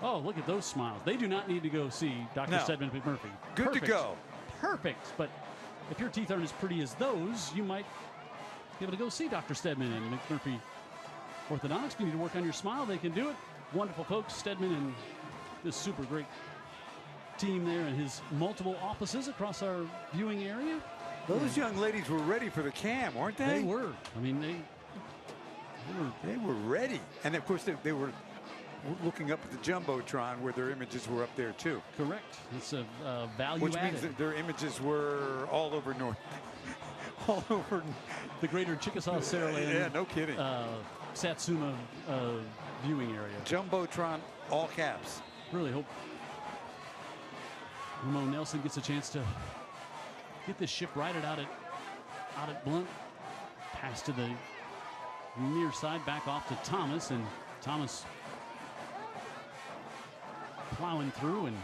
Oh, look at those smiles. They do not need to go see Dr. Stedman McMurphy. Good to go. Perfect. But if your teeth aren't as pretty as those, you might be able to go see Dr. Stedman and McMurphy Orthodontics. If you need to work on your smile, they can do it. Wonderful folks, Stedman and this super great team there and his multiple offices across our viewing area. Those young ladies were ready for the cam, weren't they? They were. I mean, they were ready. And, of course, they were looking up at the Jumbotron where their images were up there, too. Correct. It's a value Which added. means that their images were all over all over the greater Chickasaw Saraland. Yeah, no kidding. Satsuma viewing area. Jumbotron, all caps. Really hope Ramon Nelson gets a chance to get this ship righted out at Blount. Pass to the near side, back off to Thomas, and Thomas plowing through and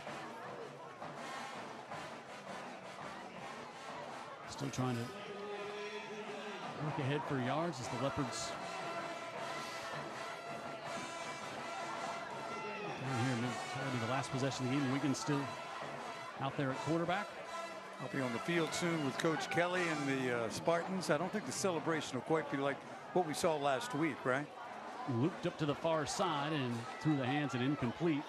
still trying to look ahead for yards as the Leopards down here. Maybe the last possession of the game. Wiggins still out there at quarterback. I'll be on the field soon with Coach Kelly and the Spartans. I don't think the celebration will quite be like what we saw last week, right? Looped up to the far side and through the hands and incomplete.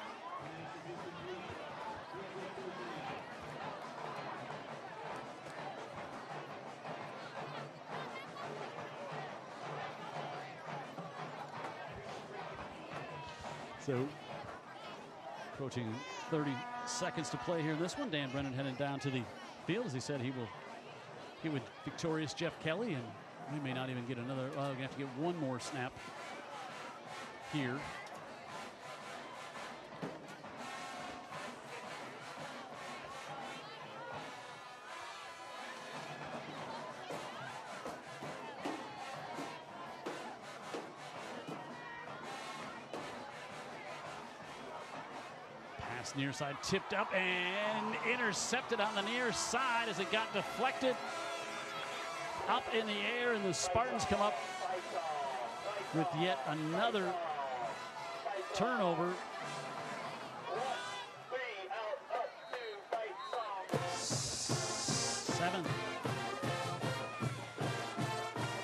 So, approaching 30 seconds to play here in this one. Dan Brennan headed down to the field. As he said, he will get with victorious Jeff Kelly, and we may not even get another. We're gonna have to get one more snap here. Near side tipped up and intercepted on the near side as it got deflected up in the air, and the Spartans come up with yet another turnover.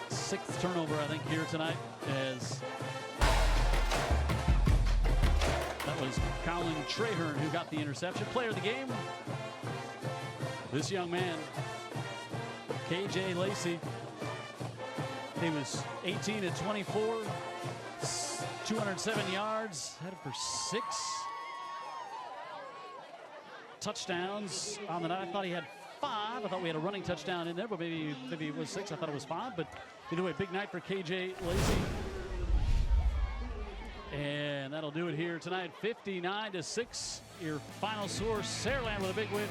Sixth turnover, I think, here tonight, as that was Colin Trahern who got the interception. Player of the game, this young man, KJ Lacy. He was 18 at 24, 207 yards, headed for 6 touchdowns on the night. I thought he had 5. I thought we had a running touchdown in there, but maybe it was 6. I thought it was 5. But either way, big night for KJ Lacy. And that'll do it here tonight. 59-6, your final score. Saraland with a big win.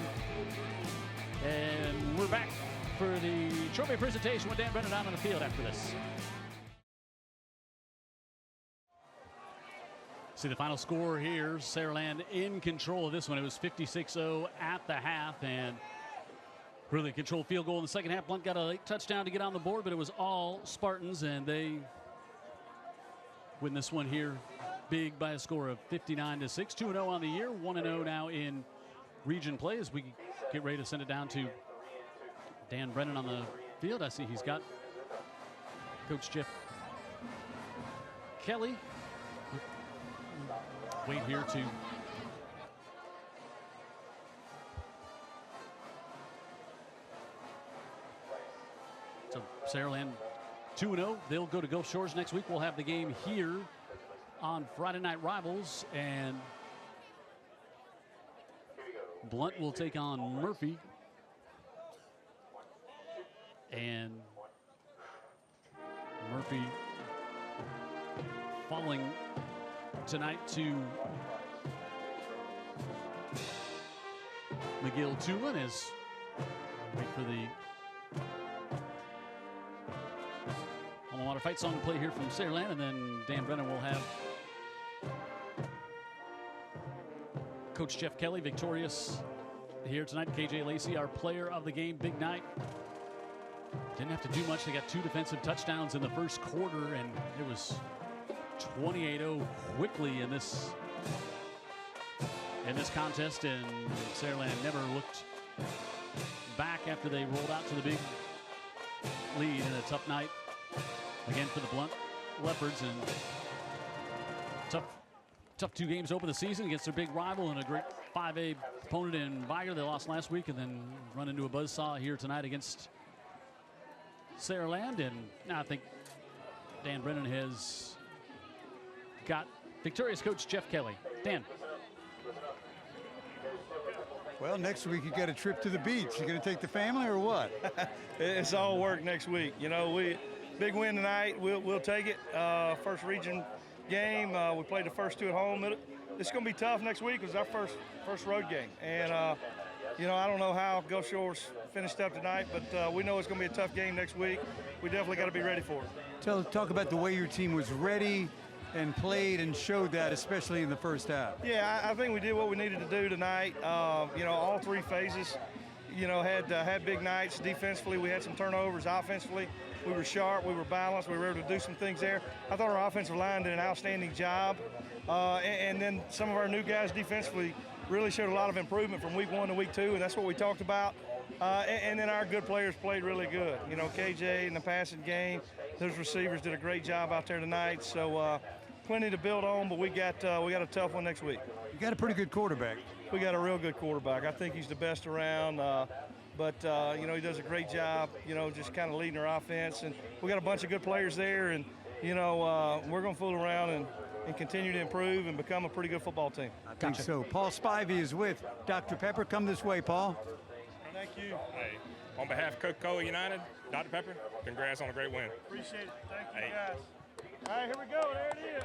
And we're back for the trophy presentation with Dan Brennan down on the field after this. See the final score here. Saraland in control of this one. It was 56-0 at the half, and really controlled field goal in the second half. Blount got a late touchdown to get on the board, but it was all Spartans, and they win this one here big by a score of 59-6. 2-0 on the year, 1-0 now in region play as we get ready to send it down to Dan Brennan on the field. I see he's got Coach Jeff Kelly. Wait here to so Saraland 2-0. They'll go to Gulf Shores next week. We'll have the game here on Friday Night Rivals, and Blount will take on Murphy. And Murphy falling tonight to McGill Tulin as wait for the Alma Mater fight song to play here from Saraland, and then Dan Brennan will have Coach Jeff Kelly victorious here tonight. KJ Lacy, our player of the game. Big night. Didn't have to do much. They got 2 defensive touchdowns in the first quarter, and it was 28-0 quickly in this contest, and Saraland never looked back after they rolled out to the big lead in a tough night again for the Blount Leopards, and tough 2 games to open the season against their big rival and a great 5A opponent in Viger. They lost last week and then run into a buzzsaw here tonight against Saraland, and now I think Dan Brennan has got victorious Coach Jeff Kelly. Dan. Well, next week you got a trip to the beach. You going to take the family or what? It's all work next week. You know, big win tonight. We'll take it. First region game. We played the first 2 at home. It's going to be tough next week. It was our first road game. And, you know, I don't know how Gulf Shores finished up tonight, but we know it's going to be a tough game next week. We definitely got to be ready for it. Talk about the way your team was ready and played and showed that, especially in the first half. Yeah, I think we did what we needed to do tonight. You know, all 3 phases, you know, had big nights. Defensively, we had some turnovers. Offensively, we were sharp, we were balanced, we were able to do some things there. I thought our offensive line did an outstanding job. And then some of our new guys defensively really showed a lot of improvement from week 1 to week 2, and that's what we talked about. And then our good players played really good. You know, KJ in the passing game, those receivers did a great job out there tonight. So plenty to build on, but we got a tough one next week. You got a pretty good quarterback. We got a real good quarterback. I think he's the best around. But you know, he does a great job, you know, just kind of leading our offense. And we got a bunch of good players there, and, you know, we're going to fool around and continue to improve and become a pretty good football team. I think so. Paul Spivey is with Dr. Pepper. Come this way, Paul. Thank you. Hey, on behalf of Coca-Cola United, Dr. Pepper, congrats on a great win. Appreciate it. Thank you, guys. All right, here we go. There it is.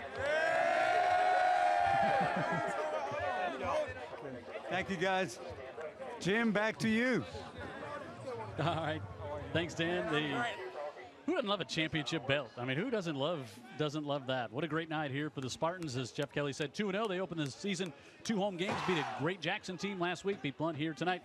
Thank you, guys. Jim, back to you. All right. Thanks, Dan. Who doesn't love a championship belt? I mean, who doesn't love that? What a great night here for the Spartans. As Jeff Kelly said, 2-0. They opened the season 2 home games, beat a great Jackson team last week, beat Blount here tonight.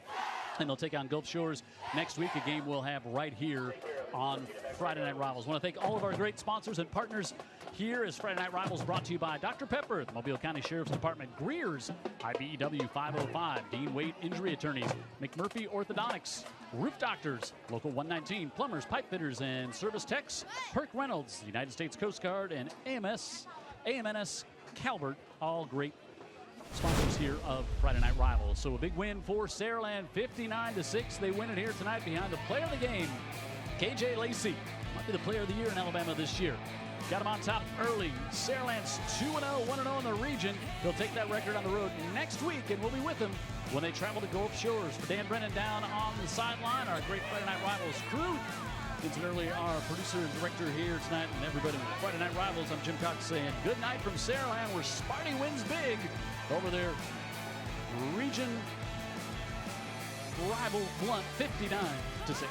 And they'll take on Gulf Shores next week, a game we'll have right here on Friday Night Rivals. I want to thank all of our great sponsors and partners here as Friday Night Rivals brought to you by Dr. Pepper, the Mobile County Sheriff's Department, Greer's, IBEW 505, Dean Waite Injury Attorneys, McMurphy Orthodontics, Roof Doctors, Local 119, Plumbers, Pipe Fitters, and Service Techs, Perk Reynolds, the United States Coast Guard, and AMNS Calvert, all great sponsors here of Friday Night Rivals. So a big win for Saraland, 59-6. They win it here tonight behind the player of the game, KJ Lacy. Might be the player of the year in Alabama this year. Got him on top early. Saraland's 2-0, 1-0 in the region. They'll take that record on the road next week, and we'll be with them when they travel to Gulf Shores. For Dan Brennan down on the sideline, our great Friday Night Rivals crew. Incidentally, our producer and director here tonight, and everybody with Friday Night Rivals, I'm Jim Cox saying good night from Saraland, where Sparty wins big over their region rival Blount, 59-6.